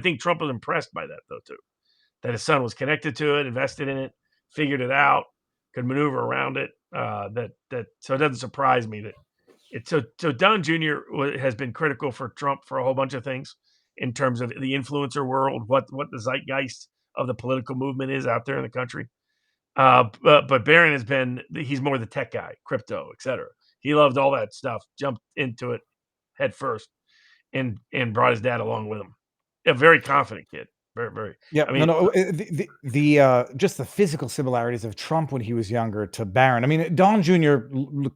think Trump was impressed by that though too. That his son was connected to it, invested in it, figured it out, could maneuver around it. So it doesn't surprise me that so Don Jr. has been critical for Trump for a whole bunch of things in terms of the influencer world, what the zeitgeist of the political movement is out there in the country. But Barron he's more the tech guy, crypto, etc. He loved all that stuff, jumped into it head first, and brought his dad along with him. A very confident kid. Very, very. Yeah, I mean, the just the physical similarities of Trump when he was younger to Barron. I mean, Don Jr.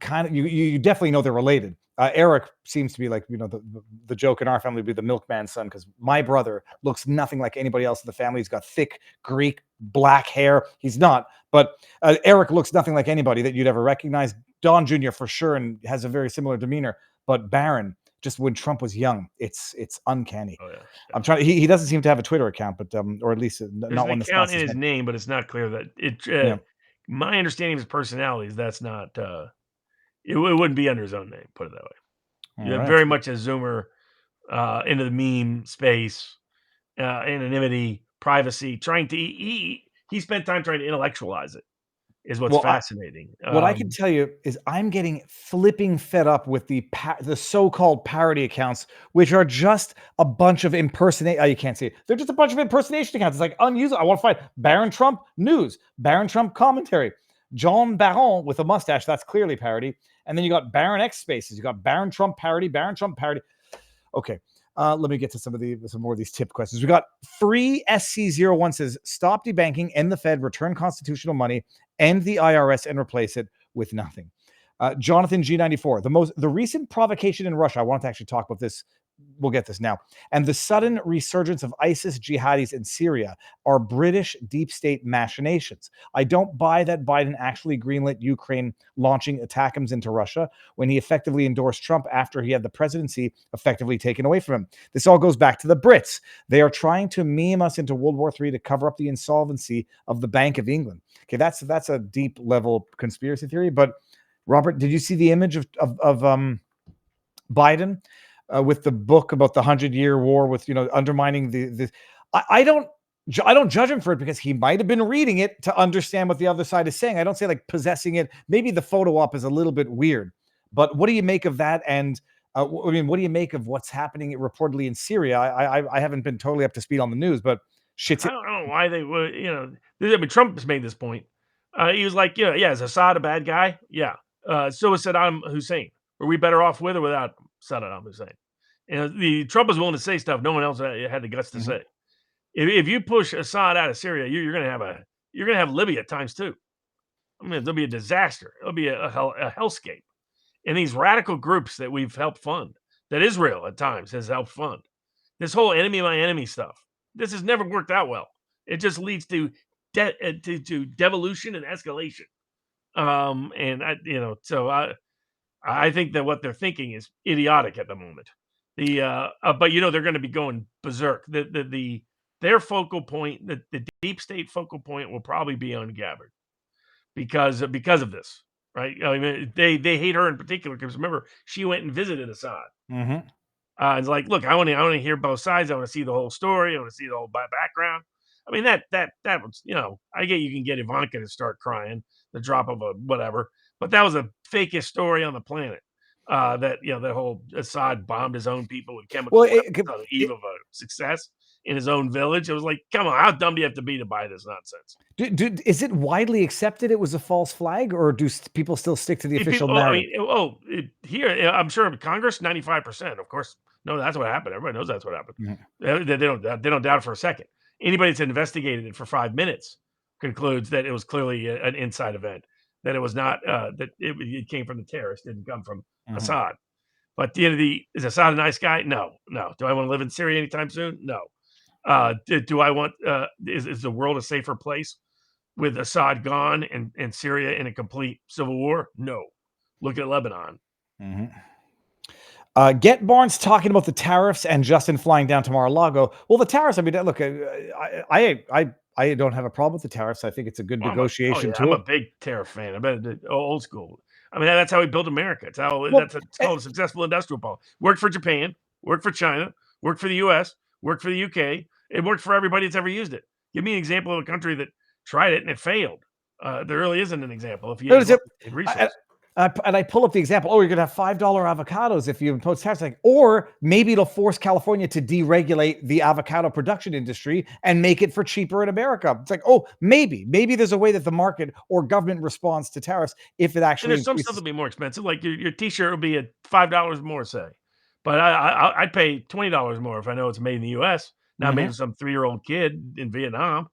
kind of you definitely know they're related. Eric seems to be like, the joke in our family would be the milkman's son, because my brother looks nothing like anybody else in the family. He's got thick Greek black hair. He's not, but Eric looks nothing like anybody that you'd ever recognize. Don Jr. for sure, and has a very similar demeanor. But Barron, just when Trump was young, it's uncanny. oh, yeah. I'm trying. He doesn't seem to have a Twitter account, but or at least There's not an one that's account in his name, but it's not clear that it. Yeah. My understanding of his personality is that's not. It wouldn't be under his own name. Put it that way. All right. Very much a zoomer into the meme space, anonymity, privacy, trying to he spent time trying to intellectualize it, is what's Well, fascinating. What I can tell you is I'm getting flipping fed up with the so-called parody accounts, which are just a bunch of impersonate. You can't see it. They're just a bunch of impersonation accounts. It's like unusable. I want to find Barron Trump news, Barron Trump commentary, John Barron with a mustache. That's clearly parody. And then you got Barron X spaces. You got Barron Trump parody, Barron Trump parody. Okay. Let me get to some more of these tip questions. We got Free SC01 says, stop debanking, end the Fed, return constitutional money, end the IRS, and replace it with nothing. Jonathan G94, the recent provocation in Russia. I wanted to actually talk about this. We'll get this now. And the sudden resurgence of ISIS jihadis in Syria are British deep state machinations. I don't buy that Biden actually greenlit Ukraine launching attackums into Russia when he effectively endorsed Trump after he had the presidency effectively taken away from him. This all goes back to the Brits. They are trying to meme us into World War III to cover up the insolvency of the Bank of England. Okay, that's a deep level conspiracy theory. But Robert, did you see the image of Biden? With the book about the 100-year war, with undermining the I don't judge him for it, because he might have been reading it to understand what the other side is saying. I don't say like possessing it. Maybe the photo op is a little bit weird, but what do you make of that? And what do you make of what's happening reportedly in Syria? I haven't been totally up to speed on the news, but shit's. I don't know why they would. I mean, Trump has made this point. He was like, is Assad a bad guy? Yeah. So is Saddam Hussein. Are we better off with or without Saddam Hussein? The Trump is willing to say stuff no one else had the guts to say. If you push Assad out of Syria, you're going to have Libya times two. I mean, there'll be a disaster. It'll be a hellscape. And these radical groups that we've helped fund, that Israel at times has helped fund, this whole enemy my enemy stuff, this has never worked out well. It just leads to devolution and escalation. I think that what they're thinking is idiotic at the moment. But they're going to be going berserk. Their focal point, the deep state focal point, will probably be on Gabbard because of this, right? I mean, they hate her in particular because remember she went and visited Assad. It's like, look, I want to hear both sides. I want to see the whole story. I want to see the whole background. I mean, that was, I get you can get Ivanka to start crying, the drop of a whatever, but that was the fakest story on the planet. That whole Assad bombed his own people with chemical weapons on the eve of a success in his own village. It was like, come on, how dumb do you have to be to buy this nonsense? Is it widely accepted it was a false flag, or do people still stick to the official narrative? Here, I'm sure Congress, 95%, of course. No, that's what happened. Everybody knows that's what happened. They don't doubt it for a second. Anybody that's investigated it for 5 minutes concludes that it was clearly an inside event, that it was not, that it came from the terrorists, didn't come from Assad. But is Assad a nice guy? No. Do I want to live in Syria anytime soon? No. Do I want, is the world a safer place with Assad gone and Syria in a complete civil war? No. Look at Lebanon. Get Barnes talking about the tariffs and Justin flying down to Mar-a-Lago. Well, the tariffs, I mean, look, I don't have a problem with the tariffs. I think it's a good negotiation tool. I'm a big tariff fan. I bet old school. I mean, that's how we built America. It's called a successful industrial policy. Worked for Japan, worked for China, worked for the U.S., worked for the UK. It worked for everybody that's ever used it. Give me an example of a country that tried it and it failed. There really isn't an example. If you research. And I pull up the example. Oh, you're going to have $5 avocados if you impose tax. Like, or maybe it'll force California to deregulate the avocado production industry and make it for cheaper in America. It's like, oh, maybe there's a way that the market or government responds to tariffs if it actually. And there's some stuff that'll be more expensive. Like your T-shirt will be at $5 more, say, but I'd pay $20 more if I know it's made in the U.S. Not made with some 3-year-old kid in Vietnam.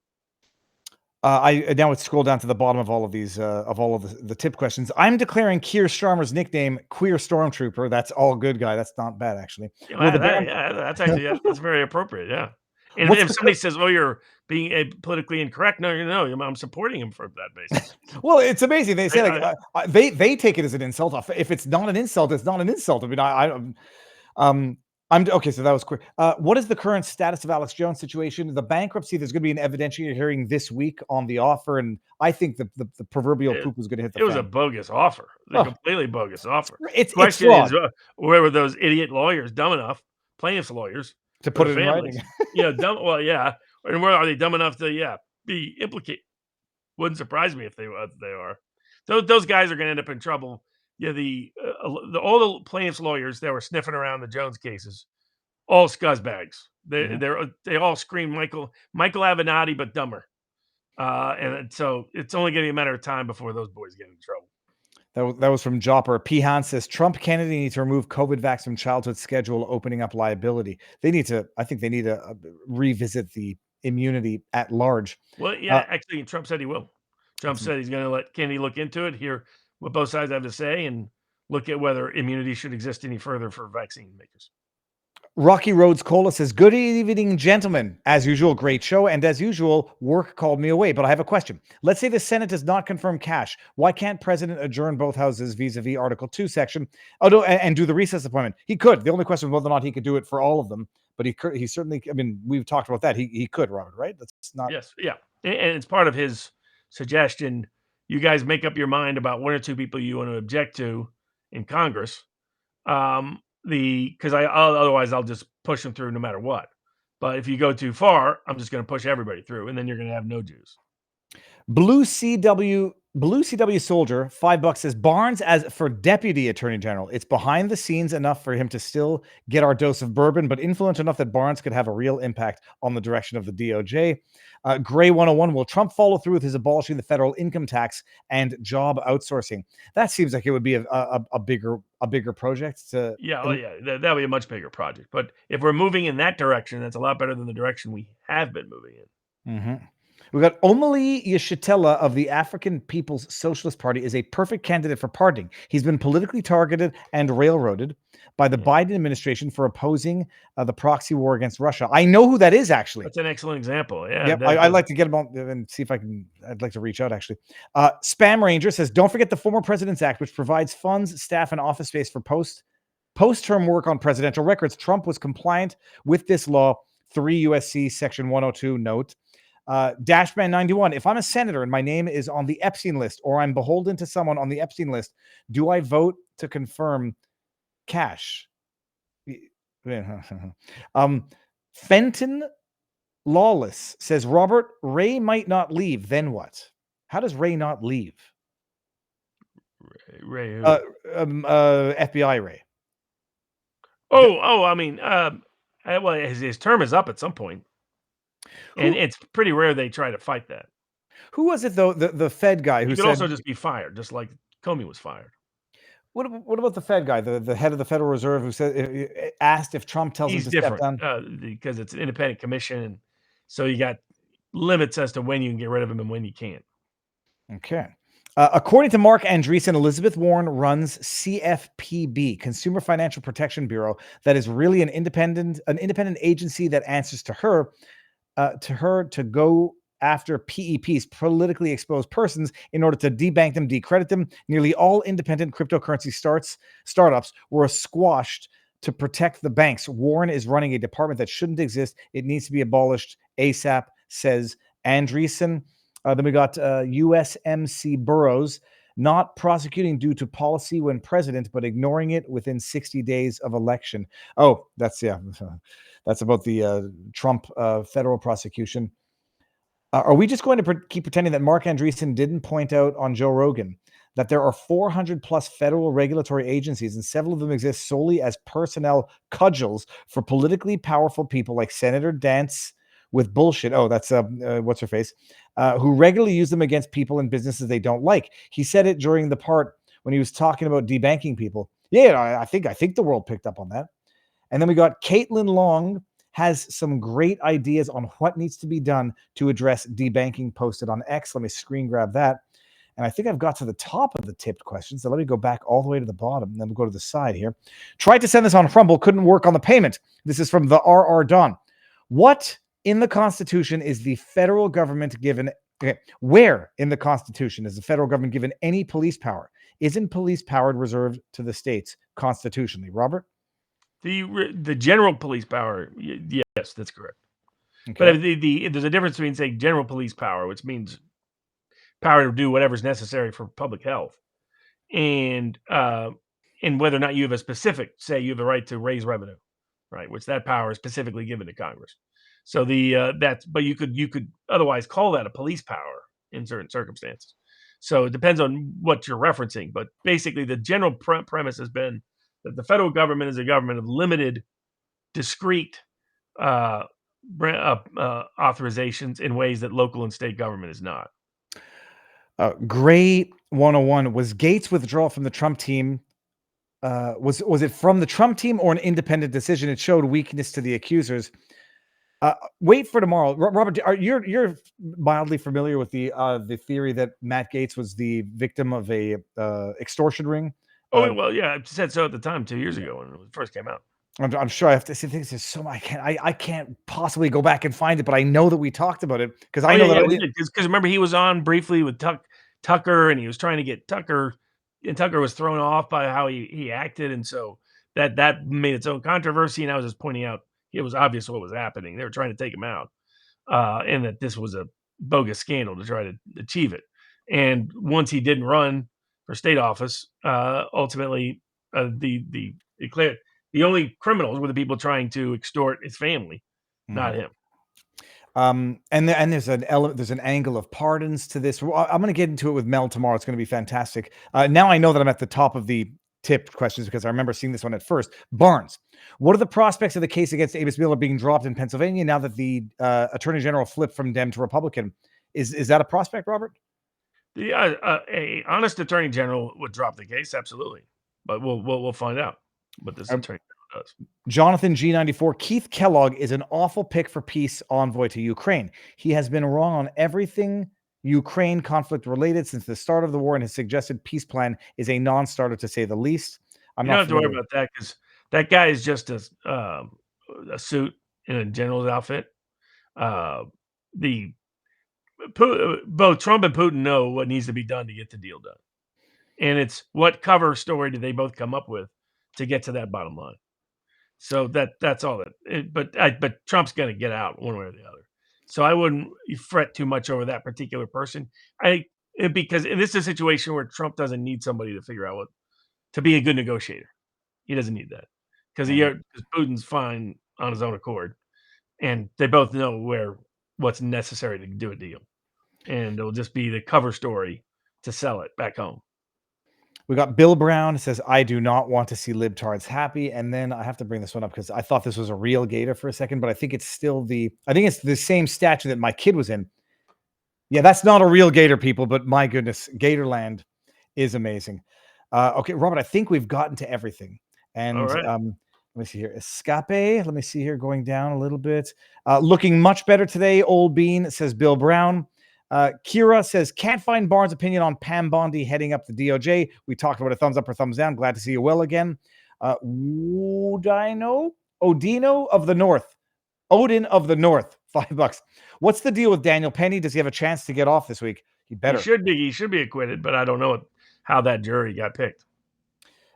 I now would scroll down to the bottom of all of these, of all of the tip questions. I'm declaring Keir Starmer's nickname Queer Stormtrooper. That's all good, guy. That's not bad, actually. Yeah, that's actually that's very appropriate. Yeah. And if somebody says, "Oh, you're being politically incorrect," no, I'm supporting him for that basis. Well, it's amazing. They say they take it as an insult. If it's not an insult, it's not an insult. I mean, I'm okay. So that was quick. What is the current status of Alex Jones' situation? The bankruptcy. There's going to be an evidentiary hearing this week on the offer, and I think the proverbial poop was going to hit the fan. It was a bogus offer. Completely bogus offer. It's question is, where were those idiot lawyers dumb enough, plaintiffs' lawyers, to put it in writing? Dumb. Well, yeah. And where are they dumb enough to be implicated? Wouldn't surprise me if they are. Those guys are going to end up in trouble. Yeah, all the plaintiffs' lawyers that were sniffing around the Jones cases, all scuzzbags. They all scream Michael Avenatti, but dumber. And so it's only going to be a matter of time before those boys get in trouble. That was from Jopper. P. Han says Trump Kennedy needs to remove COVID vax from childhood schedule, opening up liability. I think they need to revisit the immunity at large. Well, yeah, actually, Trump said he will. Trump said he's going to let Kennedy look into it, hear what both sides have to say, and look at whether immunity should exist any further for vaccine makers. Rocky Roads Cola says, good evening, gentlemen. As usual, great show. And as usual, work called me away. But I have a question. Let's say the Senate does not confirm Kash. Why can't President adjourn both houses vis-a-vis Article 2 section and do the recess appointment? He could. The only question is whether or not he could do it for all of them. But he certainly, I mean, we've talked about that. He could, Robert, right? That's not. Yes, yeah. And it's part of his suggestion. You guys make up your mind about one or two people you want to object to in Congress. Because otherwise I'll just push them through no matter what. But if you go too far, I'm just going to push everybody through, and then you're going to have no Jews. Blue CW Soldier, $5 says Barnes as for Deputy Attorney General. It's behind the scenes enough for him to still get our dose of bourbon, but influential enough that Barnes could have a real impact on the direction of the DOJ. Gray 101, will Trump follow through with his abolishing the federal income tax and job outsourcing? That seems like it would be a bigger project. That'd be a much bigger project. But if we're moving in that direction, that's a lot better than the direction we have been moving in. Mm-hmm. We got Omali Yeshitela of the African People's Socialist Party is a perfect candidate for pardoning. He's been politically targeted and railroaded by the Biden administration for opposing the proxy war against Russia. I know who that is, actually. That's an excellent example. Yeah. Yep, I'd like to get him on and see if I'd like to reach out, actually. Spam Ranger says, don't forget the Former President's Act, which provides funds, staff, and office space for post-term work on presidential records. Trump was compliant with this law, 3 U.S.C. Section 102 note. Dashman 91, if I'm a senator and my name is on the Epstein list, or I'm beholden to someone on the Epstein list, do I vote to confirm Kash? Fenton Lawless says, Robert, Ray might not leave, then what? How does Ray not leave? Ray FBI Ray. I mean, well, his term is up at some point. And it's pretty rare they try to fight that. Who was it, though? The Fed guy who could also just be fired, just like Comey was fired. What about the Fed guy, the head of the Federal Reserve, who said asked if Trump tells him to step down? Because it's an independent commission, and so you got limits as to when you can get rid of him and when you can't. Okay. According to Mark Andreessen, Elizabeth Warren runs CFPB, Consumer Financial Protection Bureau, that is really an independent agency that answers to her to go after PEPs, politically exposed persons, in order to debank them, decredit them. Nearly all independent cryptocurrency startups were squashed to protect the banks. Warren is running a department that shouldn't exist. It needs to be abolished ASAP, says Andreessen. Then we got USMC Burroughs, not prosecuting due to policy when president, but ignoring it within 60 days of election. Oh, that's about the Trump federal prosecution. Are we just going to keep pretending that Mark Andreessen didn't point out on Joe Rogan that there are 400 plus federal regulatory agencies, and several of them exist solely as personnel cudgels for politically powerful people like Senator Dance with bullshit. Oh, that's what's her face, who regularly use them against people and businesses they don't like. He said it during the part when he was talking about debanking people. Yeah, I think the world picked up on that. And then we got Caitlin Long has some great ideas on what needs to be done to address debanking, posted on X. Let me screen grab that. And I think I've got to the top of the tipped questions. So let me go back all the way to the bottom, and then we'll go to the side here. Tried to send this on Rumble, couldn't work on the payment. This is from the RR Don. What in the Constitution is the federal government given? Okay, where in the Constitution is the federal government given any police power? Isn't police power reserved to the states constitutionally? Robert? The general police power, yes, that's correct. Okay. But there's a difference between saying general police power, which means power to do whatever's necessary for public health, and whether or not you have a specific, say you have the right to raise revenue, right? Which that power is specifically given to Congress. So but you could otherwise call that a police power in certain circumstances. So it depends on what you're referencing, but basically the general premise has been that the federal government is a government of limited, discrete authorizations in ways that local and state government is not. Great 101. Was Gates' withdrawal from the Trump team, was it from the Trump team or an independent decision? It showed weakness to the accusers. Wait for tomorrow. Robert, you're mildly familiar with the theory that Matt Gaetz was the victim of a extortion ring? Well, yeah, I said so at the time 2 years ago when it first came out. I'm sure I have to see things. There's so much. I can't possibly go back and find it, but I know that we talked about it because I know that because remember he was on briefly with Tucker, and he was trying to get Tucker, and Tucker was thrown off by how he acted, and so that made its own controversy. And I was just pointing out it was obvious what was happening. They were trying to take him out, and that this was a bogus scandal to try to achieve it. And once he didn't run for state office, ultimately the only criminals were the people trying to extort his family, not him. And there's an angle of pardons to this. I'm going to get into it with Mel tomorrow. It's going to be fantastic. Now I know that I'm at the top of the tipped questions because I remember seeing this one at first. Barnes, what are the prospects of the case against Amos Miller being dropped in Pennsylvania now that the Attorney General flipped from Dem to Republican? Is that a prospect, Robert? A honest Attorney General would drop the case, absolutely. But we'll find out what this Attorney General does. Jonathan G94, Keith Kellogg is an awful pick for peace envoy to Ukraine. He has been wrong on everything Ukraine conflict related since the start of the war, and his suggested peace plan is a non-starter to say the least. You don't have to worry about that because that guy is just a suit in a general's outfit. Both Trump and Putin know what needs to be done to get the deal done, and it's what cover story do they both come up with to get to that bottom line. So that's all that. But Trump's going to get out one way or the other. So I wouldn't fret too much over that particular person. Because this is a situation where Trump doesn't need somebody to figure out to be a good negotiator. He doesn't need that because Putin's fine on his own accord, and they both know what's necessary to do a deal, and it'll just be the cover story to sell it back home. We got Bill Brown says, I do not want to see libtards happy. And then I have to bring this one up because I thought this was a real gator for a second, but I think it's still it's the same statue that my kid was in. Yeah, that's not a real gator, people, but my goodness, Gatorland is amazing. Okay, Robert, I think we've gotten to everything. And right. Let me see here. Escape. Let me see here, going down a little bit. Looking much better today, Old Bean, says Bill Brown. Kira says, can't find Barnes' opinion on Pam Bondi heading up the DOJ. We talked about a thumbs up or thumbs down. Glad to see you well again. Odino of the North. Odin of the North, $5. What's the deal with Daniel Penny? Does he have a chance to get off this week? He better. He should be acquitted, but I don't know how that jury got picked.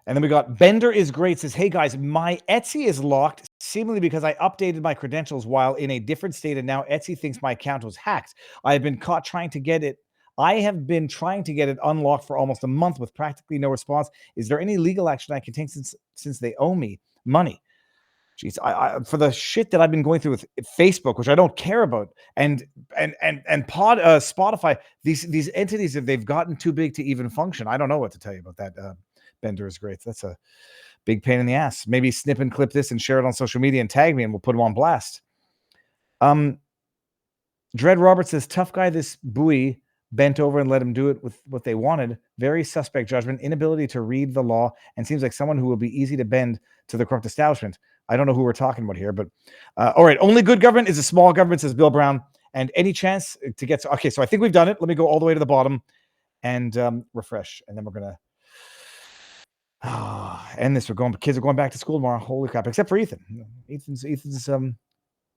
And then we got Bender is great, says, hey guys, my Etsy is locked seemingly because I updated my credentials while in a different state, and now Etsy thinks my account was hacked. I have been caught trying to get it. I have been trying to get it unlocked for almost a month with practically no response. Is there any legal action I can take since they owe me money? Jeez, I for the shit that I've been going through with Facebook, which I don't care about, and Spotify, these entities, if they've gotten too big to even function, I don't know what to tell you about that. Bender is great. That's a big pain in the ass. Maybe snip and clip this and share it on social media and tag me, and we'll put them on blast. Dread Roberts says, tough guy, this buoy bent over and let him do it with what they wanted. Very suspect judgment, inability to read the law, and seems like someone who will be easy to bend to the corrupt establishment. I don't know who we're talking about here, but all right. Only good government is a small government, says Bill Brown. And any chance to get to, okay, so I think we've done it. Let me go all the way to the bottom and refresh. And then we're going to end this. Kids are going back to school tomorrow. Holy crap. Except for Ethan. Ethan's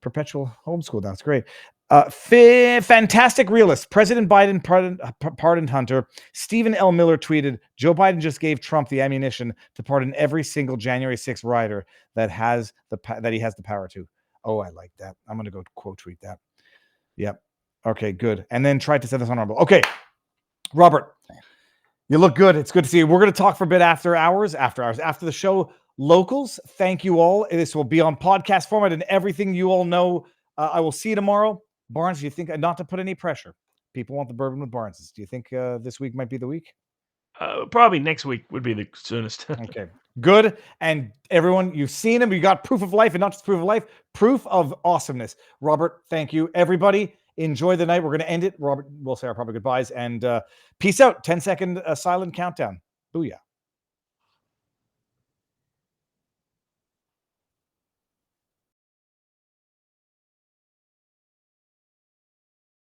perpetual homeschool now. It's great. Fantastic realist. President Biden pardoned Hunter. Stephen L. Miller tweeted, Joe Biden just gave Trump the ammunition to pardon every single January 6th rioter that he has the power to. Oh, I like that. I'm going to go quote tweet that. Yep. Okay, good. And then tried to set this honorable. Okay, Robert, you look good. It's good to see you. We're going to talk for a bit after the show. Locals, thank you all. This will be on podcast format and everything you all know. I will see you tomorrow. Barnes, do you think, not to put any pressure, people want the bourbon with Barnes. Do you think this week might be the week? Probably next week would be the soonest. Okay, good. And everyone, you've seen him. You got proof of life, and not just proof of life, proof of awesomeness. Robert, thank you. Everybody, enjoy the night. We're going to end it. Robert, we'll say our proper goodbyes, and peace out. 10-second silent countdown. Booyah.